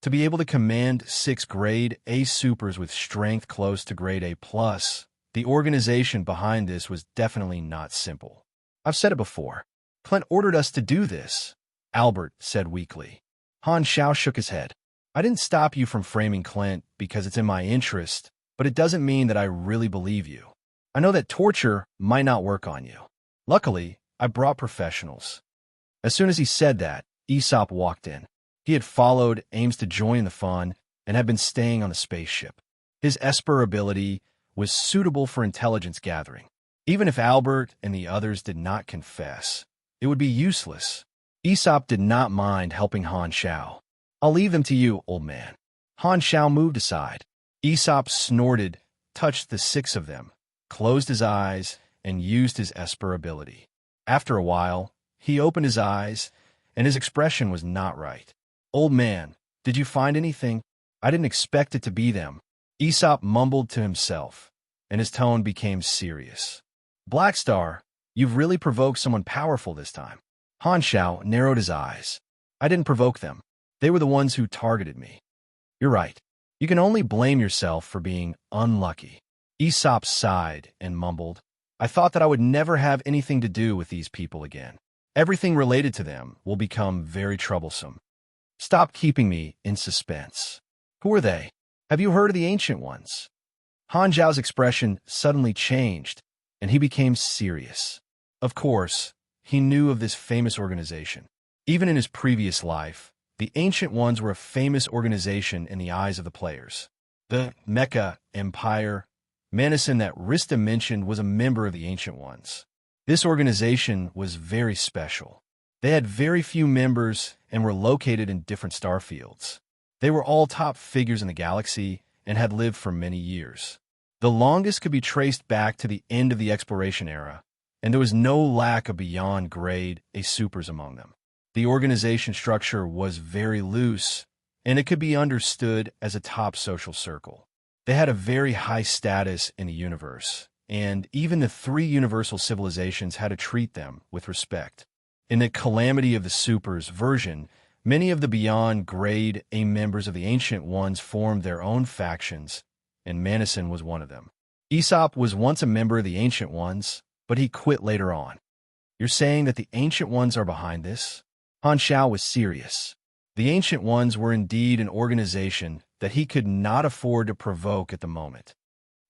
To be able to command 6 grade A supers with strength close to grade A+, the organization behind this was definitely not simple. I've said it before. Clint ordered us to do this, Albert said weakly. Han Shao shook his head. I didn't stop you from framing Clint because it's in my interest, but it doesn't mean that I really believe you. I know that torture might not work on you. Luckily, I brought professionals. As soon as he said that, Aesop walked in. He had followed Ames to join the fun and had been staying on the spaceship. His Esper ability was suitable for intelligence gathering. Even if Albert and the others did not confess, it would be useless. Aesop did not mind helping Han Shao. I'll leave them to you, old man. Han Shao moved aside. Aesop snorted, touched the 6 of them, closed his eyes, and used his Esper ability. After a while, he opened his eyes, and his expression was not right. Old man, did you find anything? I didn't expect it to be them. Aesop mumbled to himself, and his tone became serious. Black Star, you've really provoked someone powerful this time. Han Shao narrowed his eyes. I didn't provoke them. They were the ones who targeted me. You're right. You can only blame yourself for being unlucky. Aesop sighed and mumbled, I thought that I would never have anything to do with these people again. Everything related to them will become very troublesome. Stop keeping me in suspense. Who are they? Have you heard of the Ancient Ones? Han Zhao's expression suddenly changed, and he became serious. Of course, he knew of this famous organization. Even in his previous life, the Ancient Ones were a famous organization in the eyes of the players. The Mecha Empire, Manison that Rista mentioned was a member of the Ancient Ones. This organization was very special. They had very few members and were located in different star fields. They were all top figures in the galaxy and had lived for many years. The longest could be traced back to the end of the exploration era, and there was no lack of beyond grade A supers among them. The organization structure was very loose, and it could be understood as a top social circle. They had a very high status in the universe, and even the 3 universal civilizations had to treat them with respect. In the Calamity of the Supers version, many of the beyond grade A members of the Ancient Ones formed their own factions, and Manison was one of them. Aesop was once a member of the Ancient Ones, but he quit later on. You're saying that the Ancient Ones are behind this? Han Shao was serious. The Ancient Ones were indeed an organization that he could not afford to provoke at the moment.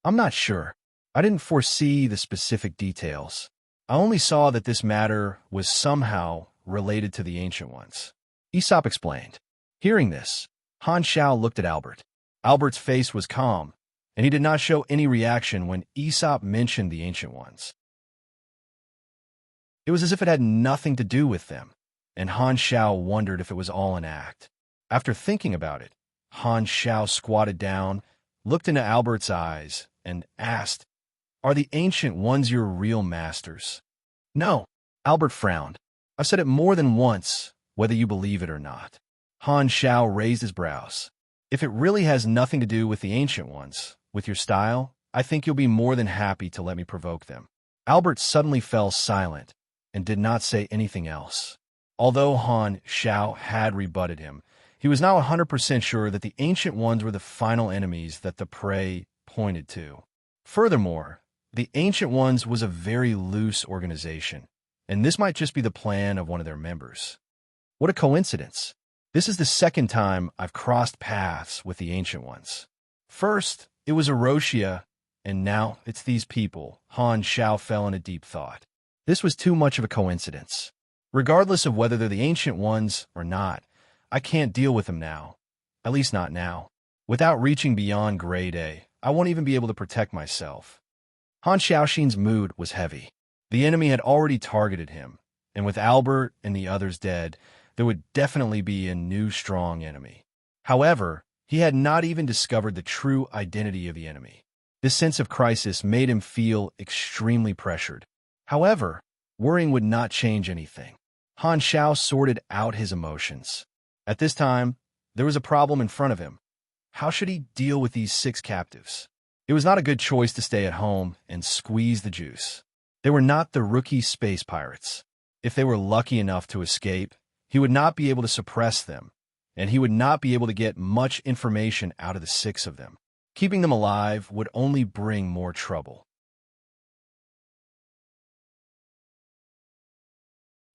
I'm not sure. I didn't foresee the specific details. I only saw that this matter was somehow related to the Ancient Ones. Aesop explained. Hearing this, Han Shao looked at Albert. Albert's face was calm, and he did not show any reaction when Aesop mentioned the Ancient Ones. It was as if it had nothing to do with them, and Han Shao wondered if it was all an act. After thinking about it, Han Shao squatted down, looked into Albert's eyes, and asked, Are the Ancient Ones your real masters? No, Albert frowned. I've said it more than once, whether you believe it or not. Han Shao raised his brows. If it really has nothing to do with the Ancient Ones, with your style, I think you'll be more than happy to let me provoke them. Albert suddenly fell silent and did not say anything else. Although Han Xiao had rebutted him, he was now 100% sure that the Ancient Ones were the final enemies that the prey pointed to. Furthermore, the Ancient Ones was a very loose organization, and this might just be the plan of one of their members. What a coincidence! This is the second time I've crossed paths with the Ancient Ones. First, it was Erosia, and now it's these people. Han Xiao fell into deep thought. This was too much of a coincidence. Regardless of whether they're the Ancient Ones or not, I can't deal with them now. At least not now. Without reaching beyond Grade A, I won't even be able to protect myself. Han Xiaoxin's mood was heavy. The enemy had already targeted him, and with Albert and the others dead, there would definitely be a new strong enemy. However, he had not even discovered the true identity of the enemy. This sense of crisis made him feel extremely pressured. However, worrying would not change anything. Han Xiao sorted out his emotions. At this time, there was a problem in front of him. How should he deal with these 6 captives? It was not a good choice to stay at home and squeeze the juice. They were not the rookie space pirates. If they were lucky enough to escape, he would not be able to suppress them, and he would not be able to get much information out of the 6 of them. Keeping them alive would only bring more trouble.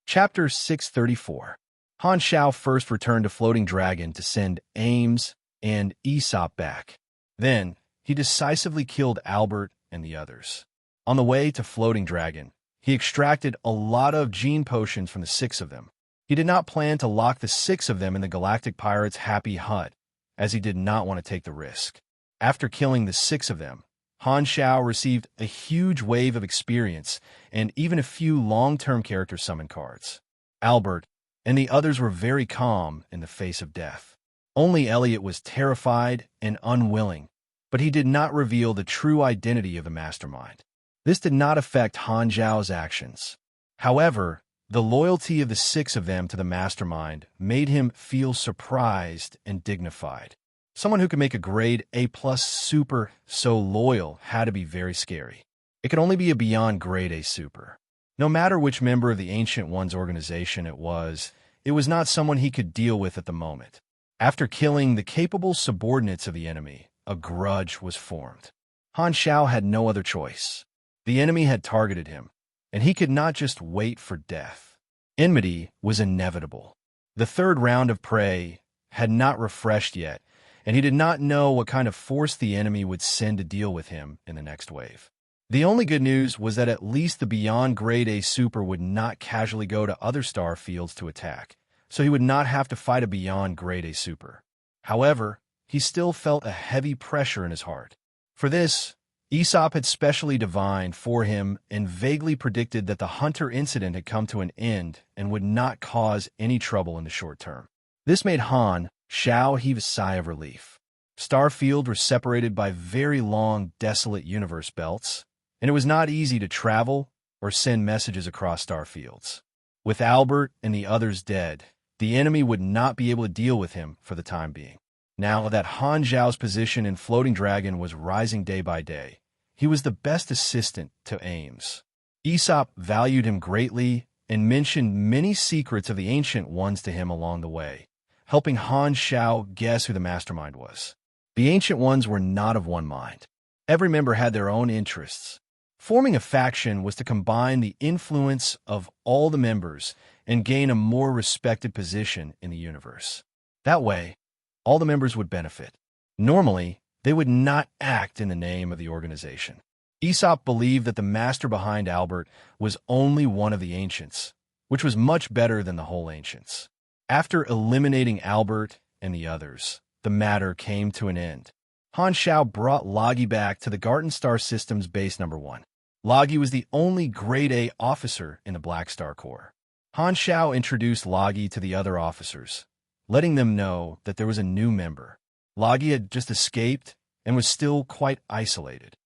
Chapter 634. Han Xiao first returned to Floating Dragon to send Ames and Aesop back. Then, he decisively killed Albert and the others. On the way to Floating Dragon, he extracted a lot of gene potions from the 6 of them. He did not plan to lock the 6 of them in the Galactic Pirates' happy hut, as he did not want to take the risk. After killing the 6 of them, Han Xiao received a huge wave of experience and even a few long-term character summon cards. Albert and the others were very calm in the face of death. Only Elliot was terrified and unwilling, but he did not reveal the true identity of the mastermind. This did not affect Han Xiao's actions. However, the loyalty of the 6 of them to the mastermind made him feel surprised and dignified. Someone who could make a Grade A+ super so loyal had to be very scary. It could only be a beyond Grade A super. No matter which member of the Ancient Ones organization it was not someone he could deal with at the moment. After killing the capable subordinates of the enemy, a grudge was formed. Han Xiao had no other choice. The enemy had targeted him, and he could not just wait for death. Enmity was inevitable. The 3rd round of prey had not refreshed yet, and he did not know what kind of force the enemy would send to deal with him in the next wave. The only good news was that at least the beyond Grade A super would not casually go to other star fields to attack, so he would not have to fight a beyond Grade A super. However, he still felt a heavy pressure in his heart. For this, Aesop had specially divined for him and vaguely predicted that the Hunter incident had come to an end and would not cause any trouble in the short term. This made Han Xiao heave a sigh of relief. Starfield were separated by very long, desolate universe belts, and it was not easy to travel or send messages across starfields. With Albert and the others dead, the enemy would not be able to deal with him for the time being. Now that Han Xiao's position in Floating Dragon was rising day by day, he was the best assistant to Ames. Aesop valued him greatly and mentioned many secrets of the Ancient Ones to him along the way, helping Han Xiao guess who the mastermind was. The Ancient Ones were not of one mind. Every member had their own interests. Forming a faction was to combine the influence of all the members and gain a more respected position in the universe. That way, all the members would benefit. Normally, they would not act in the name of the organization. Aesop believed that the master behind Albert was only one of the Ancients, which was much better than the whole Ancients. After eliminating Albert and the others, the matter came to an end. Han Xiao brought Loggy back to the Garden Star System's base number 1. Loggy was the only Grade A officer in the Black Star Corps. Han Xiao introduced Loggy to the other officers, letting them know that there was a new member. Loggy had just escaped and was still quite isolated.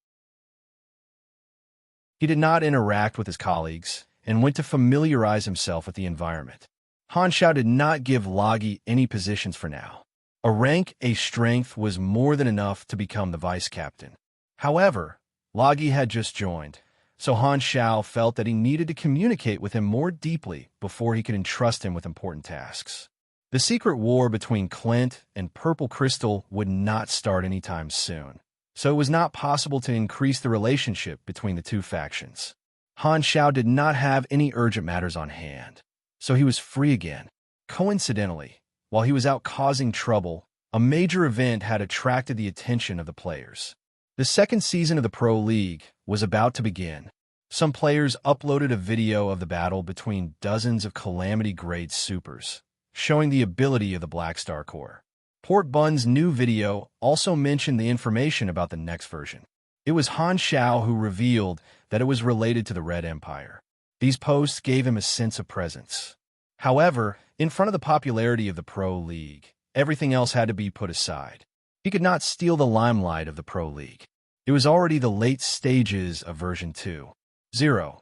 He did not interact with his colleagues and went to familiarize himself with the environment. Han Xiao did not give Loggy any positions for now. A rank A strength was more than enough to become the vice-captain. However, Lagi had just joined, so Han Xiao felt that he needed to communicate with him more deeply before he could entrust him with important tasks. The secret war between Clint and Purple Crystal would not start anytime soon, so it was not possible to increase the relationship between the two factions. Han Xiao did not have any urgent matters on hand, so he was free again. Coincidentally, while he was out causing trouble, a major event had attracted the attention of the players. The second season of the Pro League was about to begin. Some players uploaded a video of the battle between dozens of Calamity-grade supers, showing the ability of the Black Star Corps. Port Bun's new video also mentioned the information about the next version. It was Han Xiao who revealed that it was related to the Red Empire. These posts gave him a sense of presence. However, in front of the popularity of the Pro League, everything else had to be put aside. He could not steal the limelight of the Pro League. It was already the late stages of version 2.0.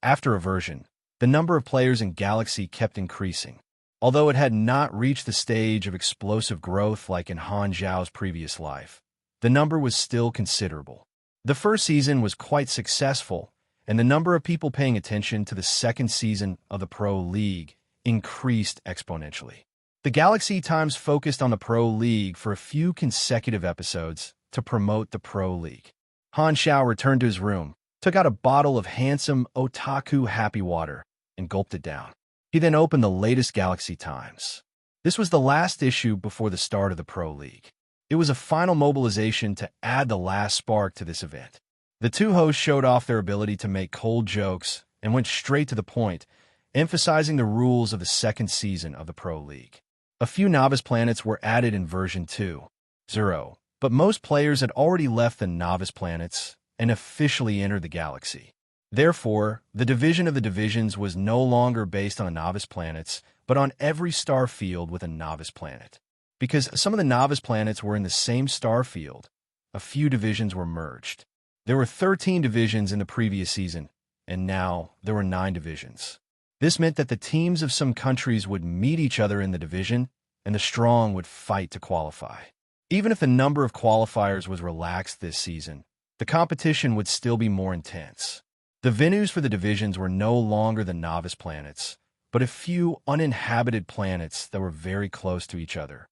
After a version, the number of players in Galaxy kept increasing. Although it had not reached the stage of explosive growth like in Han Zhao's previous life, the number was still considerable. The first season was quite successful, and the number of people paying attention to the second season of the Pro League increased exponentially. The Galaxy Times focused on the Pro League for a few consecutive episodes to promote the Pro League. Han Xiao returned to his room, took out a bottle of handsome otaku happy water, and gulped it down. He then opened the latest Galaxy Times. This was the last issue before the start of the Pro League. It was a final mobilization to add the last spark to this event. The two hosts showed off their ability to make cold jokes and went straight to the point, emphasizing the rules of the second season of the Pro League. A few novice planets were added in version 2.0, but most players had already left the novice planets and officially entered the galaxy. Therefore, the division of the divisions was no longer based on the novice planets, but on every star field with a novice planet. Because some of the novice planets were in the same star field, a few divisions were merged. There were 13 divisions in the previous season, and now there were 9 divisions. This meant that the teams of some countries would meet each other in the division, and the strong would fight to qualify. Even if the number of qualifiers was relaxed this season, the competition would still be more intense. The venues for the divisions were no longer the novice planets, but a few uninhabited planets that were very close to each other.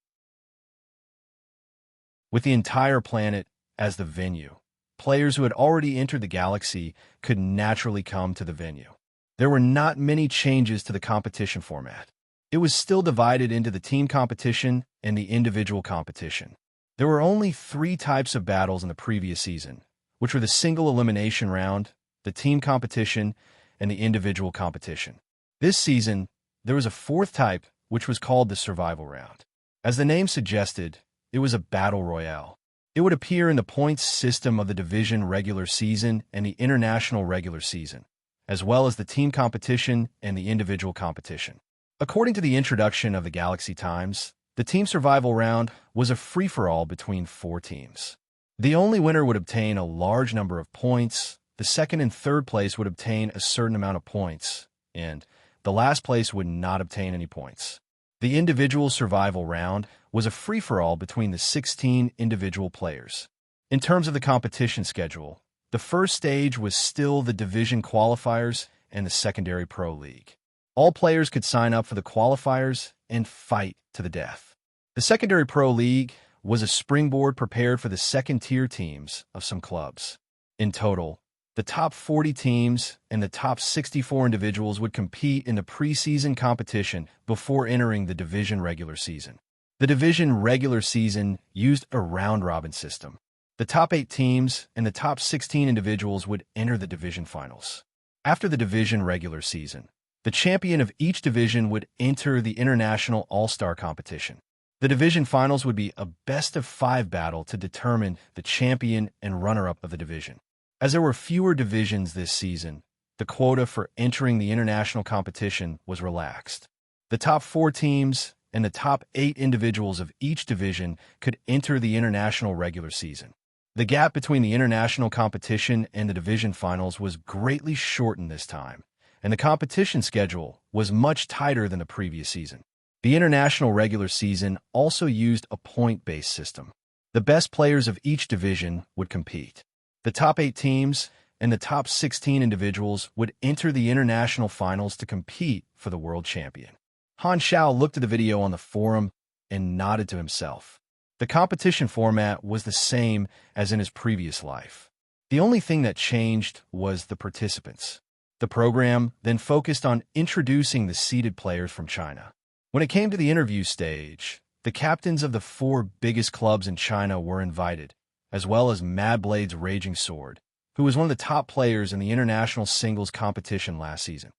With the entire planet as the venue, players who had already entered the galaxy could naturally come to the venue. There were not many changes to the competition format. It was still divided into the team competition and the individual competition. There were only 3 types of battles in the previous season, which were the single elimination round, the team competition, and the individual competition. This season, there was a 4th type, which was called the survival round. As the name suggested, it was a battle royale. It would appear in the points system of the division regular season and the international regular season, as well as the team competition and the individual competition. According to the introduction of the Galaxy Times, the team survival round was a free-for-all between 4 teams. The only winner would obtain a large number of points, the second and third place would obtain a certain amount of points, and the last place would not obtain any points. The individual survival round was a free-for-all between the 16 individual players. In terms of the competition schedule, the first stage was still the division qualifiers and the secondary Pro League. All players could sign up for the qualifiers and fight to the death. The secondary Pro League was a springboard prepared for the second-tier teams of some clubs. In total, the top 40 teams and the top 64 individuals would compete in the preseason competition before entering the division regular season. The division regular season used a round-robin system. The top 8 teams and the top 16 individuals would enter the division finals. After the division regular season, the champion of each division would enter the international all-star competition. The division finals would be a best-of-5 battle to determine the champion and runner-up of the division. As there were fewer divisions this season, the quota for entering the international competition was relaxed. The top 4 teams and the top 8 individuals of each division could enter the international regular season. The gap between the international competition and the division finals was greatly shortened this time, and the competition schedule was much tighter than the previous season. The international regular season also used a point-based system. The best players of each division would compete. The top 8 teams and the top 16 individuals would enter the international finals to compete for the world champion. Han Xiao looked at the video on the forum and nodded to himself. The competition format was the same as in his previous life. The only thing that changed was the participants. The program then focused on introducing the seeded players from China. When it came to the interview stage, the captains of the 4 biggest clubs in China were invited, as well as Mad Blade's Raging Sword, who was one of the top players in the international singles competition last season.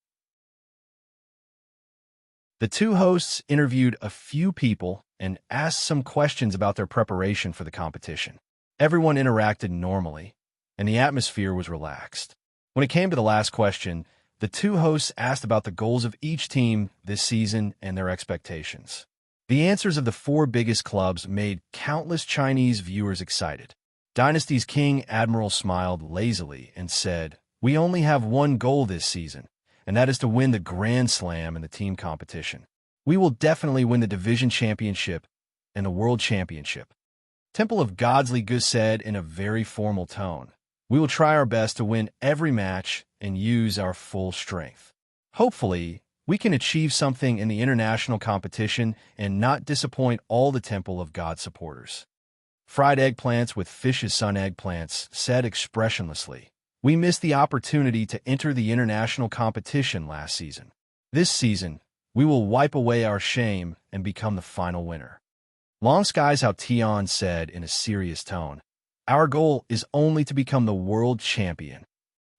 The 2 hosts interviewed a few people and asked some questions about their preparation for the competition. Everyone interacted normally, and the atmosphere was relaxed. When it came to the last question, the 2 hosts asked about the goals of each team this season and their expectations. The answers of the 4 biggest clubs made countless Chinese viewers excited. Dynasty's King Admiral smiled lazily and said, "We only have one goal this season, and that is to win the Grand Slam in the team competition. We will definitely win the Division Championship and the World Championship." Temple of Godsley Gu said in a very formal tone, "We will try our best to win every match and use our full strength. Hopefully, we can achieve something in the international competition and not disappoint all the Temple of God supporters." Fried Eggplants with Fish's Son Eggplants said expressionlessly, "We missed the opportunity to enter the international competition last season. This season, we will wipe away our shame and become the final winner." Long Skies How Tion said in a serious tone, "Our goal is only to become the world champion."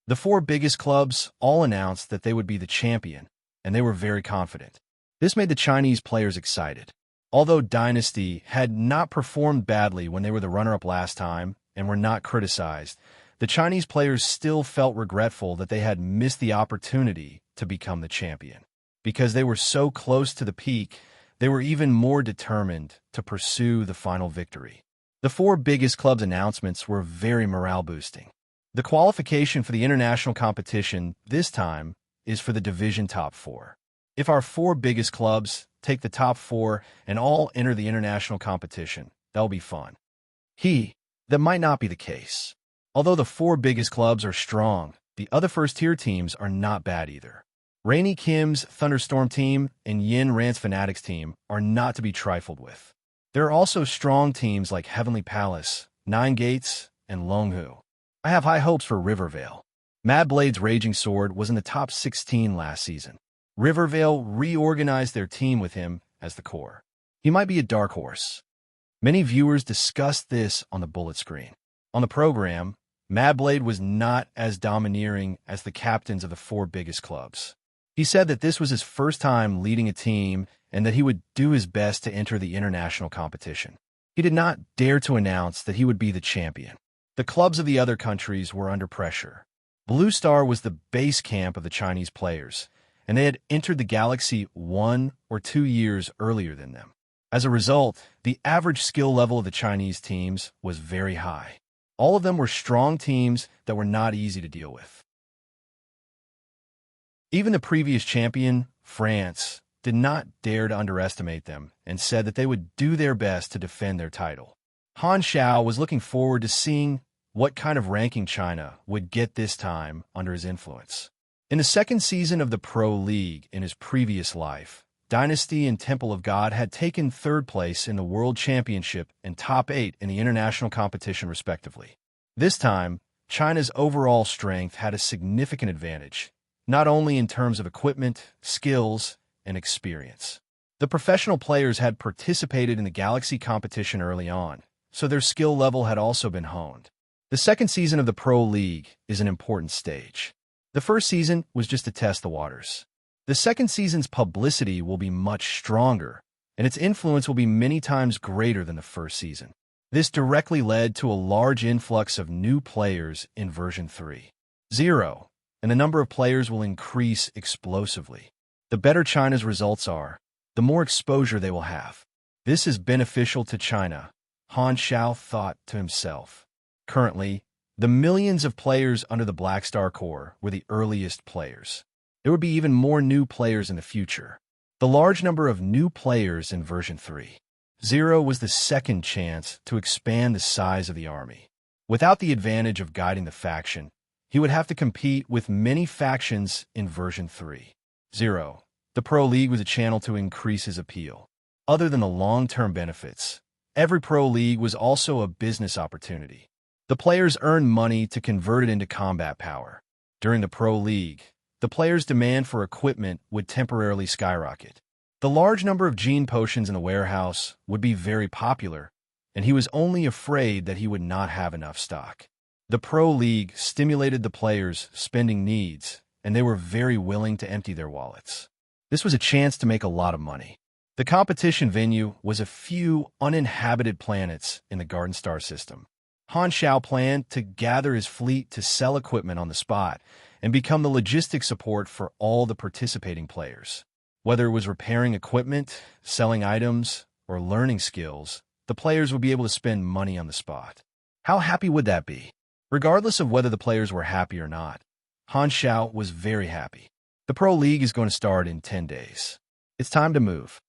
The 4 biggest clubs all announced that they would be the champion, and they were very confident. This made the Chinese players excited. Although Dynasty had not performed badly when they were the runner-up last time and were not criticized, the Chinese players still felt regretful that they had missed the opportunity to become the champion. Because they were so close to the peak, they were even more determined to pursue the final victory. The 4 biggest clubs' announcements were very morale-boosting. The qualification for the international competition this time is for the division top 4. If our 4 biggest clubs take the top 4 and all enter the international competition, that'll be fun. That might not be the case. Although the 4 biggest clubs are strong, the other first-tier teams are not bad either. Rainy Kim's Thunderstorm team and Yin Rant's Fanatics team are not to be trifled with. There are also strong teams like Heavenly Palace, Nine Gates, and Longhu. I have high hopes for Rivervale. Mad Blade's Raging Sword was in the top 16 last season. Rivervale reorganized their team with him as the core. He might be a dark horse. Many viewers discussed this on the bullet screen. On the program, Mad Blade was not as domineering as the captains of the 4 biggest clubs. He said that this was his first time leading a team and that he would do his best to enter the international competition. He did not dare to announce that he would be the champion. The clubs of the other countries were under pressure. Blue Star was the base camp of the Chinese players, and they had entered the galaxy 1 or 2 years earlier than them. As a result, the average skill level of the Chinese teams was very high. All of them were strong teams that were not easy to deal with. Even the previous champion, France, did not dare to underestimate them and said that they would do their best to defend their title. Han Xiao was looking forward to seeing what kind of ranking China would get this time under his influence. In the second season of the Pro League in his previous life, Dynasty and Temple of God had taken 3rd place in the World Championship and top 8 in the international competition respectively. This time, China's overall strength had a significant advantage, not only in terms of equipment, skills, and experience. The professional players had participated in the Galaxy competition early on, so their skill level had also been honed. The second season of the Pro League is an important stage. The first season was just to test the waters. The second season's publicity will be much stronger, and its influence will be many times greater than the first season. This directly led to a large influx of new players in version 3.0, and the number of players will increase explosively. The better China's results are, the more exposure they will have. This is beneficial to China, Han Xiao thought to himself. Currently, the millions of players under the Black Star Corps were the earliest players. There would be even more new players in the future. The large number of new players in version 3.0 was the second chance to expand the size of the army. Without the advantage of guiding the faction, he would have to compete with many factions in version 3.0. The Pro League was a channel to increase his appeal. Other than the long-term benefits, every Pro League was also a business opportunity. The players earned money to convert it into combat power. During the Pro League, the players' demand for equipment would temporarily skyrocket. The large number of gene potions in the warehouse would be very popular, and he was only afraid that he would not have enough stock. The Pro League stimulated the players' spending needs, and they were very willing to empty their wallets. This was a chance to make a lot of money. The competition venue was a few uninhabited planets in the Garden Star system. Han Xiao planned to gather his fleet to sell equipment on the spot and become the logistic support for all the participating players. Whether it was repairing equipment, selling items, or learning skills, the players would be able to spend money on the spot. How happy would that be? Regardless of whether the players were happy or not, Han Xiao was very happy. The Pro League is going to start in 10 days. It's time to move.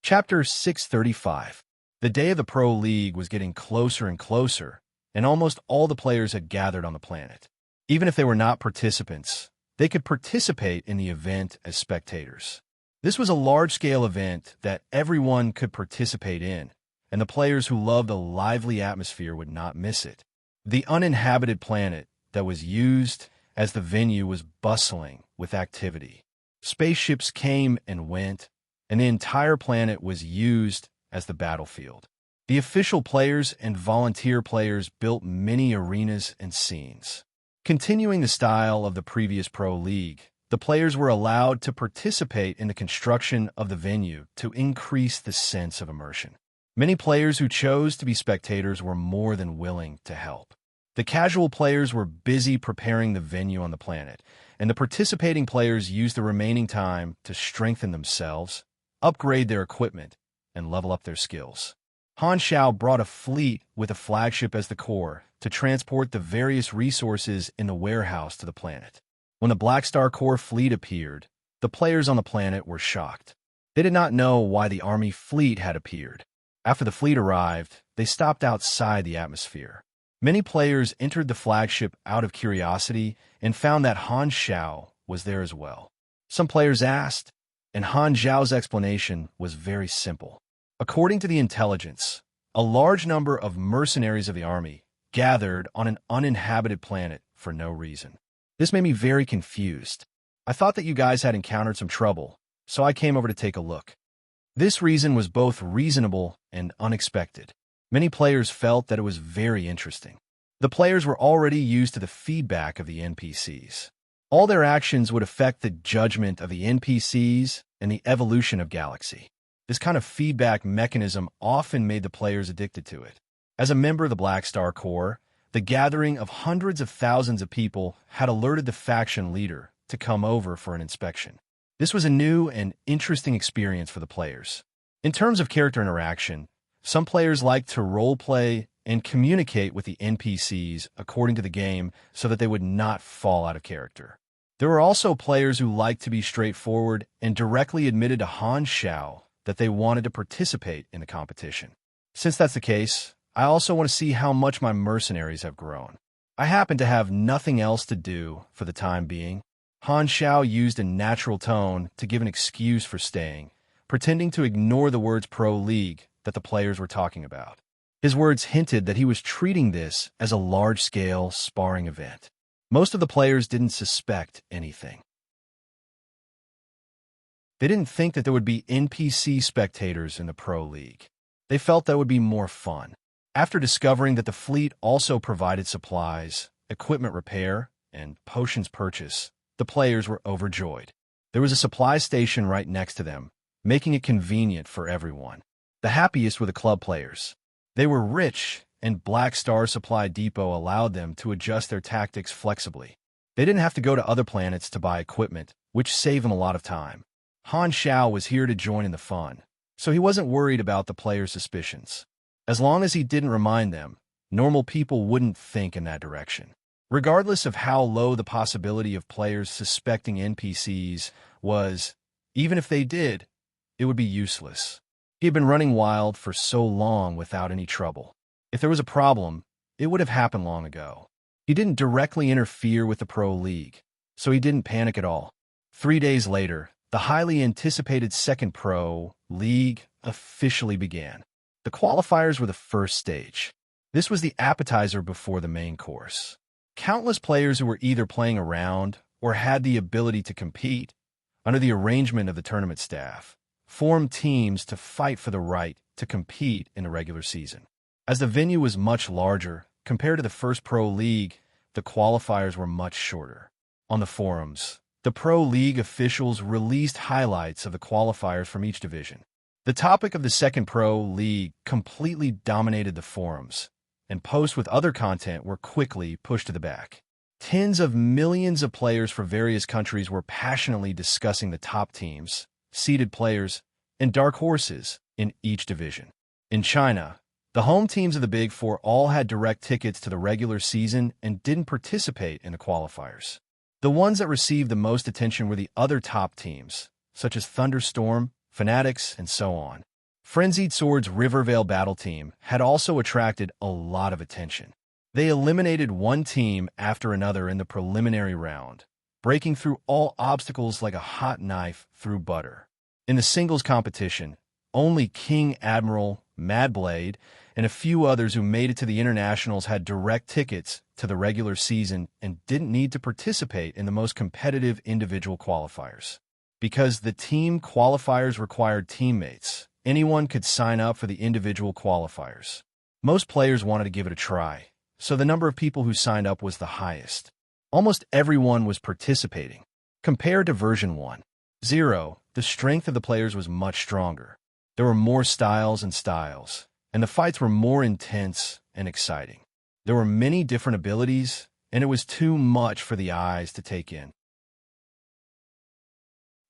Chapter 635. The day of the Pro League was getting closer and closer, and almost all the players had gathered on the planet. Even if they were not participants, they could participate in the event as spectators. This was a large-scale event that everyone could participate in, and the players who loved a lively atmosphere would not miss it. The uninhabited planet that was used as the venue was bustling with activity. Spaceships came and went, and the entire planet was used as the battlefield. The official players and volunteer players built many arenas and scenes. Continuing the style of the previous Pro League, the players were allowed to participate in the construction of the venue to increase the sense of immersion. Many players who chose to be spectators were more than willing to help. The casual players were busy preparing the venue on the planet, and the participating players used the remaining time to strengthen themselves, upgrade their equipment, and level up their skills. Han Xiao brought a fleet with a flagship as the core to transport the various resources in the warehouse to the planet. When the Black Star Core fleet appeared, the players on the planet were shocked. They did not know why the army fleet had appeared. After the fleet arrived, they stopped outside the atmosphere. Many players entered the flagship out of curiosity and found that Han Xiao was there as well. Some players asked, and Han Xiao's explanation was very simple. According to the intelligence, a large number of mercenaries of the army gathered on an uninhabited planet for no reason. This made me very confused. I thought that you guys had encountered some trouble, so I came over to take a look. This reason was both reasonable and unexpected. Many players felt that it was very interesting. The players were already used to the feedback of the NPCs. All their actions would affect the judgment of the NPCs and the evolution of Galaxy. This kind of feedback mechanism often made the players addicted to it. As a member of the Black Star Corps, the gathering of hundreds of thousands of people had alerted the faction leader to come over for an inspection. This was a new and interesting experience for the players. In terms of character interaction, some players liked to roleplay and communicate with the NPCs according to the game so that they would not fall out of character. There were also players who liked to be straightforward and directly admitted to Han Xiao that they wanted to participate in the competition. Since that's the case, I also want to see how much my mercenaries have grown. I happen to have nothing else to do for the time being. Han Xiao used a natural tone to give an excuse for staying, pretending to ignore the words Pro League that the players were talking about. His words hinted that he was treating this as a large-scale sparring event. Most of the players didn't suspect anything. They didn't think that there would be NPC spectators in the Pro League. They felt that would be more fun. After discovering that the fleet also provided supplies, equipment repair, and potions purchase, the players were overjoyed. There was a supply station right next to them, making it convenient for everyone. The happiest were the club players. They were rich, and Black Star Supply Depot allowed them to adjust their tactics flexibly. They didn't have to go to other planets to buy equipment, which saved them a lot of time. Han Xiao was here to join in the fun, so he wasn't worried about the players' suspicions. As long as he didn't remind them, normal people wouldn't think in that direction. Regardless of how low the possibility of players suspecting NPCs was, even if they did, it would be useless. He had been running wild for so long without any trouble. If there was a problem, it would have happened long ago. He didn't directly interfere with the Pro League, so he didn't panic at all. 3 days later, the highly anticipated second Pro League officially began. The qualifiers were the first stage. This was the appetizer before the main course. Countless players who were either playing around or had the ability to compete, under the arrangement of the tournament staff, formed teams to fight for the right to compete in the regular season. As the venue was much larger, compared to the first Pro League, the qualifiers were much shorter. On the forums, the Pro League officials released highlights of the qualifiers from each division. The topic of the second Pro League completely dominated the forums, and posts with other content were quickly pushed to the back. Tens of millions of players from various countries were passionately discussing the top teams, seeded players, and dark horses in each division. In China, the home teams of the Big Four all had direct tickets to the regular season and didn't participate in the qualifiers. The ones that received the most attention were the other top teams, such as Thunderstorm, Fanatics, and so on. Frenzied Sword's Rivervale Battle Team had also attracted a lot of attention. They eliminated one team after another in the preliminary round, breaking through all obstacles like a hot knife through butter. In the singles competition, only King Admiral, Madblade, and a few others who made it to the internationals had direct tickets to the regular season and didn't need to participate in the most competitive individual qualifiers. Because the team qualifiers required teammates, anyone could sign up for the individual qualifiers. Most players wanted to give it a try, so the number of people who signed up was the highest. Almost everyone was participating. Compared to version 1.0, the strength of the players was much stronger. There were more styles, and the fights were more intense and exciting. There were many different abilities, and it was too much for the eyes to take in.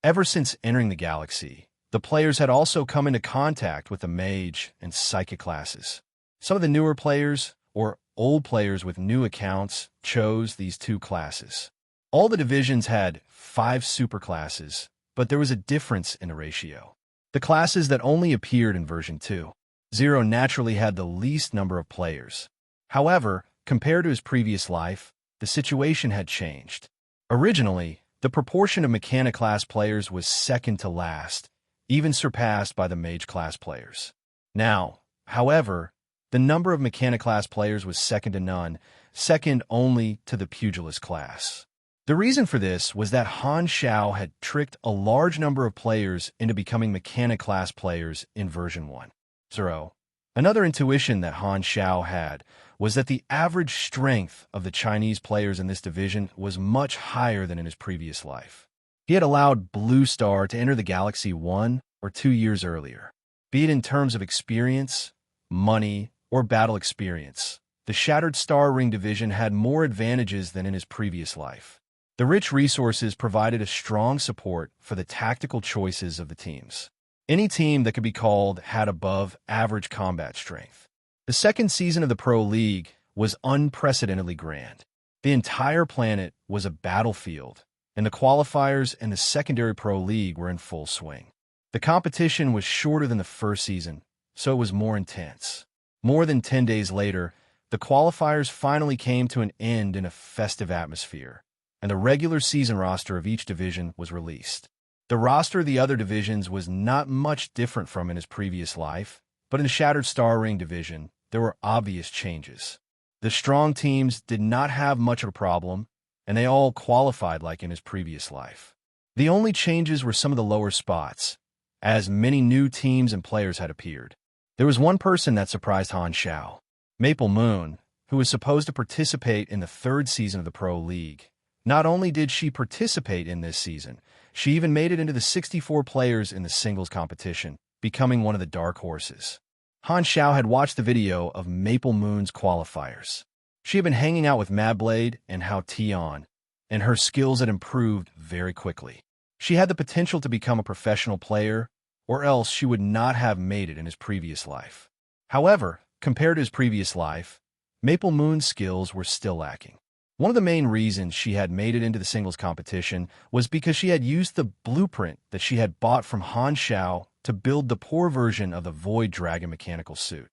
Ever since entering the galaxy, the players had also come into contact with the mage and psychic classes. Some of the newer players, or old players with new accounts, chose these two classes. All the divisions had 5 superclasses, but there was a difference in the ratio. The classes that only appeared in version 2.0 naturally had the least number of players. However, compared to his previous life, the situation had changed. Originally, the proportion of mechanic class players was second to last, even surpassed by the mage class players. Now, however, the number of mechanic class players was second to none, second only to the pugilist class. The reason for this was that Han Xiao had tricked a large number of players into becoming mechanic class players in version 1.0. Another intuition that Han Xiao had was that the average strength of the Chinese players in this division was much higher than in his previous life. He had allowed Blue Star to enter the galaxy 1 or 2 years earlier. Be it in terms of experience, money, or battle experience, the Shattered Star Ring division had more advantages than in his previous life. The rich resources provided a strong support for the tactical choices of the teams. Any team that could be called had above-average combat strength. The second season of the Pro League was unprecedentedly grand. The entire planet was a battlefield, and the qualifiers and the secondary Pro League were in full swing. The competition was shorter than the first season, so it was more intense. More than 10 days later, the qualifiers finally came to an end in a festive atmosphere, and the regular season roster of each division was released. The roster of the other divisions was not much different from in his previous life, but in the Shattered Star Ring division, there were obvious changes. The strong teams did not have much of a problem, and they all qualified like in his previous life. The only changes were some of the lower spots, as many new teams and players had appeared. There was one person that surprised Han Xiao, Maple Moon, who was supposed to participate in the third season of the Pro League. Not only did she participate in this season, she even made it into the 64 players in the singles competition, becoming one of the dark horses. Han Xiao had watched the video of Maple Moon's qualifiers. She had been hanging out with Madblade and Hao Tian, and her skills had improved very quickly. She had the potential to become a professional player, or else she would not have made it in his previous life. However, compared to his previous life, Maple Moon's skills were still lacking. One of the main reasons she had made it into the singles competition was because she had used the blueprint that she had bought from Han Xiao to build the poor version of the Void Dragon mechanical suit.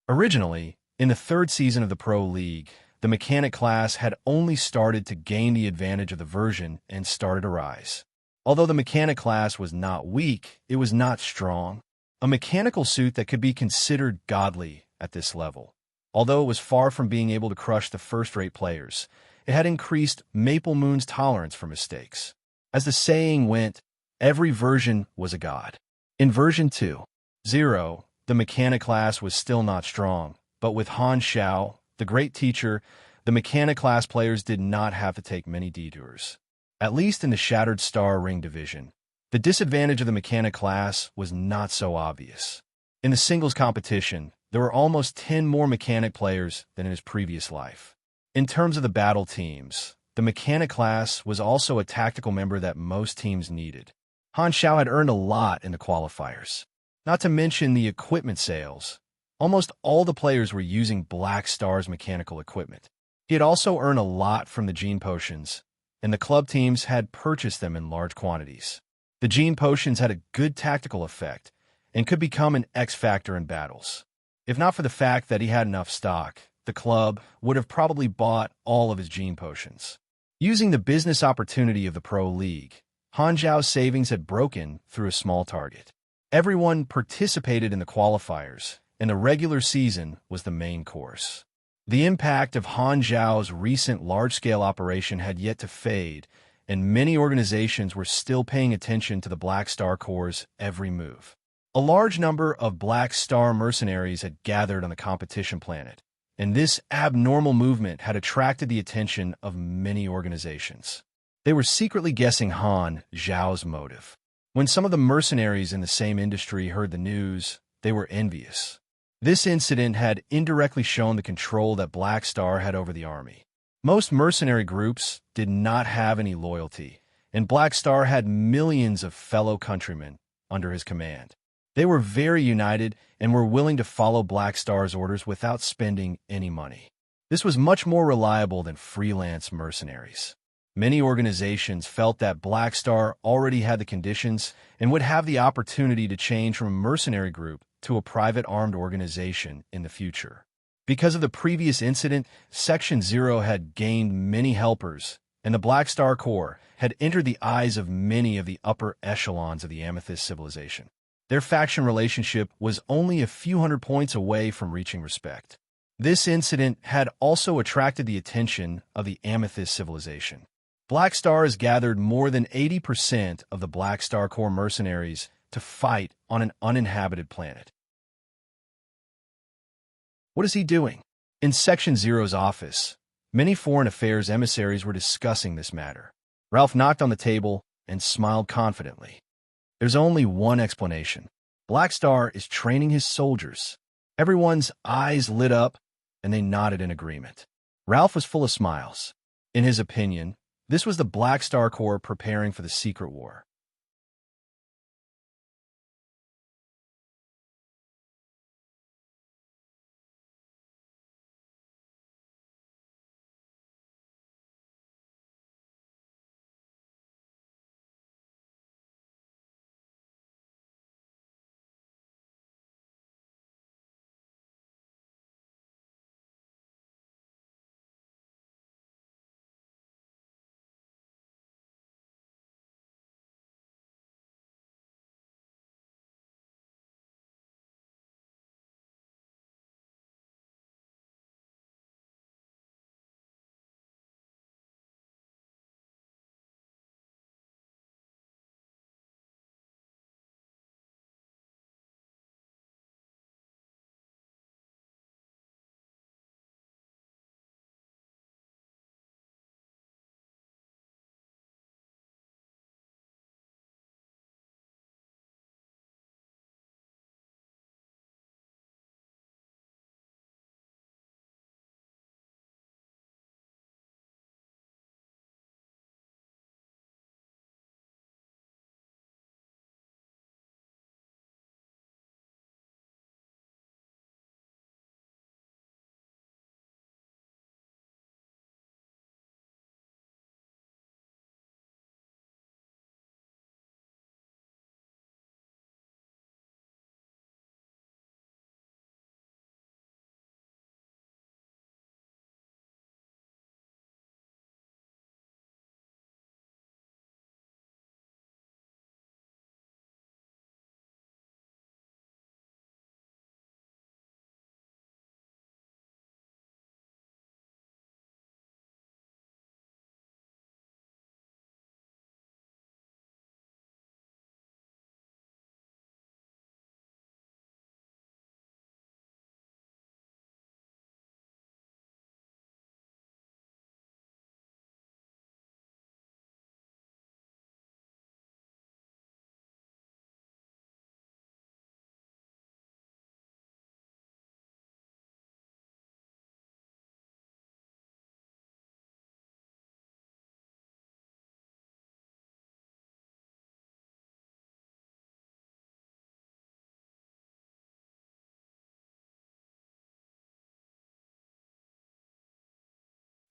Originally, in the third season of the Pro League, the mechanic class had only started to gain the advantage of the version and started to rise. Although the mechanic class was not weak, it was not strong. A mechanical suit that could be considered godly at this level. Although it was far from being able to crush the first-rate players, it had increased Maple Moon's tolerance for mistakes. As the saying went, every version was a god. In version 2.0, the mechanic class was still not strong, but with Han Xiao, the great teacher, the mechanic class players did not have to take many detours. At least in the Shattered Star Ring division, the disadvantage of the mechanic class was not so obvious. In the singles competition, there were almost 10 more mechanic players than in his previous life. In terms of the battle teams, the mechanic class was also a tactical member that most teams needed. Han Xiao had earned a lot in the qualifiers. Not to mention the equipment sales. Almost all the players were using Black Star's mechanical equipment. He had also earned a lot from the gene potions, and the club teams had purchased them in large quantities. The gene potions had a good tactical effect and could become an X factor in battles. If not for the fact that he had enough stock, the club would have probably bought all of his gene potions. Using the business opportunity of the Pro League, Han Zhao's savings had broken through a small target. Everyone participated in the qualifiers, and the regular season was the main course. The impact of Han Zhao's recent large-scale operation had yet to fade, and many organizations were still paying attention to the Black Star Corps' every move. A large number of Black Star mercenaries had gathered on the competition planet, and this abnormal movement had attracted the attention of many organizations. They were secretly guessing Han Zhao's motive. When some of the mercenaries in the same industry heard the news, they were envious. This incident had indirectly shown the control that Black Star had over the army. Most mercenary groups did not have any loyalty, and Black Star had millions of fellow countrymen under his command. They were very united and were willing to follow Black Star's orders without spending any money. This was much more reliable than freelance mercenaries. Many organizations felt that Black Star already had the conditions and would have the opportunity to change from a mercenary group to a private armed organization in the future. Because of the previous incident, Section 0 had gained many helpers, and the Black Star Corps had entered the eyes of many of the upper echelons of the Amethyst civilization. Their faction relationship was only a few hundred points away from reaching respect. This incident had also attracted the attention of the Amethyst civilization. Black Star has gathered more than 80% of the Black Star Corps mercenaries to fight on an uninhabited planet. What is he doing? In Section 0's office, many foreign affairs emissaries were discussing this matter. Ralph knocked on the table and smiled confidently. There's only one explanation. Black Star is training his soldiers. Everyone's eyes lit up, and they nodded in agreement. Ralph was full of smiles. In his opinion, this was the Black Star Corps preparing for the secret war.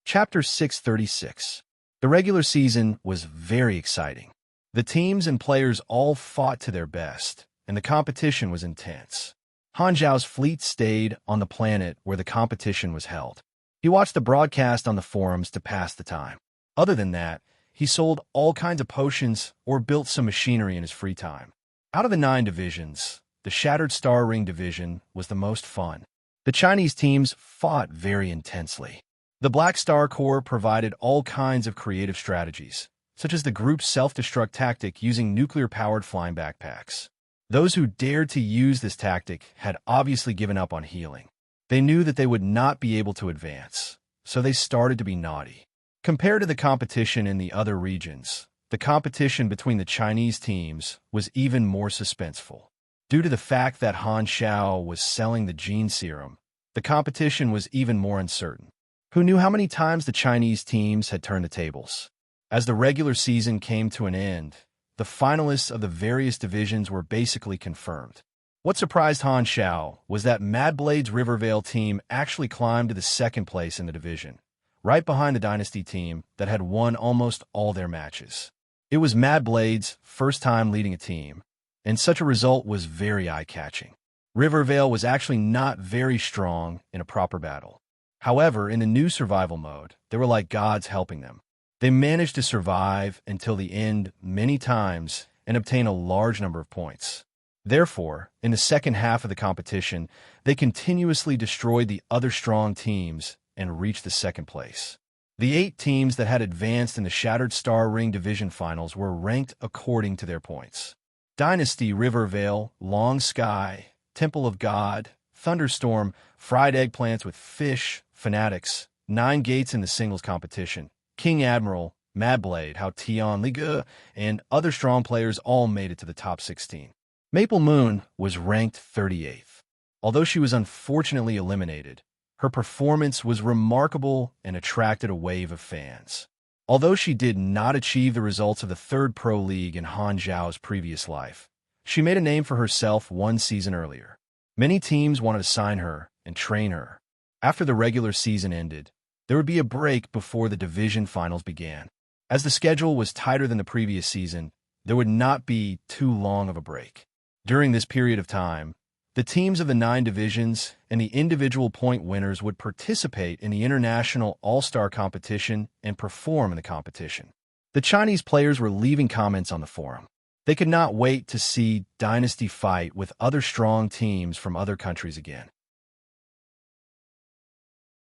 Chapter 636. The regular season was very exciting. The teams and players all fought to their best, and the competition was intense. Han Zhao's fleet stayed on the planet where the competition was held. He watched the broadcast on the forums to pass the time. Other than that, he sold all kinds of potions or built some machinery in his free time. Out of the 9 divisions, the Shattered Star Ring division was the most fun. The Chinese teams fought very intensely. The Black Star Corps provided all kinds of creative strategies, such as the group's self-destruct tactic using nuclear-powered flying backpacks. Those who dared to use this tactic had obviously given up on healing. They knew that they would not be able to advance, so they started to be naughty. Compared to the competition in the other regions, the competition between the Chinese teams was even more suspenseful. Due to the fact that Han Xiao was selling the gene serum, the competition was even more uncertain. Who knew how many times the Chinese teams had turned the tables? As the regular season came to an end, the finalists of the various divisions were basically confirmed. What surprised Han Xiao was that Mad Blade's Rivervale team actually climbed to the 2nd place in the division, right behind the Dynasty team that had won almost all their matches. It was Mad Blade's first time leading a team, and such a result was very eye-catching. Rivervale was actually not very strong in a proper battle. However, in the new survival mode, they were like gods helping them. They managed to survive until the end many times and obtain a large number of points. Therefore, in the second half of the competition, they continuously destroyed the other strong teams and reached the 2nd place. The 8 teams that had advanced in the Shattered Star Ring Division Finals were ranked according to their points. Dynasty, Rivervale, Long Sky, Temple of God, Thunderstorm, Fried Eggplants with Fish, Fanatics, 9 Gates in the singles competition, King Admiral, Mad Blade, Hao Tian Liga, and other strong players all made it to the top 16. Maple Moon was ranked 38th. Although she was unfortunately eliminated, her performance was remarkable and attracted a wave of fans. Although she did not achieve the results of the 3rd Pro League in Han Zhao's previous life, she made a name for herself 1 season earlier. Many teams wanted to sign her and train her. After the regular season ended, there would be a break before the division finals began. As the schedule was tighter than the previous season, there would not be too long of a break. During this period of time, the teams of the 9 divisions and the individual point winners would participate in the international all-star competition and perform in the competition. The Chinese players were leaving comments on the forum. They could not wait to see Dynasty fight with other strong teams from other countries again.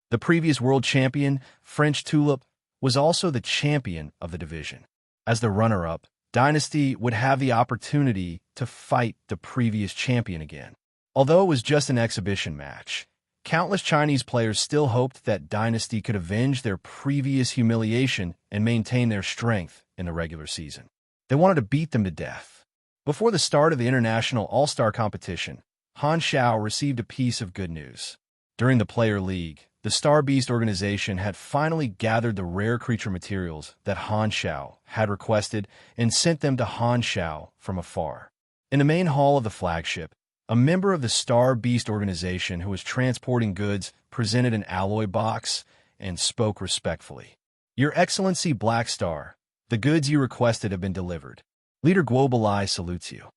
The previous world champion, French Tulip, was also the champion of the division. As the runner-up, Dynasty would have the opportunity to fight the previous champion again. Although it was just an exhibition match, countless Chinese players still hoped that Dynasty could avenge their previous humiliation and maintain their strength in the regular season. They wanted to beat them to death. Before the start of the international all-star competition, Han Xiao received a piece of good news. During the Player League, the Star Beast organization had finally gathered the rare creature materials that Han Xiao had requested and sent them to Han Xiao from afar. In the main hall of the flagship, a member of the Star Beast organization who was transporting goods presented an alloy box and spoke respectfully. "Your Excellency Black Star, the goods you requested have been delivered. Leader Guobalai salutes you."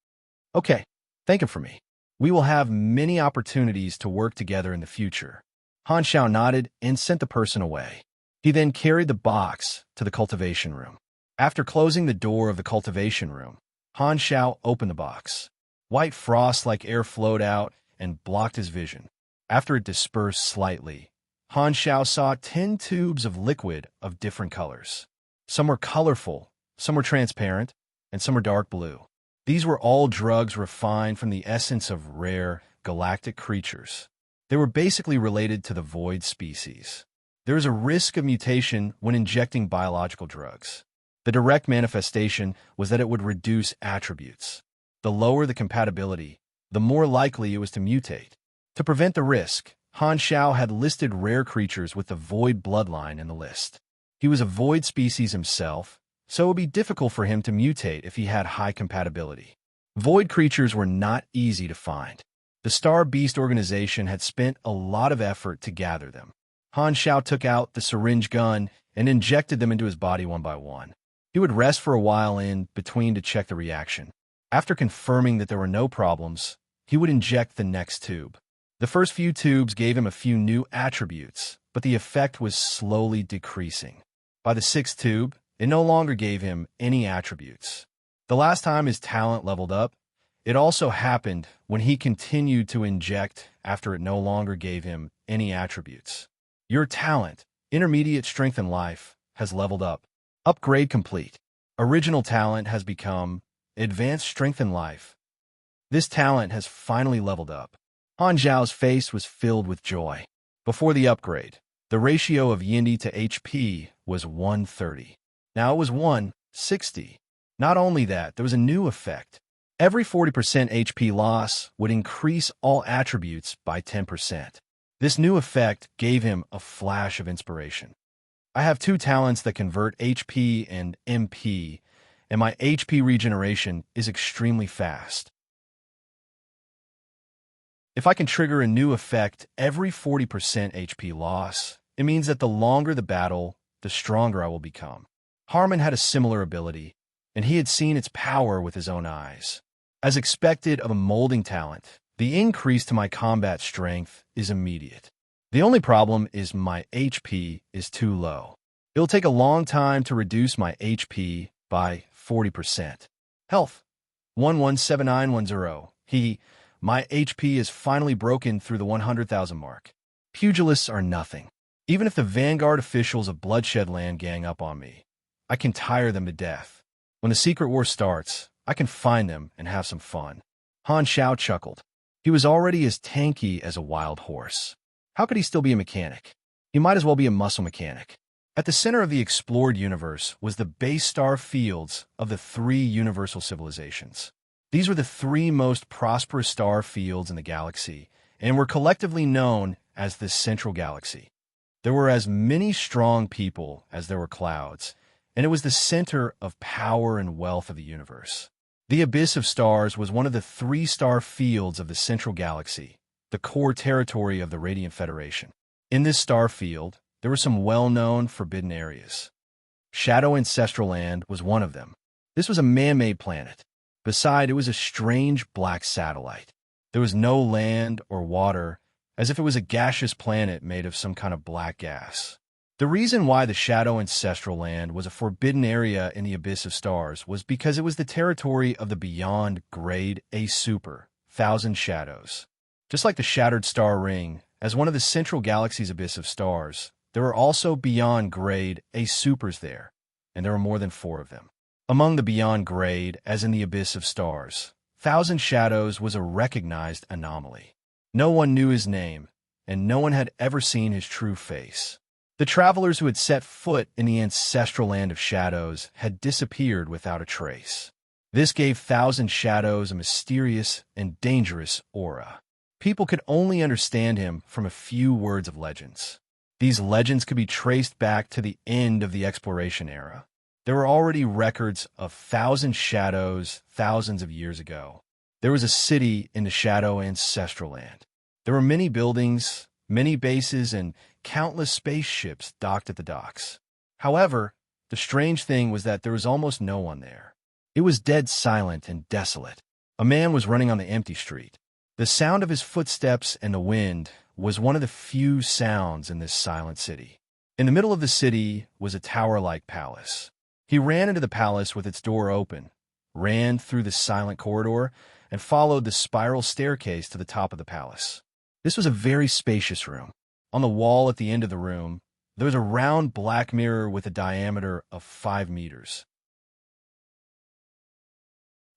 "Okay, thank him for me. We will have many opportunities to work together in the future." Han Xiao nodded and sent the person away. He then carried the box to the cultivation room. After closing the door of the cultivation room, Han Xiao opened the box. White frost-like air flowed out and blocked his vision. After it dispersed slightly, Han Xiao saw 10 tubes of liquid of different colors. Some were colorful, some were transparent, and some were dark blue. These were all drugs refined from the essence of rare, galactic creatures. They were basically related to the void species. There is a risk of mutation when injecting biological drugs. The direct manifestation was that it would reduce attributes. The lower the compatibility, the more likely it was to mutate. To prevent the risk, Han Xiao had listed rare creatures with the void bloodline in the list. He was a void species himself, so it would be difficult for him to mutate if he had high compatibility. Void creatures were not easy to find. The Star Beast organization had spent a lot of effort to gather them. Han Shao took out the syringe gun and injected them into his body one by one. He would rest for a while in between to check the reaction. After confirming that there were no problems, he would inject the next tube. The first few tubes gave him a few new attributes, but the effect was slowly decreasing. By the sixth tube, it no longer gave him any attributes. The last time his talent leveled up, it also happened when he continued to inject after it no longer gave him any attributes. Your talent, intermediate strength in life, has leveled up. Upgrade complete. Original talent has become advanced strength in life. This talent has finally leveled up. Han Zhao's face was filled with joy. Before the upgrade, the ratio of Yindi to HP was 130. Now it was 160. Not only that, there was a new effect. Every 40% HP loss would increase all attributes by 10%. This new effect gave him a flash of inspiration. I have two talents that convert HP and MP, and my HP regeneration is extremely fast. If I can trigger a new effect every 40% HP loss, it means that the longer the battle, the stronger I will become. Harmon had a similar ability, and he had seen its power with his own eyes. As expected of a molding talent, the increase to my combat strength is immediate. The only problem is my HP is too low. It'll take a long time to reduce my HP by 40%. Health, 117910. My HP is finally broken through the 100,000 mark. Pugilists are nothing. Even if the vanguard officials of Bloodshed Land gang up on me, I can tire them to death. When the secret war starts, I can find them and have some fun. Han Shao chuckled. He was already as tanky as a wild horse. How could he still be a mechanic? He might as well be a muscle mechanic. At the center of the explored universe was the base star fields of the three universal civilizations. These were the three most prosperous star fields in the galaxy, and were collectively known as the Central Galaxy. There were as many strong people as there were clouds, and it was the center of power and wealth of the universe. The Abyss of Stars was one of the three star fields of the Central Galaxy, the core territory of the Radiant Federation. In this star field, there were some well-known forbidden areas. Shadow Ancestral Land was one of them. This was a man-made planet. Beside, it was a strange black satellite. There was no land or water, as if it was a gaseous planet made of some kind of black gas. The reason why the Shadow Ancestral Land was a forbidden area in the Abyss of Stars was because it was the territory of the Beyond Grade A Super, Thousand Shadows. Just like the Shattered Star Ring, as one of the Central Galaxy's Abyss of Stars, there were also Beyond Grade A Supers there, and there were more than 4 of them. Among the Beyond Grade, as in the Abyss of Stars, Thousand Shadows was a recognized anomaly. No one knew his name, and no one had ever seen his true face. The travelers who had set foot in the ancestral land of shadows had disappeared without a trace. This gave Thousand Shadows a mysterious and dangerous aura. People could only understand him from a few words of legends. These legends could be traced back to the end of the exploration era. There were already records of Thousand Shadows thousands of years ago. There was a city in the Shadow Ancestral Land. There were many buildings, many bases, and countless spaceships docked at the docks. However, the strange thing was that there was almost no one there. It was dead silent and desolate. A man was running on the empty street. The sound of his footsteps and the wind was one of the few sounds in this silent city. In the middle of the city was a tower-like palace. He ran into the palace with its door open, ran through the silent corridor, and followed the spiral staircase to the top of the palace. This was a very spacious room. On the wall at the end of the room, there was a round black mirror with a diameter of 5 meters.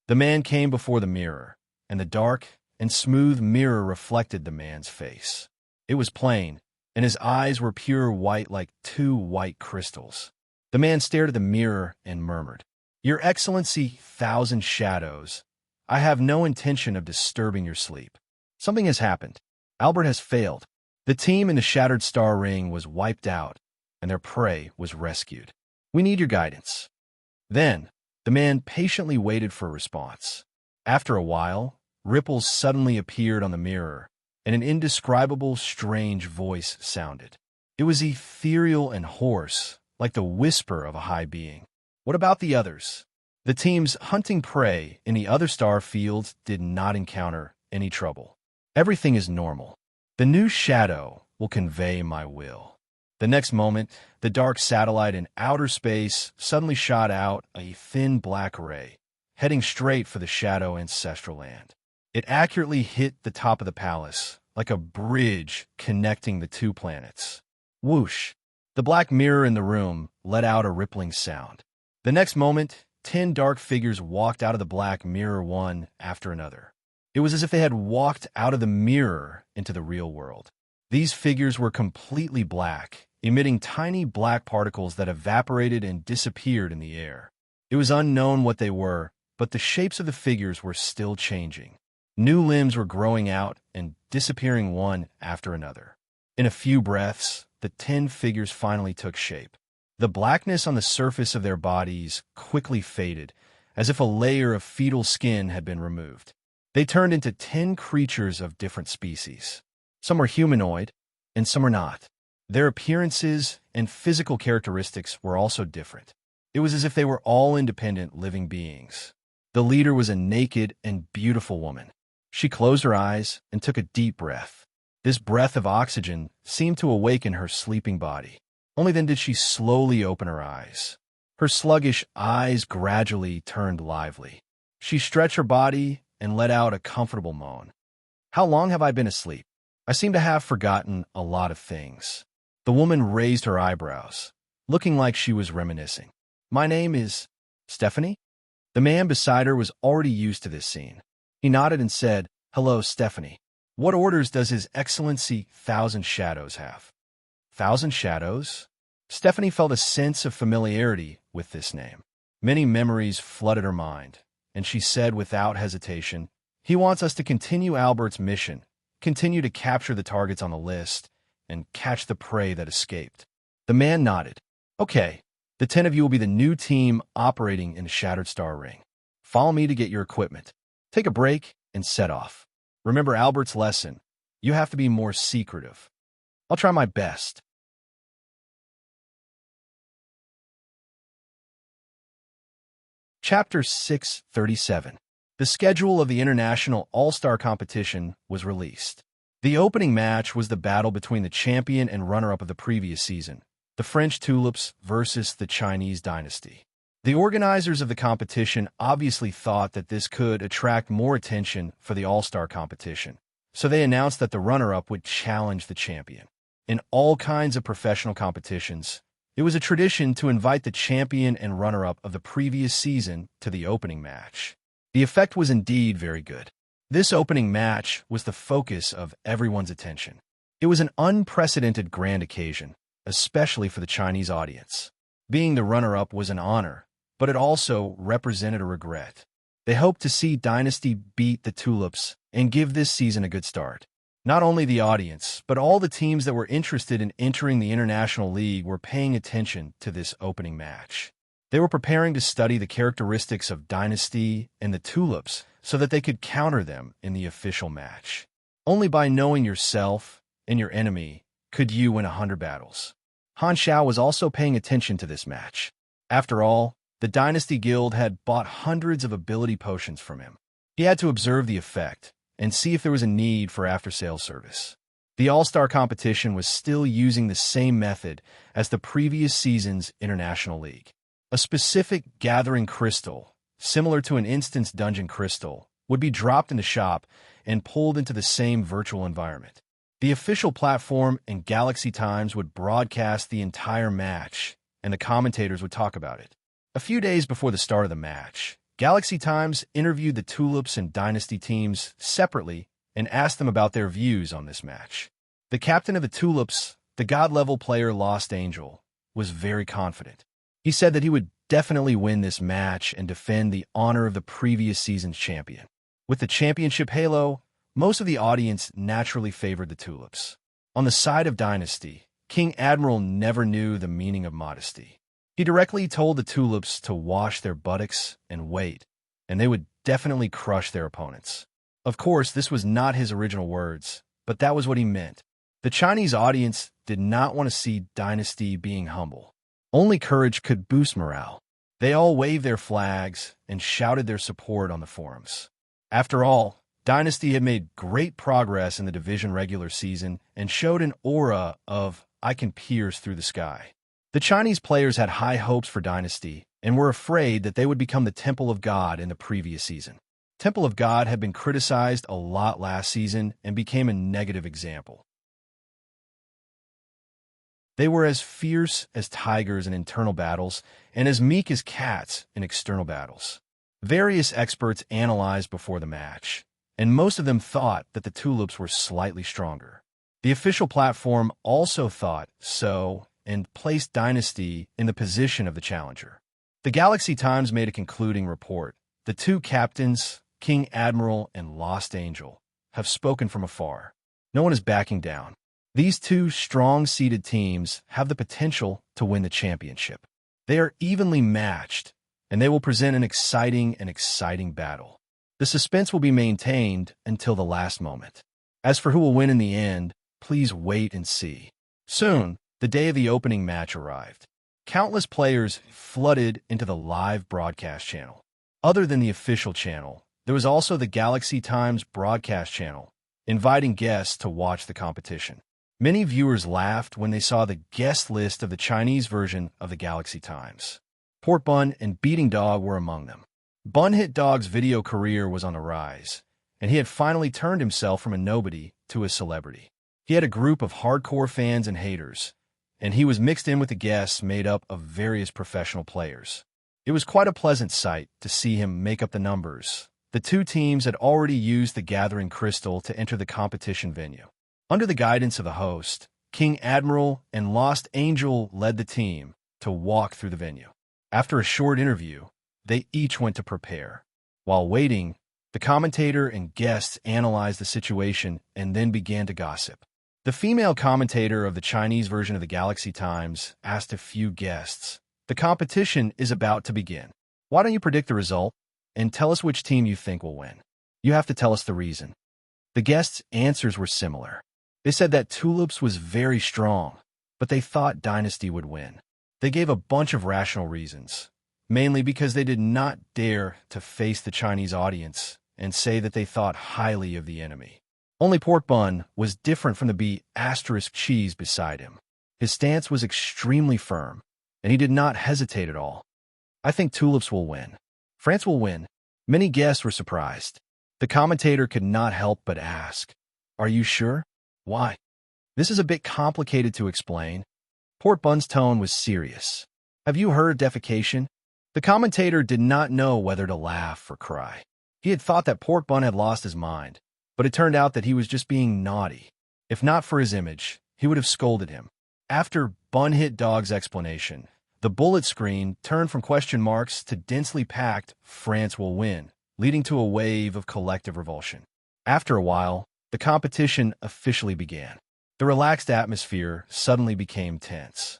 The man came before the mirror, and the dark and smooth mirror reflected the man's face. It was plain, and his eyes were pure white like 2 white crystals. The man stared at the mirror and murmured, "Your Excellency, Thousand Shadows, I have no intention of disturbing your sleep. Something has happened. Albert has failed. The team in the Shattered Star Ring was wiped out, and their prey was rescued. We need your guidance." Then, the man patiently waited for a response. After a while, ripples suddenly appeared on the mirror, and an indescribable, strange voice sounded. It was ethereal and hoarse, like the whisper of a high being. What about the others? The teams hunting prey in the other star fields did not encounter any trouble. Everything is normal. The new shadow will convey my will. The next moment, the dark satellite in outer space suddenly shot out a thin black ray, heading straight for the shadow ancestral land. It accurately hit the top of the palace, like a bridge connecting the two planets. Whoosh! The black mirror in the room let out a rippling sound. The next moment, 10 dark figures walked out of the black mirror one after another. It was as if they had walked out of the mirror into the real world. These figures were completely black, emitting tiny black particles that evaporated and disappeared in the air. It was unknown what they were, but the shapes of the figures were still changing. New limbs were growing out and disappearing one after another. In a few breaths, the 10 figures finally took shape. The blackness on the surface of their bodies quickly faded, as if a layer of fetal skin had been removed. They turned into 10 creatures of different species. Some were humanoid, and some were not. Their appearances and physical characteristics were also different. It was as if they were all independent living beings. The leader was a naked and beautiful woman. She closed her eyes and took a deep breath. This breath of oxygen seemed to awaken her sleeping body. Only then did she slowly open her eyes. Her sluggish eyes gradually turned lively. She stretched her body and let out a comfortable moan. How long have I been asleep? I seem to have forgotten a lot of things. The woman raised her eyebrows, looking like she was reminiscing. My name is Stephanie? The man beside her was already used to this scene. He nodded and said, Hello, Stephanie. What orders does His Excellency Thousand Shadows have? Thousand Shadows? Stephanie felt a sense of familiarity with this name. Many memories flooded her mind, and she said without hesitation, He wants us to continue Albert's mission, continue to capture the targets on the list, and catch the prey that escaped. The man nodded. Okay, the 10 of you will be the new team operating in the Shattered Star Ring. Follow me to get your equipment. Take a break and set off. Remember Albert's lesson. You have to be more secretive. I'll try my best. Chapter 637. The schedule of the International All-Star Competition was released. The opening match was the battle between the champion and runner-up of the previous season, the French Tulips versus the Chinese Dynasty. The organizers of the competition obviously thought that this could attract more attention for the All-Star competition, so they announced that the runner-up would challenge the champion. In all kinds of professional competitions, it was a tradition to invite the champion and runner-up of the previous season to the opening match. The effect was indeed very good. This opening match was the focus of everyone's attention. It was an unprecedented grand occasion, especially for the Chinese audience. Being the runner-up was an honor, but it also represented a regret. They hoped to see Dynasty beat the Tulips and give this season a good start. Not only the audience, but all the teams that were interested in entering the International League were paying attention to this opening match. They were preparing to study the characteristics of Dynasty and the Tulips so that they could counter them in the official match. Only by knowing yourself and your enemy could you win 100 battles. Han Xiao was also paying attention to this match. After all, the Dynasty Guild had bought hundreds of ability potions from him. He had to observe the effect and see if there was a need for after-sales service. The All-Star competition was still using the same method as the previous season's International League. A specific gathering crystal, similar to an instance dungeon crystal, would be dropped in the shop and pulled into the same virtual environment. The official platform and Galaxy Times would broadcast the entire match, and the commentators would talk about it. A few days before the start of the match, Galaxy Times interviewed the Tulips and Dynasty teams separately and asked them about their views on this match. The captain of the Tulips, the god-level player Lost Angel, was very confident. He said that he would definitely win this match and defend the honor of the previous season's champion. With the championship halo, most of the audience naturally favored the Tulips. On the side of Dynasty, King Admiral never knew the meaning of modesty. He directly told the Tulips to wash their buttocks and wait, and they would definitely crush their opponents. Of course, this was not his original words, but that was what he meant. The Chinese audience did not want to see Dynasty being humble. Only courage could boost morale. They all waved their flags and shouted their support on the forums. After all, Dynasty had made great progress in the division regular season and showed an aura of "I can pierce through the sky." The Chinese players had high hopes for Dynasty and were afraid that they would become the Temple of God in the previous season. Temple of God had been criticized a lot last season and became a negative example. They were as fierce as tigers in internal battles and as meek as cats in external battles. Various experts analyzed before the match, and most of them thought that the Tulips were slightly stronger. The official platform also thought so and placed Dynasty in the position of the challenger. The Galaxy Times made a concluding report. The two captains, King Admiral and Lost Angel, have spoken from afar. No one is backing down. These two strong-seeded teams have the potential to win the championship. They are evenly matched, and they will present an exciting battle. The suspense will be maintained until the last moment. As for who will win in the end, please wait and see. Soon, the day of the opening match arrived. Countless players flooded into the live broadcast channel. Other than the official channel, there was also the Galaxy Times broadcast channel, inviting guests to watch the competition. Many viewers laughed when they saw the guest list of the Chinese version of the Galaxy Times. Port Bun and Beating Dog were among them. Bun Hit Dog's video career was on the rise, and he had finally turned himself from a nobody to a celebrity. He had a group of hardcore fans and haters, and he was mixed in with the guests made up of various professional players. It was quite a pleasant sight to see him make up the numbers. The two teams had already used the Gathering Crystal to enter the competition venue. Under the guidance of the host, King Admiral and Lost Angel led the team to walk through the venue. After a short interview, they each went to prepare. While waiting, the commentator and guests analyzed the situation and then began to gossip. The female commentator of the Chinese version of the Galaxy Times asked a few guests, "The competition is about to begin. Why don't you predict the result and tell us which team you think will win? You have to tell us the reason." The guests' answers were similar. They said that Tulips was very strong, but they thought Dynasty would win. They gave a bunch of rational reasons, mainly because they did not dare to face the Chinese audience and say that they thought highly of the enemy. Only Port Bun was different from the B*cheese beside him. His stance was extremely firm, and he did not hesitate at all. "I think Tulips will win. France will win." Many guests were surprised. The commentator could not help but ask, "Are you sure? Why?" "This is a bit complicated to explain." Port Bun's tone was serious. "Have you heard defecation?" The commentator did not know whether to laugh or cry. He had thought that Port Bun had lost his mind, but it turned out that he was just being naughty. If not for his image, he would have scolded him. After Bun Hit Dog's explanation, the bullet screen turned from question marks to densely packed "France will win," leading to a wave of collective revulsion. After a while, the competition officially began. The relaxed atmosphere suddenly became tense.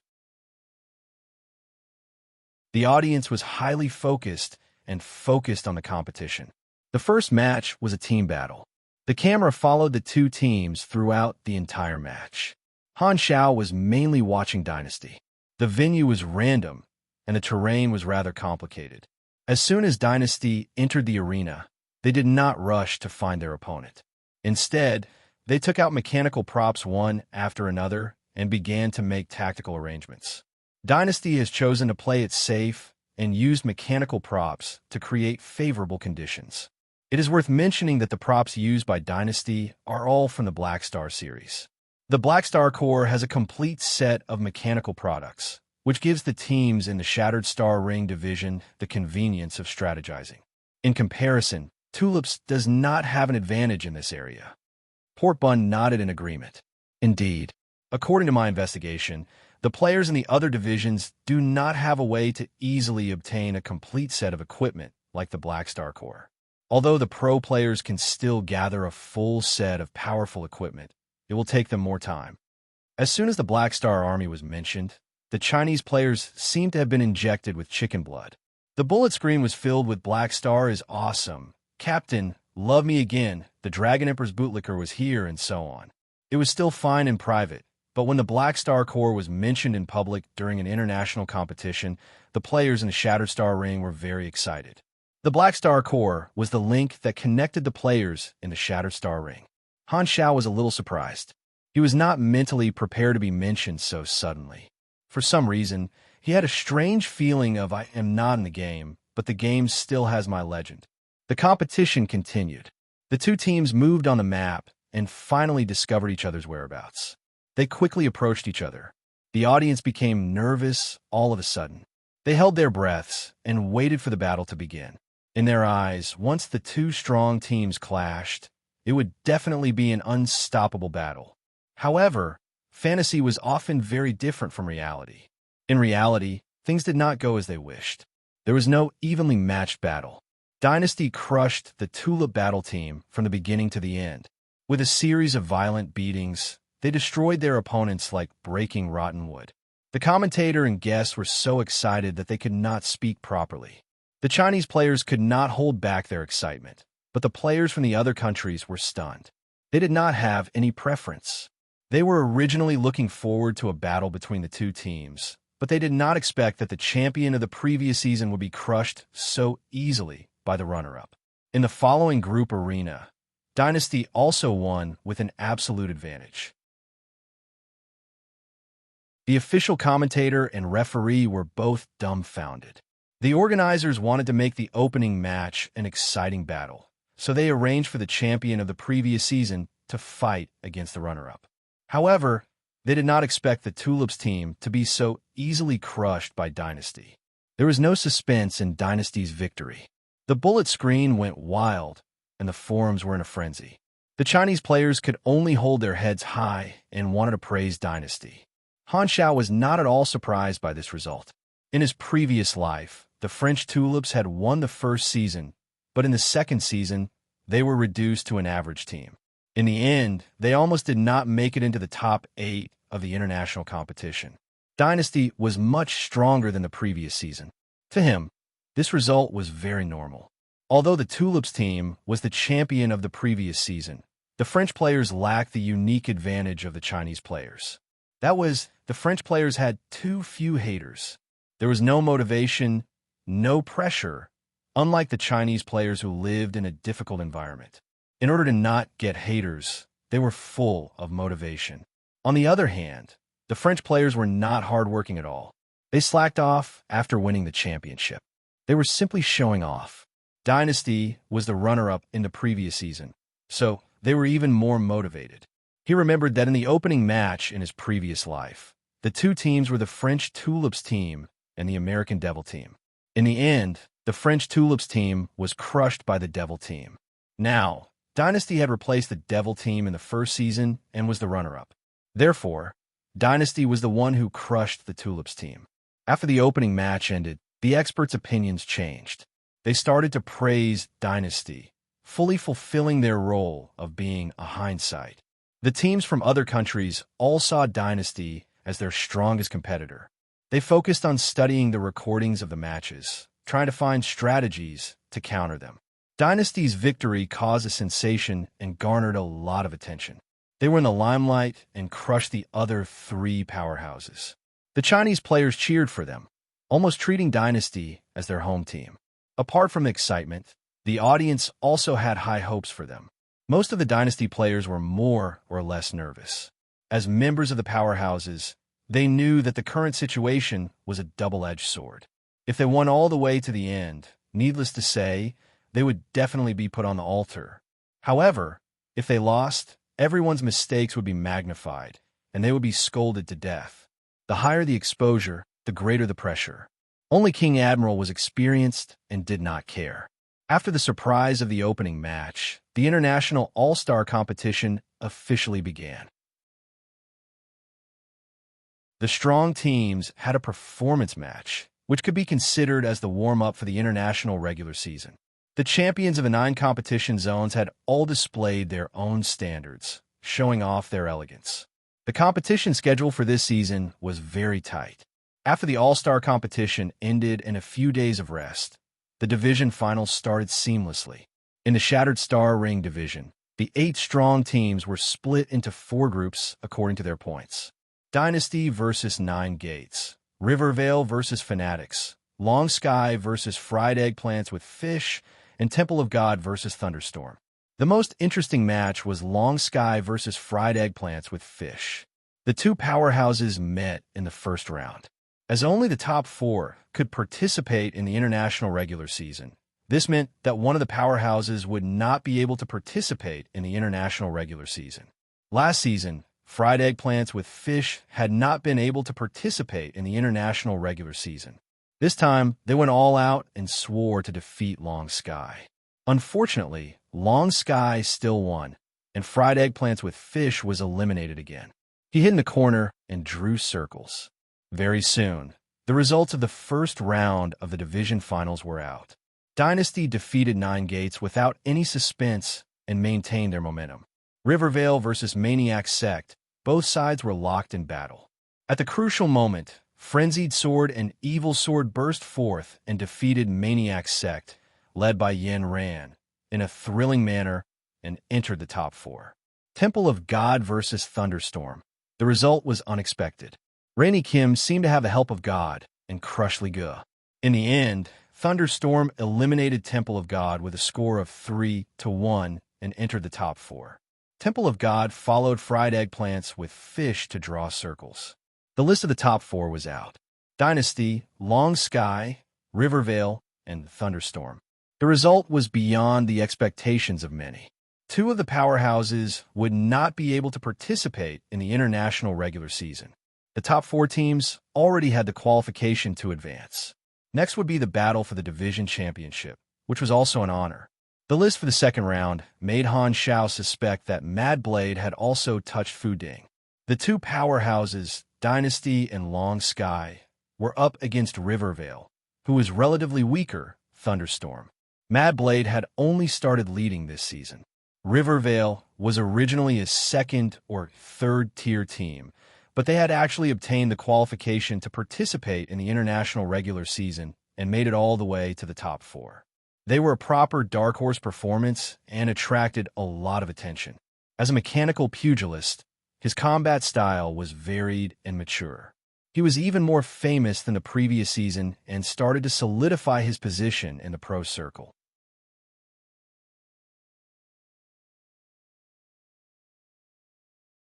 The audience was highly focused on the competition. The first match was a team battle. The camera followed the two teams throughout the entire match. Han Xiao was mainly watching Dynasty. The venue was random, and the terrain was rather complicated. As soon as Dynasty entered the arena, they did not rush to find their opponent. Instead, they took out mechanical props one after another and began to make tactical arrangements. Dynasty has chosen to play it safe and used mechanical props to create favorable conditions. It is worth mentioning that the props used by Dynasty are all from the Black Star series. The Black Star Corps has a complete set of mechanical products, which gives the teams in the Shattered Star Ring division the convenience of strategizing. In comparison, Tulips does not have an advantage in this area. Port Bun nodded in agreement. Indeed, according to my investigation, the players in the other divisions do not have a way to easily obtain a complete set of equipment like the Black Star Corps. Although the pro players can still gather a full set of powerful equipment, it will take them more time. As soon as the Black Star Army was mentioned, the Chinese players seemed to have been injected with chicken blood. The bullet screen was filled with "Black Star is awesome," "Captain, love me again," "The Dragon Emperor's bootlicker was here," and so on. It was still fine in private, but when the Black Star Corps was mentioned in public during an international competition, the players in the Shattered Star Ring were very excited. The Black Star Corps was the link that connected the players in the Shattered Star Ring. Han Xiao was a little surprised. He was not mentally prepared to be mentioned so suddenly. For some reason, he had a strange feeling of I am not in the game, but the game still has my legend. The competition continued. The two teams moved on the map and finally discovered each other's whereabouts. They quickly approached each other. The audience became nervous all of a sudden. They held their breaths and waited for the battle to begin. In their eyes, once the two strong teams clashed, it would definitely be an unstoppable battle. However, fantasy was often very different from reality. In reality, things did not go as they wished. There was no evenly matched battle. Dynasty crushed the Tulip Battle team from the beginning to the end. With a series of violent beatings, they destroyed their opponents like breaking rotten wood. The commentator and guests were so excited that they could not speak properly. The Chinese players could not hold back their excitement, but the players from the other countries were stunned. They did not have any preference. They were originally looking forward to a battle between the two teams, but they did not expect that the champion of the previous season would be crushed so easily by the runner-up. In the following group arena, Dynasty also won with an absolute advantage. The official commentator and referee were both dumbfounded. The organizers wanted to make the opening match an exciting battle, so they arranged for the champion of the previous season to fight against the runner-up. However, they did not expect the Tulips team to be so easily crushed by Dynasty. There was no suspense in Dynasty's victory. The bullet screen went wild, and the forums were in a frenzy. The Chinese players could only hold their heads high and wanted to praise Dynasty. Han Xiao was not at all surprised by this result. In his previous life, the French Tulips had won the first season, but in the second season, they were reduced to an average team. In the end, they almost did not make it into the top 8 of the international competition. Dynasty was much stronger than the previous season. To him, this result was very normal. Although the Tulips team was the champion of the previous season, the French players lacked the unique advantage of the Chinese players. That was, the French players had too few haters. There was no motivation, no pressure, unlike the Chinese players who lived in a difficult environment. In order to not get haters, they were full of motivation. On the other hand, the French players were not hardworking at all. They slacked off after winning the championship. They were simply showing off. Dynasty was the runner-up in the previous season, so they were even more motivated. He remembered that in the opening match in his previous life, the two teams were the French Tulips team and the American Devil team. In the end, the French Tulips team was crushed by the Devil team. Now, Dynasty had replaced the Devil team in the first season and was the runner-up. Therefore, Dynasty was the one who crushed the Tulips team. After the opening match ended, the experts' opinions changed. They started to praise Dynasty, fully fulfilling their role of being a hindsight. The teams from other countries all saw Dynasty as their strongest competitor. They focused on studying the recordings of the matches, trying to find strategies to counter them. Dynasty's victory caused a sensation and garnered a lot of attention. They were in the limelight and crushed the other three powerhouses. The Chinese players cheered for them, almost treating Dynasty as their home team. Apart from the excitement, the audience also had high hopes for them. Most of the Dynasty players were more or less nervous. As members of the powerhouses, they knew that the current situation was a double-edged sword. If they won all the way to the end, needless to say, they would definitely be put on the altar. However, if they lost, everyone's mistakes would be magnified, and they would be scolded to death. The higher the exposure, the greater the pressure. Only King Admiral was experienced and did not care. After the surprise of the opening match, the International All-Star competition officially began. The strong teams had a performance match, which could be considered as the warm-up for the international regular season. The champions of the 9 competition zones had all displayed their own standards, showing off their elegance. The competition schedule for this season was very tight. After the All-Star competition ended in a few days of rest, the division finals started seamlessly. In the Shattered Star Ring division, The 8 strong teams were split into 4 groups according to their points. Dynasty versus 9 Gates, Rivervale versus Fanatics, Long Sky versus Fried Eggplants with Fish, and Temple of God versus Thunderstorm. The most interesting match was Long Sky versus Fried Eggplants with Fish. The 2 powerhouses met in the first round. As only the top 4 could participate in the international regular season, this meant that one of the powerhouses would not be able to participate in the international regular season. Last season, Fried Eggplants with Fish had not been able to participate in the international regular season. This time, they went all out and swore to defeat Long Sky. Unfortunately, Long Sky still won, and Fried Eggplants with Fish was eliminated again. He hid in the corner and drew circles. Very soon, the results of the first round of the division finals were out. Dynasty defeated 9 Gates without any suspense and maintained their momentum. Rivervale versus Maniac Sect, both sides were locked in battle. At the crucial moment, Frenzied Sword and Evil Sword burst forth and defeated Maniac Sect, led by Yen Ran, in a thrilling manner and entered the top 4. Temple of God versus Thunderstorm. The result was unexpected. Rainy Kim seemed to have the help of God and crushed Liga. In the end, Thunderstorm eliminated Temple of God with a score of 3-1 and entered the top 4. Temple of God followed Fried Eggplants with Fish to draw circles. The list of the top 4 was out. Dynasty, Long Sky, Rivervale, and Thunderstorm. The result was beyond the expectations of many. 2 of the powerhouses would not be able to participate in the international regular season. The top 4 teams already had the qualification to advance. Next would be the battle for the division championship, which was also an honor. The list for the second round made Han Xiao suspect that Mad Blade had also touched Fu Ding. The 2 powerhouses, Dynasty and Long Sky, were up against Rivervale, who was relatively weaker, Thunderstorm. Mad Blade had only started leading this season. Rivervale was originally a 2nd or 3rd tier team, but they had actually obtained the qualification to participate in the international regular season and made it all the way to the top 4. They were a proper dark horse performance and attracted a lot of attention. As a mechanical pugilist, his combat style was varied and mature. He was even more famous than the previous season and started to solidify his position in the pro circle.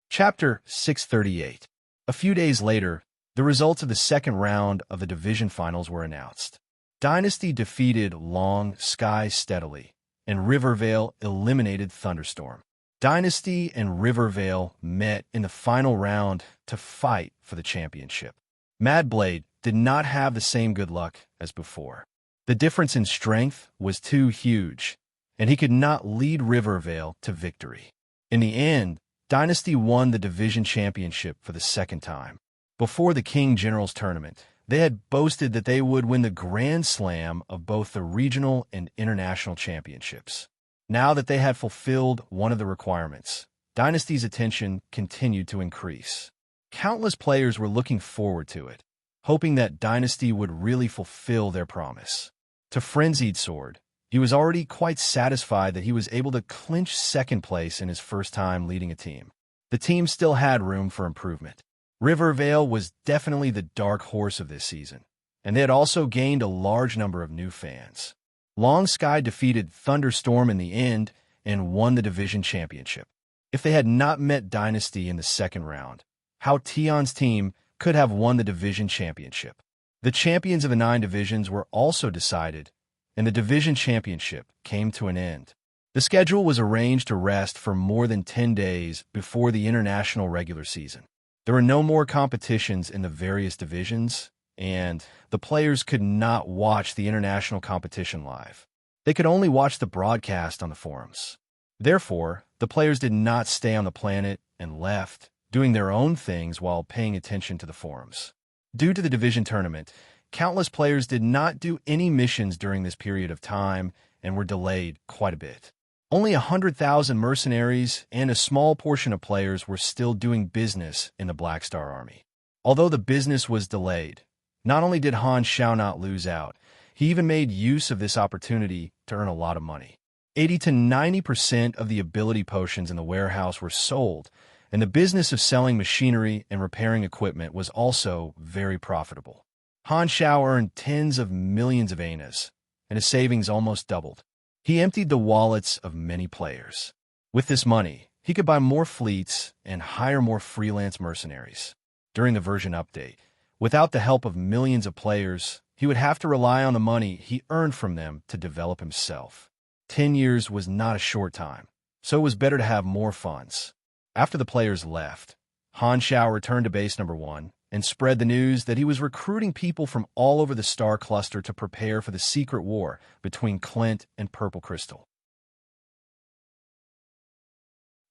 Chapter 638. A few days later, the results of the second round of the division finals were announced. Dynasty defeated Long Sky steadily, and Rivervale eliminated Thunderstorm. Dynasty and Rivervale met in the final round to fight for the championship. Mad Blade did not have the same good luck as before. The difference in strength was too huge, and he could not lead Rivervale to victory. In the end, Dynasty won the division championship for the second time. Before the King Generals tournament, they had boasted that they would win the Grand Slam of both the regional and international championships. Now that they had fulfilled one of the requirements, Dynasty's attention continued to increase. Countless players were looking forward to it, hoping that Dynasty would really fulfill their promise. To Frenzied Sword, he was already quite satisfied that he was able to clinch second place in his first time leading a team. The team still had room for improvement. Rivervale was definitely the dark horse of this season, and they had also gained a large number of new fans. Long Sky defeated Thunderstorm in the end and won the division championship. If they had not met Dynasty in the second round, how Tion's team could have won the division championship. The champions of the 9 divisions were also decided, and the division championship came to an end. The schedule was arranged to rest for more than 10 days before the international regular season. There were no more competitions in the various divisions, and the players could not watch the international competition live. They could only watch the broadcast on the forums. Therefore, the players did not stay on the planet and left, doing their own things while paying attention to the forums. Due to the division tournament, countless players did not do any missions during this period of time and were delayed quite a bit. Only 100,000 mercenaries and a small portion of players were still doing business in the Black Star Army. Although the business was delayed, not only did Han Xiao not lose out, he even made use of this opportunity to earn a lot of money. 80 to 90% of the ability potions in the warehouse were sold, and the business of selling machinery and repairing equipment was also very profitable. Han Shao earned tens of millions of anas, and his savings almost doubled. He emptied the wallets of many players. With this money, he could buy more fleets and hire more freelance mercenaries. During the version update, without the help of millions of players, he would have to rely on the money he earned from them to develop himself. 10 years was not a short time, so it was better to have more funds. After the players left, Han Shao returned to base number 1 and spread the news that he was recruiting people from all over the star cluster to prepare for the secret war between Clint and Purple Crystal.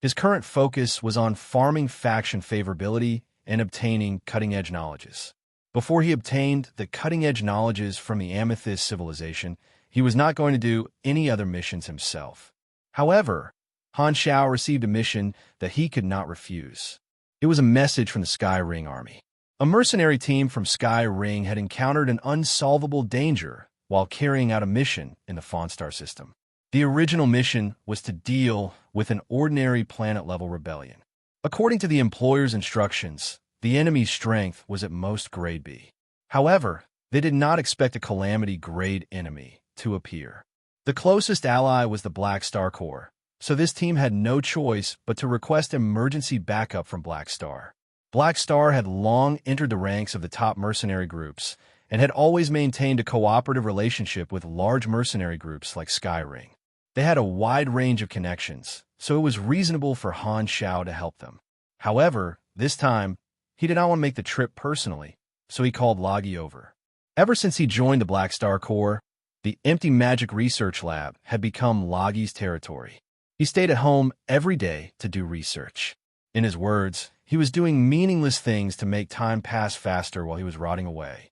His current focus was on farming faction favorability and obtaining cutting-edge knowledges. Before he obtained the cutting-edge knowledges from the Amethyst civilization, he was not going to do any other missions himself. However, Han Shao received a mission that he could not refuse. It was a message from the Sky Ring army. A mercenary team from Sky Ring had encountered an unsolvable danger while carrying out a mission in the Fawnstar system. The original mission was to deal with an ordinary planet-level rebellion. According to the employer's instructions, the enemy's strength was at most grade B. However, they did not expect a calamity grade enemy to appear. The closest ally was the Black Star Corps, so this team had no choice but to request emergency backup from Black Star. Black Star had long entered the ranks of the top mercenary groups and had always maintained a cooperative relationship with large mercenary groups like Sky Ring. They had a wide range of connections, so it was reasonable for Han Shao to help them. However, this time, he did not want to make the trip personally, so he called Loggy over. Ever since he joined the Black Star Corps, the empty magic research lab had become Loggy's territory. He stayed at home every day to do research. In his words, he was doing meaningless things to make time pass faster while he was rotting away.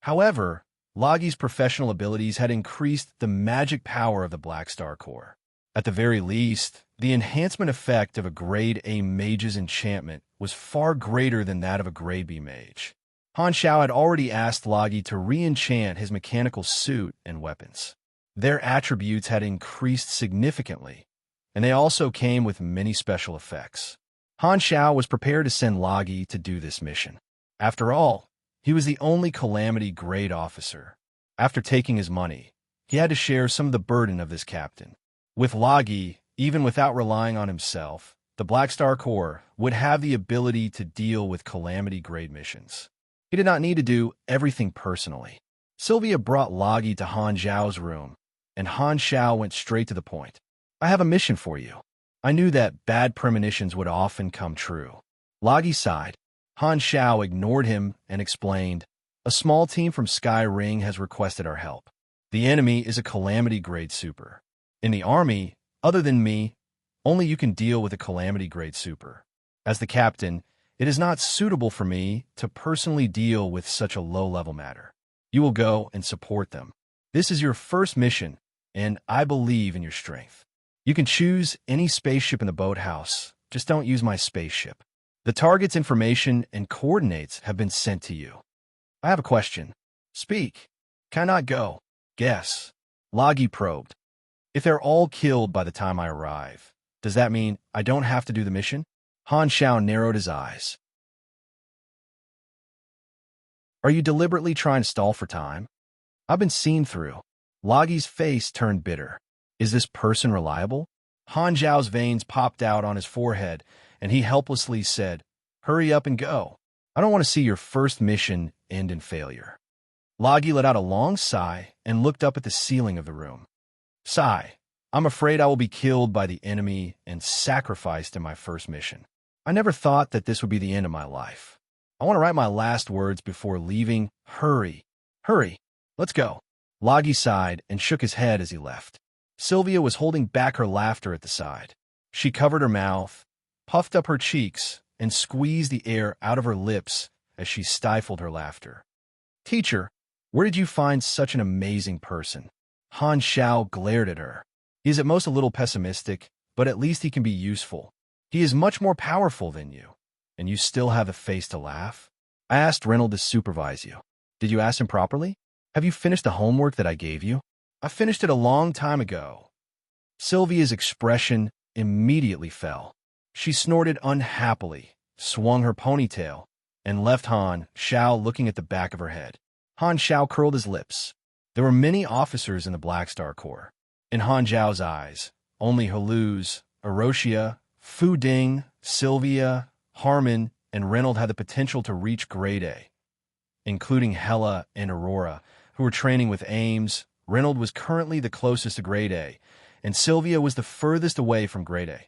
However, Loggy's professional abilities had increased the magic power of the Black Star Corps. At the very least, the enhancement effect of a Grade A mage's enchantment was far greater than that of a Grade B mage. Han Shao had already asked Loggy to re-enchant his mechanical suit and weapons. Their attributes had increased significantly, and they also came with many special effects. Han Shao was prepared to send Loggy to do this mission. After all, he was the only Calamity grade officer. After taking his money, he had to share some of the burden of this captain. With Loggy, even without relying on himself, the Black Star Corps would have the ability to deal with Calamity grade missions. He did not need to do everything personally. Sylvia brought Loggy to Han Xiao's room, and Han Xiao went straight to the point. I have a mission for you. I knew that bad premonitions would often come true. Loggy sighed. Han Xiao ignored him and explained, a small team from Sky Ring has requested our help. The enemy is a Calamity grade super. In the army, other than me, only you can deal with a Calamity grade super. As the captain, it is not suitable for me to personally deal with such a low-level matter. You will go and support them. This is your first mission, and I believe in your strength. You can choose any spaceship in the boathouse, just don't use my spaceship. The target's information and coordinates have been sent to you. I have a question. Speak. Cannot go. Guess. Loggy probed. If they're all killed by the time I arrive, does that mean I don't have to do the mission? Han Shao narrowed his eyes. Are you deliberately trying to stall for time? I've been seen through. Loggy's face turned bitter. Is this person reliable? Han Zhao's veins popped out on his forehead, and he helplessly said, hurry up and go. I don't want to see your first mission end in failure. Loggy let out a long sigh and looked up at the ceiling of the room. Sigh, I'm afraid I will be killed by the enemy and sacrificed in my first mission. I never thought that this would be the end of my life. I want to write my last words before leaving. Hurry. Hurry. Let's go. Loggy sighed and shook his head as he left. Sylvia was holding back her laughter at the side. She covered her mouth, puffed up her cheeks, and squeezed the air out of her lips as she stifled her laughter. Teacher, where did you find such an amazing person? Han Shao glared at her. He is at most a little pessimistic, but at least he can be useful. He is much more powerful than you, and you still have the face to laugh? I asked Reynolds to supervise you. Did you ask him properly? Have you finished the homework that I gave you? I finished it a long time ago. Sylvia's expression immediately fell. She snorted unhappily, swung her ponytail, and left Han Xiao looking at the back of her head. Han Xiao curled his lips. There were many officers in the Black Star Corps. In Han Zhao's eyes, only Haluz, Erosia, Fu Ding, Sylvia, Harmon, and Reynold had the potential to reach Grade A. Including Hela and Aurora, who were training with Ames, Reynold was currently the closest to Grade A, and Sylvia was the furthest away from Grade A.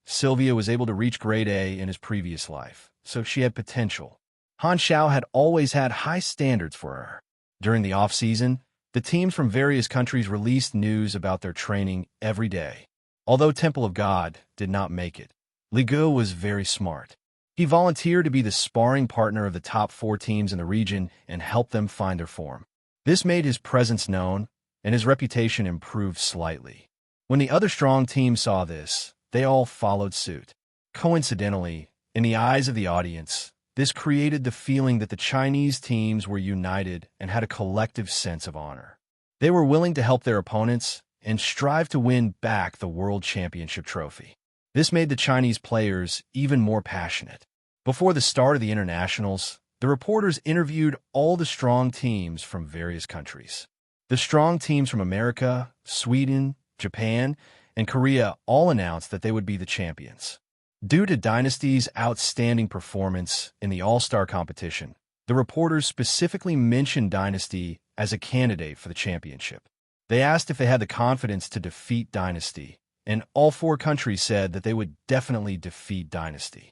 Sylvia was able to reach Grade A in his previous life, so she had potential. Han Xiao had always had high standards for her. During the off-season, the teams from various countries released news about their training every day. Although Temple of God did not make it, Li Gu was very smart. He volunteered to be the sparring partner of the top 4 teams in the region and help them find their form. This made his presence known, and his reputation improved slightly. When the other strong teams saw this, they all followed suit. Coincidentally, in the eyes of the audience, this created the feeling that the Chinese teams were united and had a collective sense of honor. They were willing to help their opponents and strive to win back the World Championship trophy. This made the Chinese players even more passionate. Before the start of the internationals, the reporters interviewed all the strong teams from various countries. The strong teams from America, Sweden, Japan, and Korea all announced that they would be the champions. Due to Dynasty's outstanding performance in the All-Star competition, the reporters specifically mentioned Dynasty as a candidate for the championship. They asked if they had the confidence to defeat Dynasty, and all 4 countries said that they would definitely defeat Dynasty.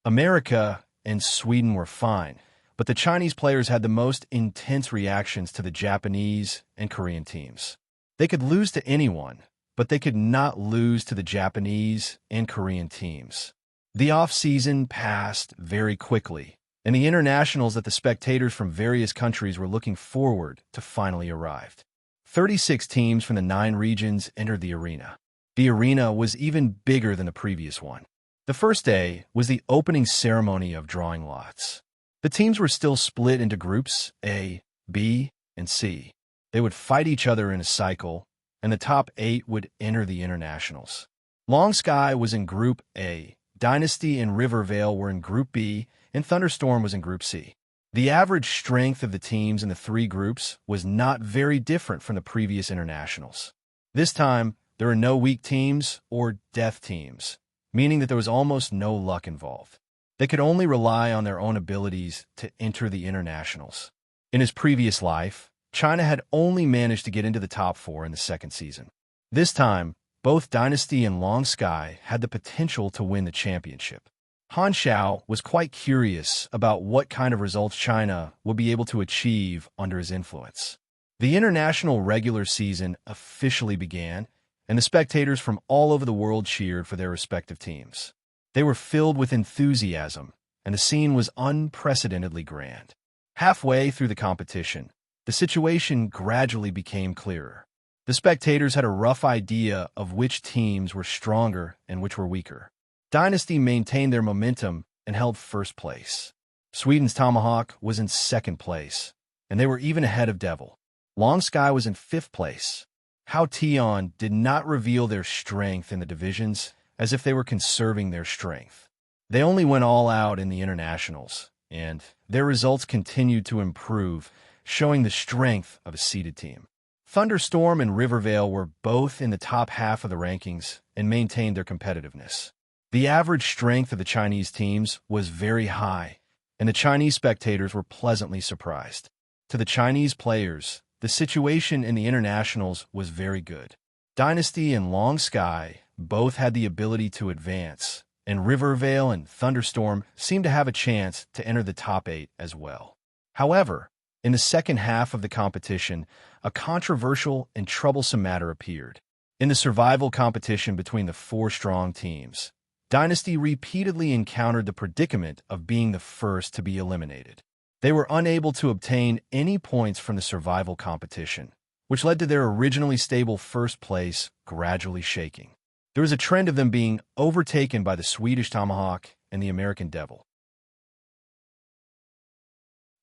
America and Sweden were fine, but the Chinese players had the most intense reactions to the Japanese and Korean teams. They could lose to anyone, but they could not lose to the Japanese and Korean teams. The off-season passed very quickly, and the internationals that the spectators from various countries were looking forward to finally arrived. 36 teams from the 9 regions entered the arena. The arena was even bigger than the previous one. The first day was the opening ceremony of drawing lots. The teams were still split into groups A, B, and C. They would fight each other in a cycle, and the top 8 would enter the internationals. Long Sky was in Group A, Dynasty and Rivervale were in Group B, and Thunderstorm was in Group C. The average strength of the teams in the 3 groups was not very different from the previous internationals. This time, there were no weak teams or death teams, meaning that there was almost no luck involved. They could only rely on their own abilities to enter the internationals. In his previous life, China had only managed to get into the top 4 in the second season. This time, both Dynasty and Long Sky had the potential to win the championship. Han Xiao was quite curious about what kind of results China would be able to achieve under his influence. The international regular season officially began, and the spectators from all over the world cheered for their respective teams. They were filled with enthusiasm, and the scene was unprecedentedly grand. Halfway through the competition, the situation gradually became clearer. The spectators had a rough idea of which teams were stronger and which were weaker. Dynasty maintained their momentum and held first place. Sweden's Tomahawk was in second place, and they were even ahead of Devil. Long Sky was in 5th place. Hao Tian did not reveal their strength in the divisions, as if they were conserving their strength. They only went all out in the internationals, and their results continued to improve, showing the strength of a seeded team. Thunderstorm and Rivervale were both in the top half of the rankings and maintained their competitiveness. The average strength of the Chinese teams was very high, and the Chinese spectators were pleasantly surprised. To the Chinese players, the situation in the internationals was very good. Dynasty and Long Sky both had the ability to advance, and Rivervale and Thunderstorm seemed to have a chance to enter the top 8 as well. However, in the second half of the competition, a controversial and troublesome matter appeared. In the survival competition between the 4 strong teams, Dynasty repeatedly encountered the predicament of being the first to be eliminated. They were unable to obtain any points from the survival competition, which led to their originally stable first place gradually shaking. There was a trend of them being overtaken by the Swedish Tomahawk and the American Devil.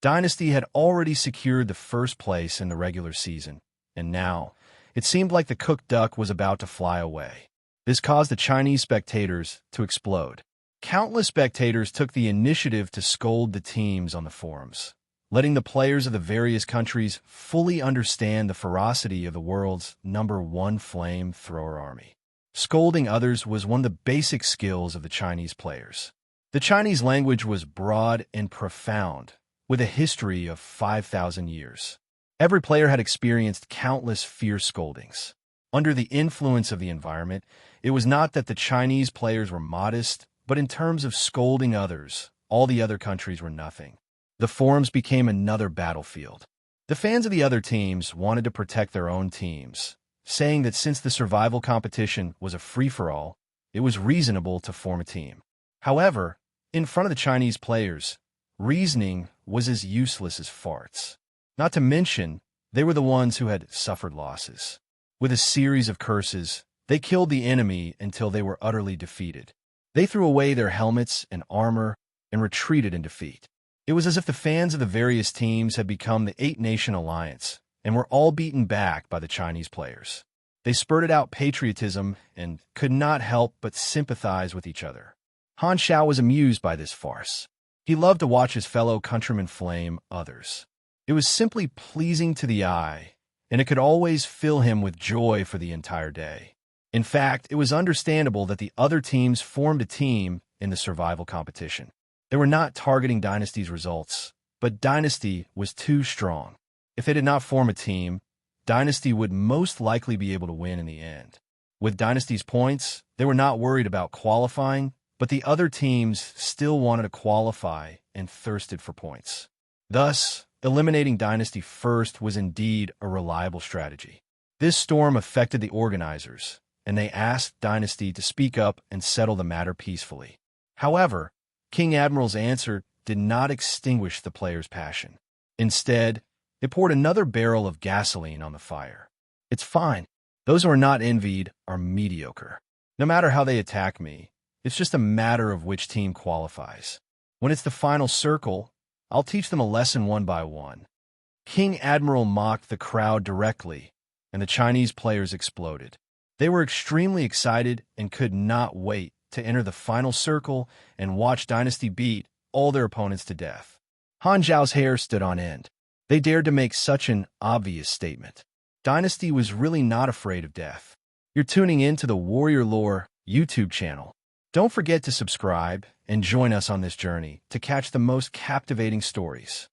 Dynasty had already secured the first place in the regular season, and now It seemed like the cooked duck was about to fly away. This caused the Chinese spectators to explode. Countless spectators took the initiative to scold the teams on the forums, letting the players of the various countries fully understand the ferocity of the world's #1 flamethrower army. Scolding others was one of the basic skills of the Chinese players. The Chinese language was broad and profound, with a history of 5,000 years. Every player had experienced countless fierce scoldings. Under the influence of the environment, it was not that the Chinese players were modest, but in terms of scolding others, all the other countries were nothing. The forums became another battlefield. The fans of the other teams wanted to protect their own teams, saying that since the survival competition was a free-for-all, it was reasonable to form a team. However, in front of the Chinese players, reasoning was as useless as farts. Not to mention, they were the ones who had suffered losses. With a series of curses, they killed the enemy until they were utterly defeated. They threw away their helmets and armor and retreated in defeat. It was as if the fans of the various teams had become the 8-nation alliance and were all beaten back by the Chinese players. They spurted out patriotism and could not help but sympathize with each other. Han Xiao was amused by this farce. He loved to watch his fellow countrymen flame others. It was simply pleasing to the eye, and it could always fill him with joy for the entire day. In fact, it was understandable that the other teams formed a team in the survival competition. They were not targeting Dynasty's results, but Dynasty was too strong. If they did not form a team, Dynasty would most likely be able to win in the end. With Dynasty's points, they were not worried about qualifying, but the other teams still wanted to qualify and thirsted for points. Thus, eliminating Dynasty first was indeed a reliable strategy. This storm affected the organizers, and they asked Dynasty to speak up and settle the matter peacefully. However, King Admiral's answer did not extinguish the players' passion. Instead, it poured another barrel of gasoline on the fire. It's fine. Those who are not envied are mediocre. No matter how they attack me, it's just a matter of which team qualifies. When it's the final circle, I'll teach them a lesson one by one. King Admiral mocked the crowd directly, and the Chinese players exploded. They were extremely excited and could not wait to enter the final circle and watch Dynasty beat all their opponents to death. Han Zhao's hair stood on end. They dared to make such an obvious statement. Dynasty was really not afraid of death. You're tuning in to the Warrior Lore YouTube channel. Don't forget to subscribe and join us on this journey to catch the most captivating stories.